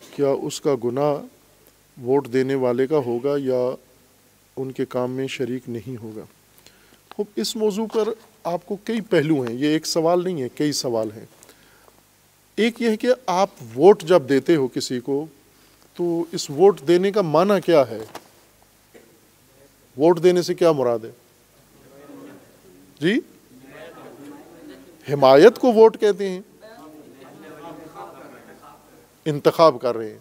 کیا اس کا گناہ ووٹ دینے والے کا ہوگا یا ان کے کام میں شریک نہیں ہوگا؟ اب اس موضوع پر آپ کو کئی پہلو ہیں، یہ ایک سوال نہیں ہے، کئی سوال ہیں۔ ایک یہ ہے کہ آپ ووٹ جب دیتے ہو کسی کو تو اس ووٹ دینے کا معنی کیا ہے؟ ووٹ دینے سے کیا مراد ہے؟ جی، حمایت کو ووٹ کہتے ہیں، انتخاب کر رہے ہیں،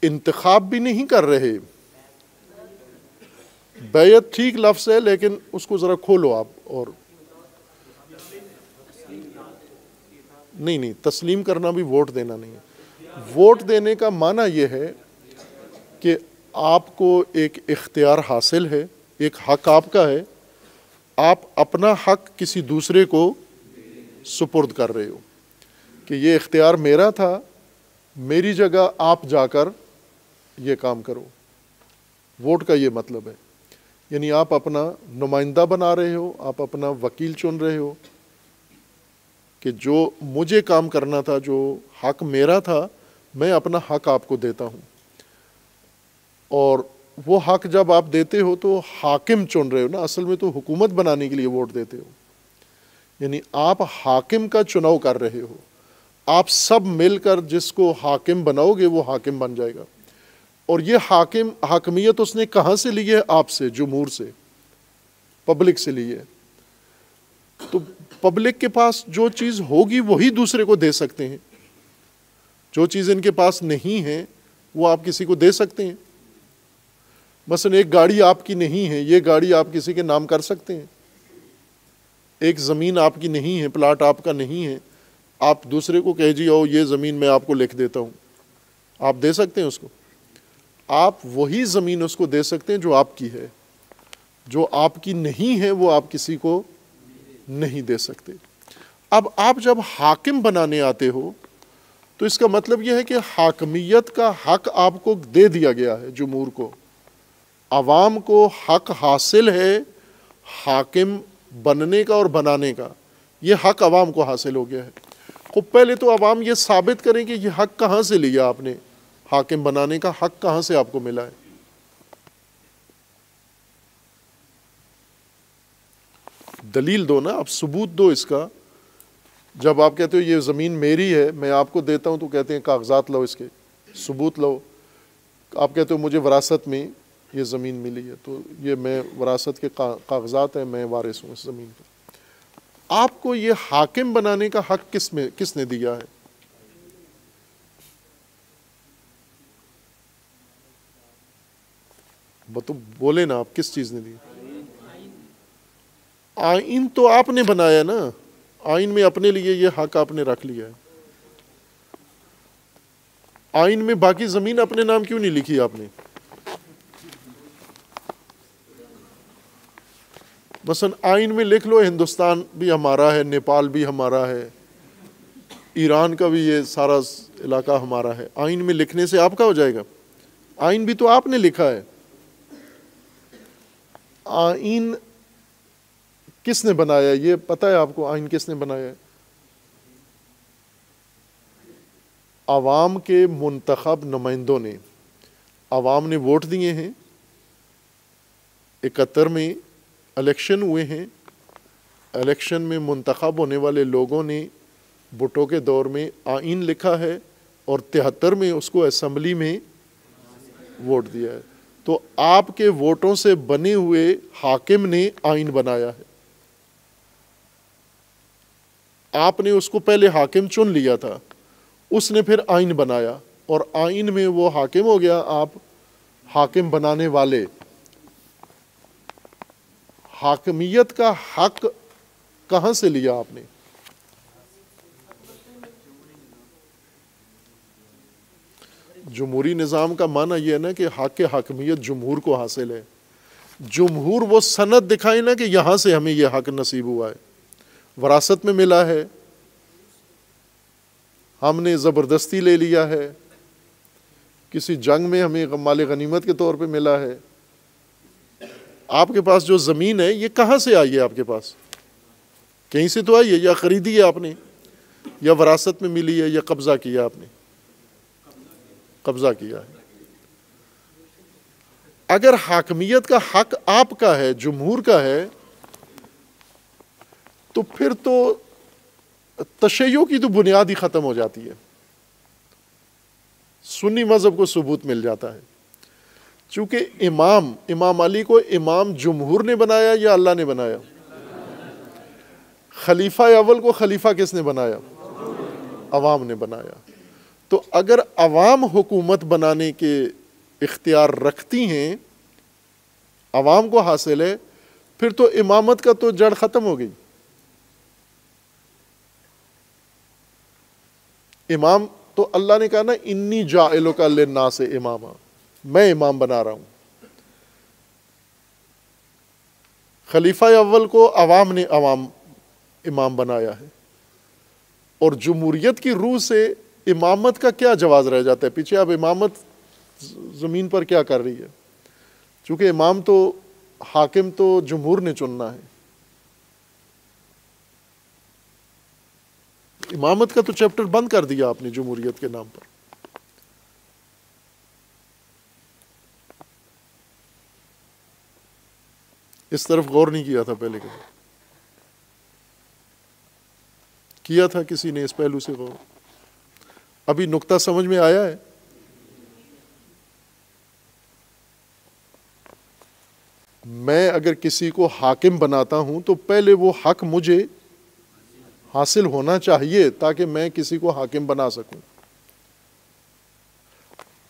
انتخاب بھی نہیں کر رہے۔ بیعت ٹھیک لفظ ہے لیکن اس کو ذرا کھولو آپ، اور نہیں، تسلیم کرنا بھی ووٹ دینا نہیں ہے۔ ووٹ دینے کا معنی یہ ہے کہ آپ کو ایک اختیار حاصل ہے، ایک حق آپ کا ہے، آپ اپنا حق کسی دوسرے کو سپرد کر رہے ہو کہ یہ اختیار میرا تھا، میری جگہ آپ جا کر یہ کام کرو۔ ووٹ کا یہ مطلب ہے، یعنی آپ اپنا نمائندہ بنا رہے ہو، آپ اپنا وکیل چن رہے ہو کہ جو مجھے کام کرنا تھا، جو حق میرا تھا، میں اپنا حق آپ کو دیتا ہوں۔ اور وہ حق جب آپ دیتے ہو تو حاکم چن رہے ہو نا، اصل میں تو حکومت بنانے کے لیے ووٹ دیتے ہو، یعنی آپ حاکم کا چناؤ کر رہے ہو۔ آپ سب مل کر جس کو حاکم بناؤ گے وہ حاکم بن جائے گا۔ اور یہ حاکمیت اس نے کہاں سے لی ہے؟ آپ سے، جمہور سے، پبلک سے لی ہے۔ تو پبلک کے پاس جو چیز ہوگی وہی دوسرے کو دے سکتے ہیں، جو چیز ان کے پاس نہیں ہے وہ آپ کسی کو دے سکتے ہیں۔ مثلا ایک گاڑی آپ کی نہیں ہے، یہ گاڑی آپ کسی کے نام کر سکتے ہیں۔ ایک زمین آپ کی نہیں ہے، پلاٹ آپ کا نہیں ہے، آپ دوسرے کو کہہ جی آؤ یہ زمین میں آپ کو لکھ دیتا ہوں، آپ دے سکتے ہیں اس کو؟ آپ وہی زمین اس کو دے سکتے ہیں جو آپ کی ہے، جو آپ کی نہیں ہے وہ آپ کسی کو نہیں دے سکتے۔ اب آپ جب حاکم بنانے آتے ہو تو اس کا مطلب یہ ہے کہ حاکمیت کا حق آپ کو دے دیا گیا ہے، جمہور کو، عوام کو حق حاصل ہے حاکم بننے کا اور بنانے کا، یہ حق عوام کو حاصل ہو گیا ہے۔ خب پہلے تو عوام یہ ثابت کریں کہ یہ حق کہاں سے لیا آپ نے، حاکم بنانے کا حق کہاں سے آپ کو ملا ہے۔ دلیل دو نا، آپ ثبوت دو اس کا۔ جب آپ کہتے ہو یہ زمین میری ہے، میں آپ کو دیتا ہوں، تو کہتے ہیں کاغذات لو، اس کے ثبوت لو۔ آپ کہتے ہو مجھے وراثت میں یہ زمین ملی ہے، تو یہ میں وراثت کے کاغذات ہیں، میں وارث ہوں اس زمین کا۔ آپ کو یہ حاکم بنانے کا حق کس نے دیا ہے؟ تو بولے نا، آپ کس چیز نے دی؟ آئین تو آپ نے بنایا نا، آئین میں اپنے لیے یہ حق آپ نے رکھ لیا ہے۔ آئین میں باقی زمین اپنے نام کیوں نہیں لکھی آپ نے؟ مثلا آئین میں لکھ لو ہندوستان بھی ہمارا ہے، نیپال بھی ہمارا ہے، ایران کا بھی یہ سارا علاقہ ہمارا ہے۔ آئین میں لکھنے سے آپ کا ہو جائے گا؟ آئین بھی تو آپ نے لکھا ہے۔ آئین کس نے بنایا یہ پتہ ہے آپ کو؟ آئین کس نے بنایا ہے؟ عوام کے منتخب نمائندوں نے، عوام نے ووٹ دیے ہیں، 71 میں الیکشن ہوئے ہیں، الیکشن میں منتخب ہونے والے لوگوں نے بھٹو کے دور میں آئین لکھا ہے اور 73 میں اس کو اسمبلی میں ووٹ دیا ہے۔ تو آپ کے ووٹوں سے بنے ہوئے حاکم نے آئین بنایا ہے۔ آپ نے اس کو پہلے حاکم چن لیا تھا، اس نے پھر آئین بنایا، اور آئین میں وہ حاکم ہو گیا، آپ حاکم بنانے والے۔ حاکمیت کا حق کہاں سے لیا آپ نے؟ جمہوری نظام کا معنی یہ ہے نا کہ حق حاکمیت جمہور کو حاصل ہے۔ جمہور وہ سند دکھائے نا کہ یہاں سے ہمیں یہ حق نصیب ہوا ہے، وراثت میں ملا ہے، ہم نے زبردستی لے لیا ہے، کسی جنگ میں ہمیں مال غنیمت کے طور پہ ملا ہے۔ آپ کے پاس جو زمین ہے یہ کہاں سے آئی ہے؟ آپ کے پاس کہیں سے تو آئی ہے، یا خریدی ہے آپ نے، یا وراثت میں ملی ہے، یا قبضہ کیا آپ نے۔ قبضہ کیا ہے۔ اگر حاکمیت کا حق آپ کا ہے، جمہور کا ہے، تو پھر تو تشیع کی تو بنیاد ہی ختم ہو جاتی ہے، سنی مذہب کو ثبوت مل جاتا ہے۔ چونکہ امام علی کو امام جمہور نے بنایا یا اللہ نے بنایا؟ خلیفہ اول کو خلیفہ کس نے بنایا؟ عوام نے بنایا۔ تو اگر عوام حکومت بنانے کے اختیار رکھتی ہیں، عوام کو حاصل ہے، پھر تو امامت کا تو جڑ ختم ہو گئی۔ امام تو اللہ نے کہا نا انی جاعلک للناس اماما، میں امام بنا رہا ہوں۔ خلیفہ اول کو عوام نے امام بنایا ہے، اور جمہوریت کی روح سے امامت کا کیا جواز رہ جاتا ہے پیچھے؟ اب امامت زمین پر کیا کر رہی ہے؟ چونکہ امام تو حاکم تو جمہور نے چننا ہے، امامت کا تو چیپٹر بند کر دیا آپ نے جمہوریت کے نام پر۔ اس طرف غور نہیں کیا تھا پہلے کبھی؟ کیا تھا کسی نے اس پہلو سے غور؟ ابھی نقطہ سمجھ میں آیا ہے؟ میں اگر کسی کو حاکم بناتا ہوں تو پہلے وہ حق مجھے حاصل ہونا چاہیے تاکہ میں کسی کو حاکم بنا سکوں۔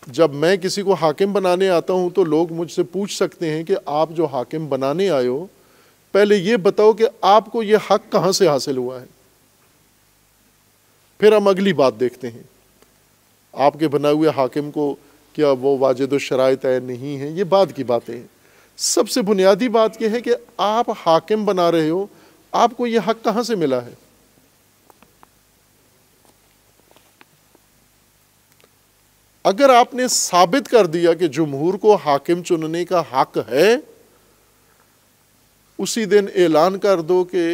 جب میں کسی کو حاکم بنانے آتا ہوں تو لوگ مجھ سے پوچھ سکتے ہیں کہ آپ جو حاکم بنانے آئے ہو پہلے یہ بتاؤ کہ آپ کو یہ حق کہاں سے حاصل ہوا ہے، پھر ہم اگلی بات دیکھتے ہیں۔ آپ کے بنائے ہوئے حاکم کو کیا وہ واجد الشرائط ہے نہیں ہے، یہ بعد کی باتیں ہیں۔ سب سے بنیادی بات یہ ہے کہ آپ حاکم بنا رہے ہو، آپ کو یہ حق کہاں سے ملا ہے؟ اگر آپ نے ثابت کر دیا کہ جمہور کو حاکم چننے کا حق ہے، اسی دن اعلان کر دو کہ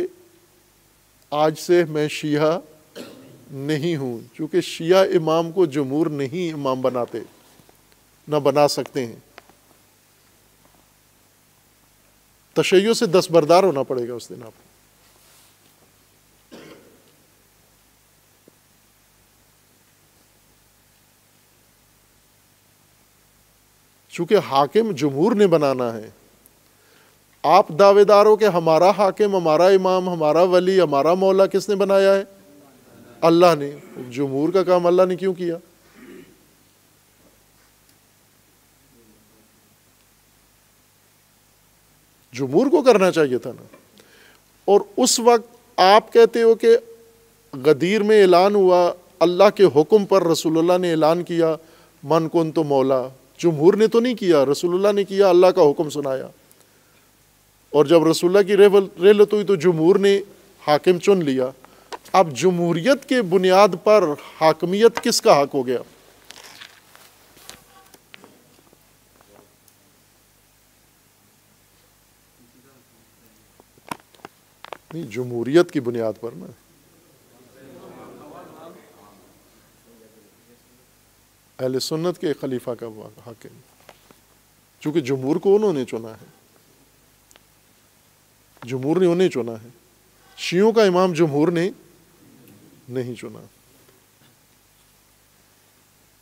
آج سے میں شیعہ نہیں ہوں، چونکہ شیعہ امام کو جمہور نہیں امام بناتے، نہ بنا سکتے ہیں۔ تشیع سے دستبردار ہونا پڑے گا اس دن آپ کو۔ چونکہ حاکم جمہور نے بنانا ہے، آپ دعوے دار ہو کہ ہمارا حاکم، ہمارا امام، ہمارا ولی، ہمارا مولا کس نے بنایا ہے؟ اللہ نے۔ جمہور کا کام اللہ نے کیوں کیا؟ جمہور کو کرنا چاہیے تھا نا۔ اور اس وقت آپ کہتے ہو کہ غدیر میں اعلان ہوا، اللہ کے حکم پر رسول اللہ نے اعلان کیا من کن تو مولا۔ جمہور نے تو نہیں کیا، رسول اللہ نے کیا، اللہ کا حکم سنایا۔ اور جب رسول اللہ کی رحلت ہوئی تو جمہور نے حاکم چن لیا۔ اب جمہوریت کے بنیاد پر حاکمیت کس کا حق ہو گیا؟ نہیں، جمہوریت کی بنیاد پر نا، اہل سنت کے خلیفہ کا حق ہے، چونکہ جمہور کو انہوں نے چنا ہے، جمہور نے انہیں چنا ہے، شیعوں کا امام جمہور نے نہیں چنا۔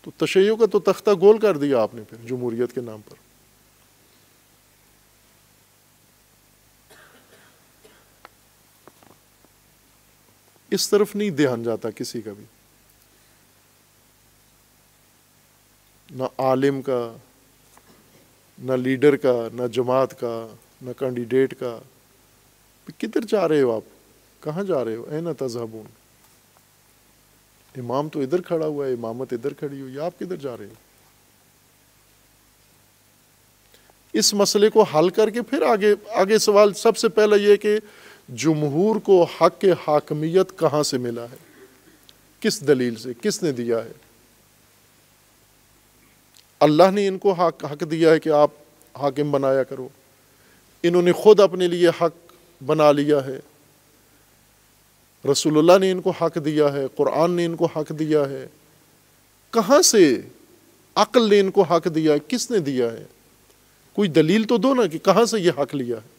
تو تشیع کا تو تختہ گول کر دیا آپ نے پھر جمہوریت کے نام پر۔ اس طرف نہیں دھیان جاتا کسی کا بھی، نہ عالم کا، نہ لیڈر کا، نہ جماعت کا، نہ کینڈیڈیٹ کا۔ کدھر جا رہے ہو آپ؟ کہاں جا رہے ہو؟ این تذہبون؟ امام تو ادھر کھڑا ہوا ہے، امامت ادھر کھڑی ہوئی، آپ کدھر جا رہے ہو؟ اس مسئلے کو حل کر کے پھر آگے سوال سب سے پہلا یہ کہ جمہور کو حق حاکمیت کہاں سے ملا ہے، کس دلیل سے، کس نے دیا ہے؟ اللہ نے ان کو حق دیا ہے کہ آپ حاکم بنایا کرو، انہوں نے خود اپنے لیے حق بنا لیا ہے، رسول اللہ نے ان کو حق دیا ہے، قرآن نے ان کو حق دیا ہے۔ کہاں سے عقل نے ان کو حق دیا ہے، کس نے دیا ہے؟ کوئی دلیل تو دو نا کہ کہاں سے یہ حق لیا ہے۔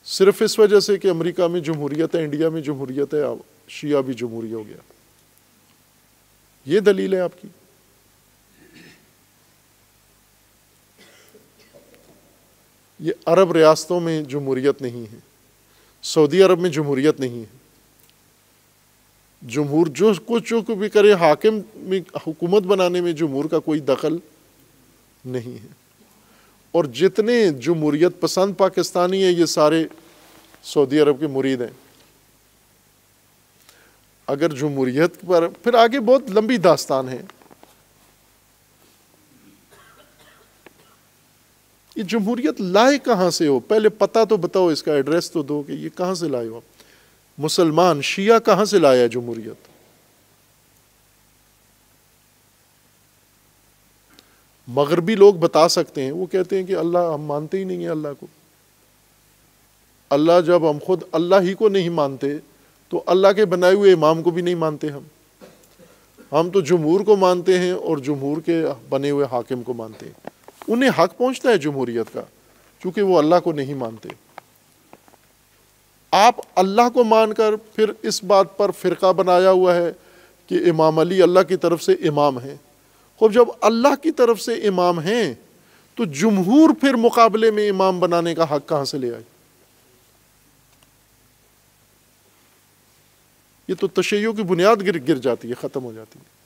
صرف اس وجہ سے کہ امریکہ میں جمہوریت ہے، انڈیا میں جمہوریت ہے، شیعہ بھی جمہوری ہو گیا، یہ دلیل ہے آپ کی؟ یہ عرب ریاستوں میں جمہوریت نہیں ہے، سعودی عرب میں جمہوریت نہیں ہے، جمہور جو کچھ بھی کرے، حاکم میں حکومت بنانے میں جمہور کا کوئی دخل نہیں ہے۔ اور جتنے جمہوریت پسند پاکستانی ہیں یہ سارے سعودی عرب کے مرید ہیں۔ اگر جمہوریت پر پھر آگے بہت لمبی داستان ہے۔ یہ جمہوریت لائے کہاں سے ہو؟ پہلے پتہ تو بتاؤ، اس کا ایڈریس تو دو کہ یہ کہاں سے لائے ہو؟ مسلمان شیعہ کہاں سے لایا ہے جمہوریت؟ مغربی لوگ بتا سکتے ہیں، وہ کہتے ہیں کہ اللہ، ہم مانتے ہی نہیں ہیں اللہ کو۔ اللہ، جب ہم خود اللہ ہی کو نہیں مانتے تو اللہ کے بنائے ہوئے امام کو بھی نہیں مانتے۔ ہم تو جمہور کو مانتے ہیں اور جمہور کے بنے ہوئے حاکم کو مانتے ہیں۔ انہیں حق پہنچتا ہے جمہوریت کا، چونکہ وہ اللہ کو نہیں مانتے۔ آپ اللہ کو مان کر پھر اس بات پر فرقہ بنایا ہوا ہے کہ امام علی اللہ کی طرف سے امام ہیں۔ خب جب اللہ کی طرف سے امام ہیں تو جمہور پھر مقابلے میں امام بنانے کا حق کہاں سے لے آئے؟ یہ تو تشیع کی بنیاد گر جاتی ہے، ختم ہو جاتی ہے۔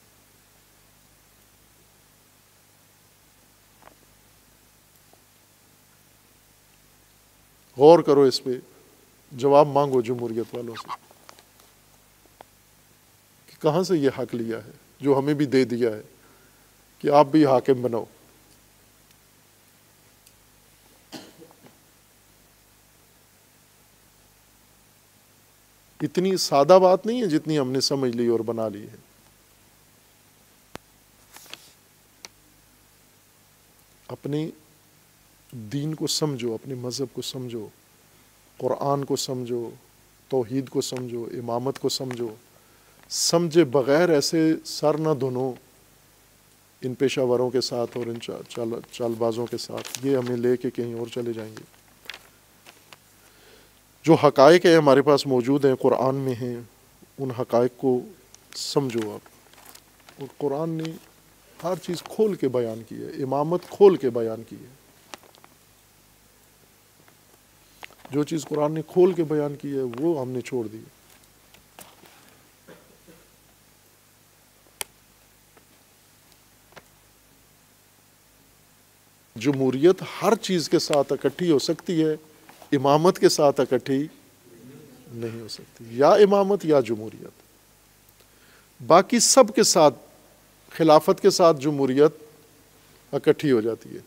غور کرو اس پہ، جواب مانگو جمہوریت والوں سے کہ کہاں سے یہ حق لیا ہے جو ہمیں بھی دے دیا ہے کہ آپ بھی حاکم بناؤ۔ اتنی سادہ بات نہیں ہے جتنی ہم نے سمجھ لی اور بنا لی ہے۔ اپنے دین کو سمجھو، اپنے مذہب کو سمجھو، قرآن کو سمجھو، توحید کو سمجھو، امامت کو سمجھو۔ سمجھے بغیر ایسے سر نہ دھنو ان پیشہ وروں کے ساتھ اور ان چال بازوں کے ساتھ، یہ ہمیں لے کے کہیں اور چلے جائیں گے۔ جو حقائق ہیں ہمارے پاس موجود ہیں، قرآن میں ہیں، ان حقائق کو سمجھو آپ۔ اور قرآن نے ہر چیز کھول کے بیان کی ہے، امامت کھول کے بیان کی ہے۔ جو چیز قرآن نے کھول کے بیان کی ہے وہ ہم نے چھوڑ دی۔ جمہوریت ہر چیز کے ساتھ اکٹھی ہو سکتی ہے، امامت کے ساتھ اکٹھی نہیں ہو سکتی۔ یا امامت یا جمہوریت۔ باقی سب کے ساتھ، خلافت کے ساتھ جمہوریت اکٹھی ہو جاتی ہے،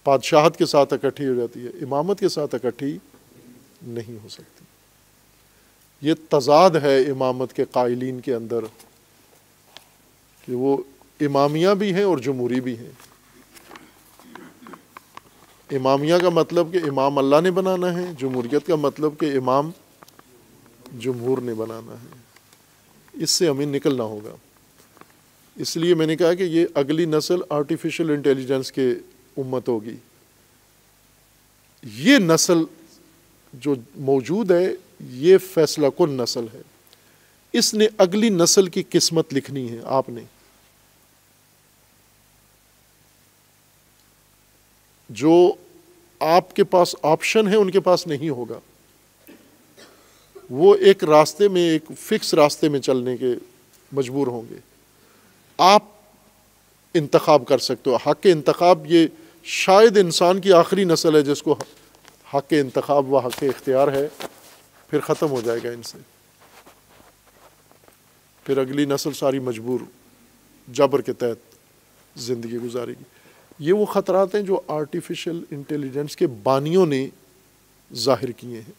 بادشاہت کے ساتھ اکٹھی ہو جاتی ہے، امامت کے ساتھ اکٹھی نہیں ہو سکتی۔ یہ تضاد ہے امامت کے قائلین کے اندر کہ وہ امامیہ بھی ہیں اور جمہوری بھی ہیں۔ امامیہ کا مطلب کہ امام اللہ نے بنانا ہے، جمہوریت کا مطلب کہ امام جمہور نے بنانا ہے۔ اس سے ہمیں نکلنا ہوگا۔ اس لیے میں نے کہا کہ یہ اگلی نسل آرٹیفیشل انٹیلیجنس کے امت ہوگی۔ یہ نسل جو موجود ہے یہ فیصلہ کن نسل ہے۔ اس نے اگلی نسل کی قسمت لکھنی ہے۔ آپ نے جو آپ کے پاس آپشن ہے ان کے پاس نہیں ہوگا، وہ ایک راستے میں، ایک فکس راستے میں چلنے کے مجبور ہوں گے۔ آپ انتخاب کر سکتے ہو۔ حق انتخاب یہ شاید انسان کی آخری نسل ہے جس کو حق انتخاب و حق اختیار ہے، پھر ختم ہو جائے گا ان سے۔ پھر اگلی نسل ساری مجبور جبر کے تحت زندگی گزارے گی۔ یہ وہ خطرات ہیں جو آرٹیفیشل انٹیلیجنس کے بانیوں نے ظاہر کیے ہیں۔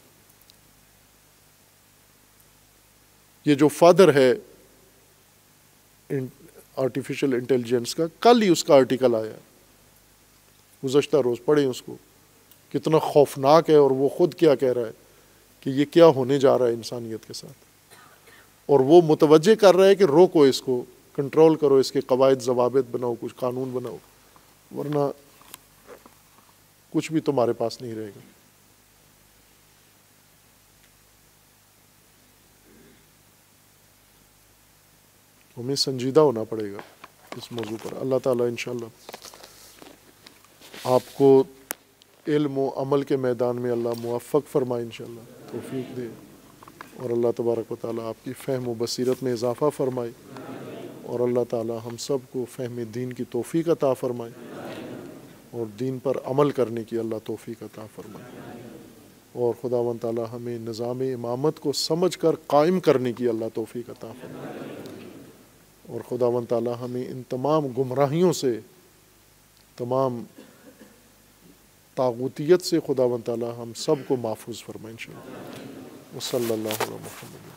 یہ جو فادر ہے آرٹیفیشل انٹیلیجنس کا، کل ہی اس کا آرٹیکل آیا، گزشتہ روز پڑھیں اس کو، کتنا خوفناک ہے، اور وہ خود کیا کہہ رہا ہے کہ یہ کیا ہونے جا رہا ہے انسانیت کے ساتھ، اور وہ متوجہ کر رہا ہے کہ روکو اس کو، کنٹرول کرو، اس کے قواعد ضوابط بناؤ، کچھ قانون بناؤ، ورنہ کچھ بھی تمہارے پاس نہیں رہے گا۔ ہمیں سنجیدہ ہونا پڑے گا اس موضوع پر۔ اللہ تعالیٰ انشاءاللہ آپ کو علم و عمل کے میدان میں اللہ موفق فرمائے، انشاءاللہ توفیق دے، اور اللہ تبارک و تعالیٰ آپ کی فہم و بصیرت میں اضافہ فرمائے، اور اللہ تعالیٰ ہم سب کو فہم دین کی توفیق عطا فرمائے، اور دین پر عمل کرنے کی اللہ توفیق عطا فرمائے، اور خداوند تعالیٰ ہمیں نظام امامت کو سمجھ کر قائم کرنے کی اللہ توفیق عطا فرمائے، اور خداوند تعالیٰ ہمیں ان تمام گمراہیوں سے، تمام طاغوتیت سے خداوند تعالیٰ ہم سب کو محفوظ فرمائے انشاءاللہ۔ وصلی اللہ علیہ محمد۔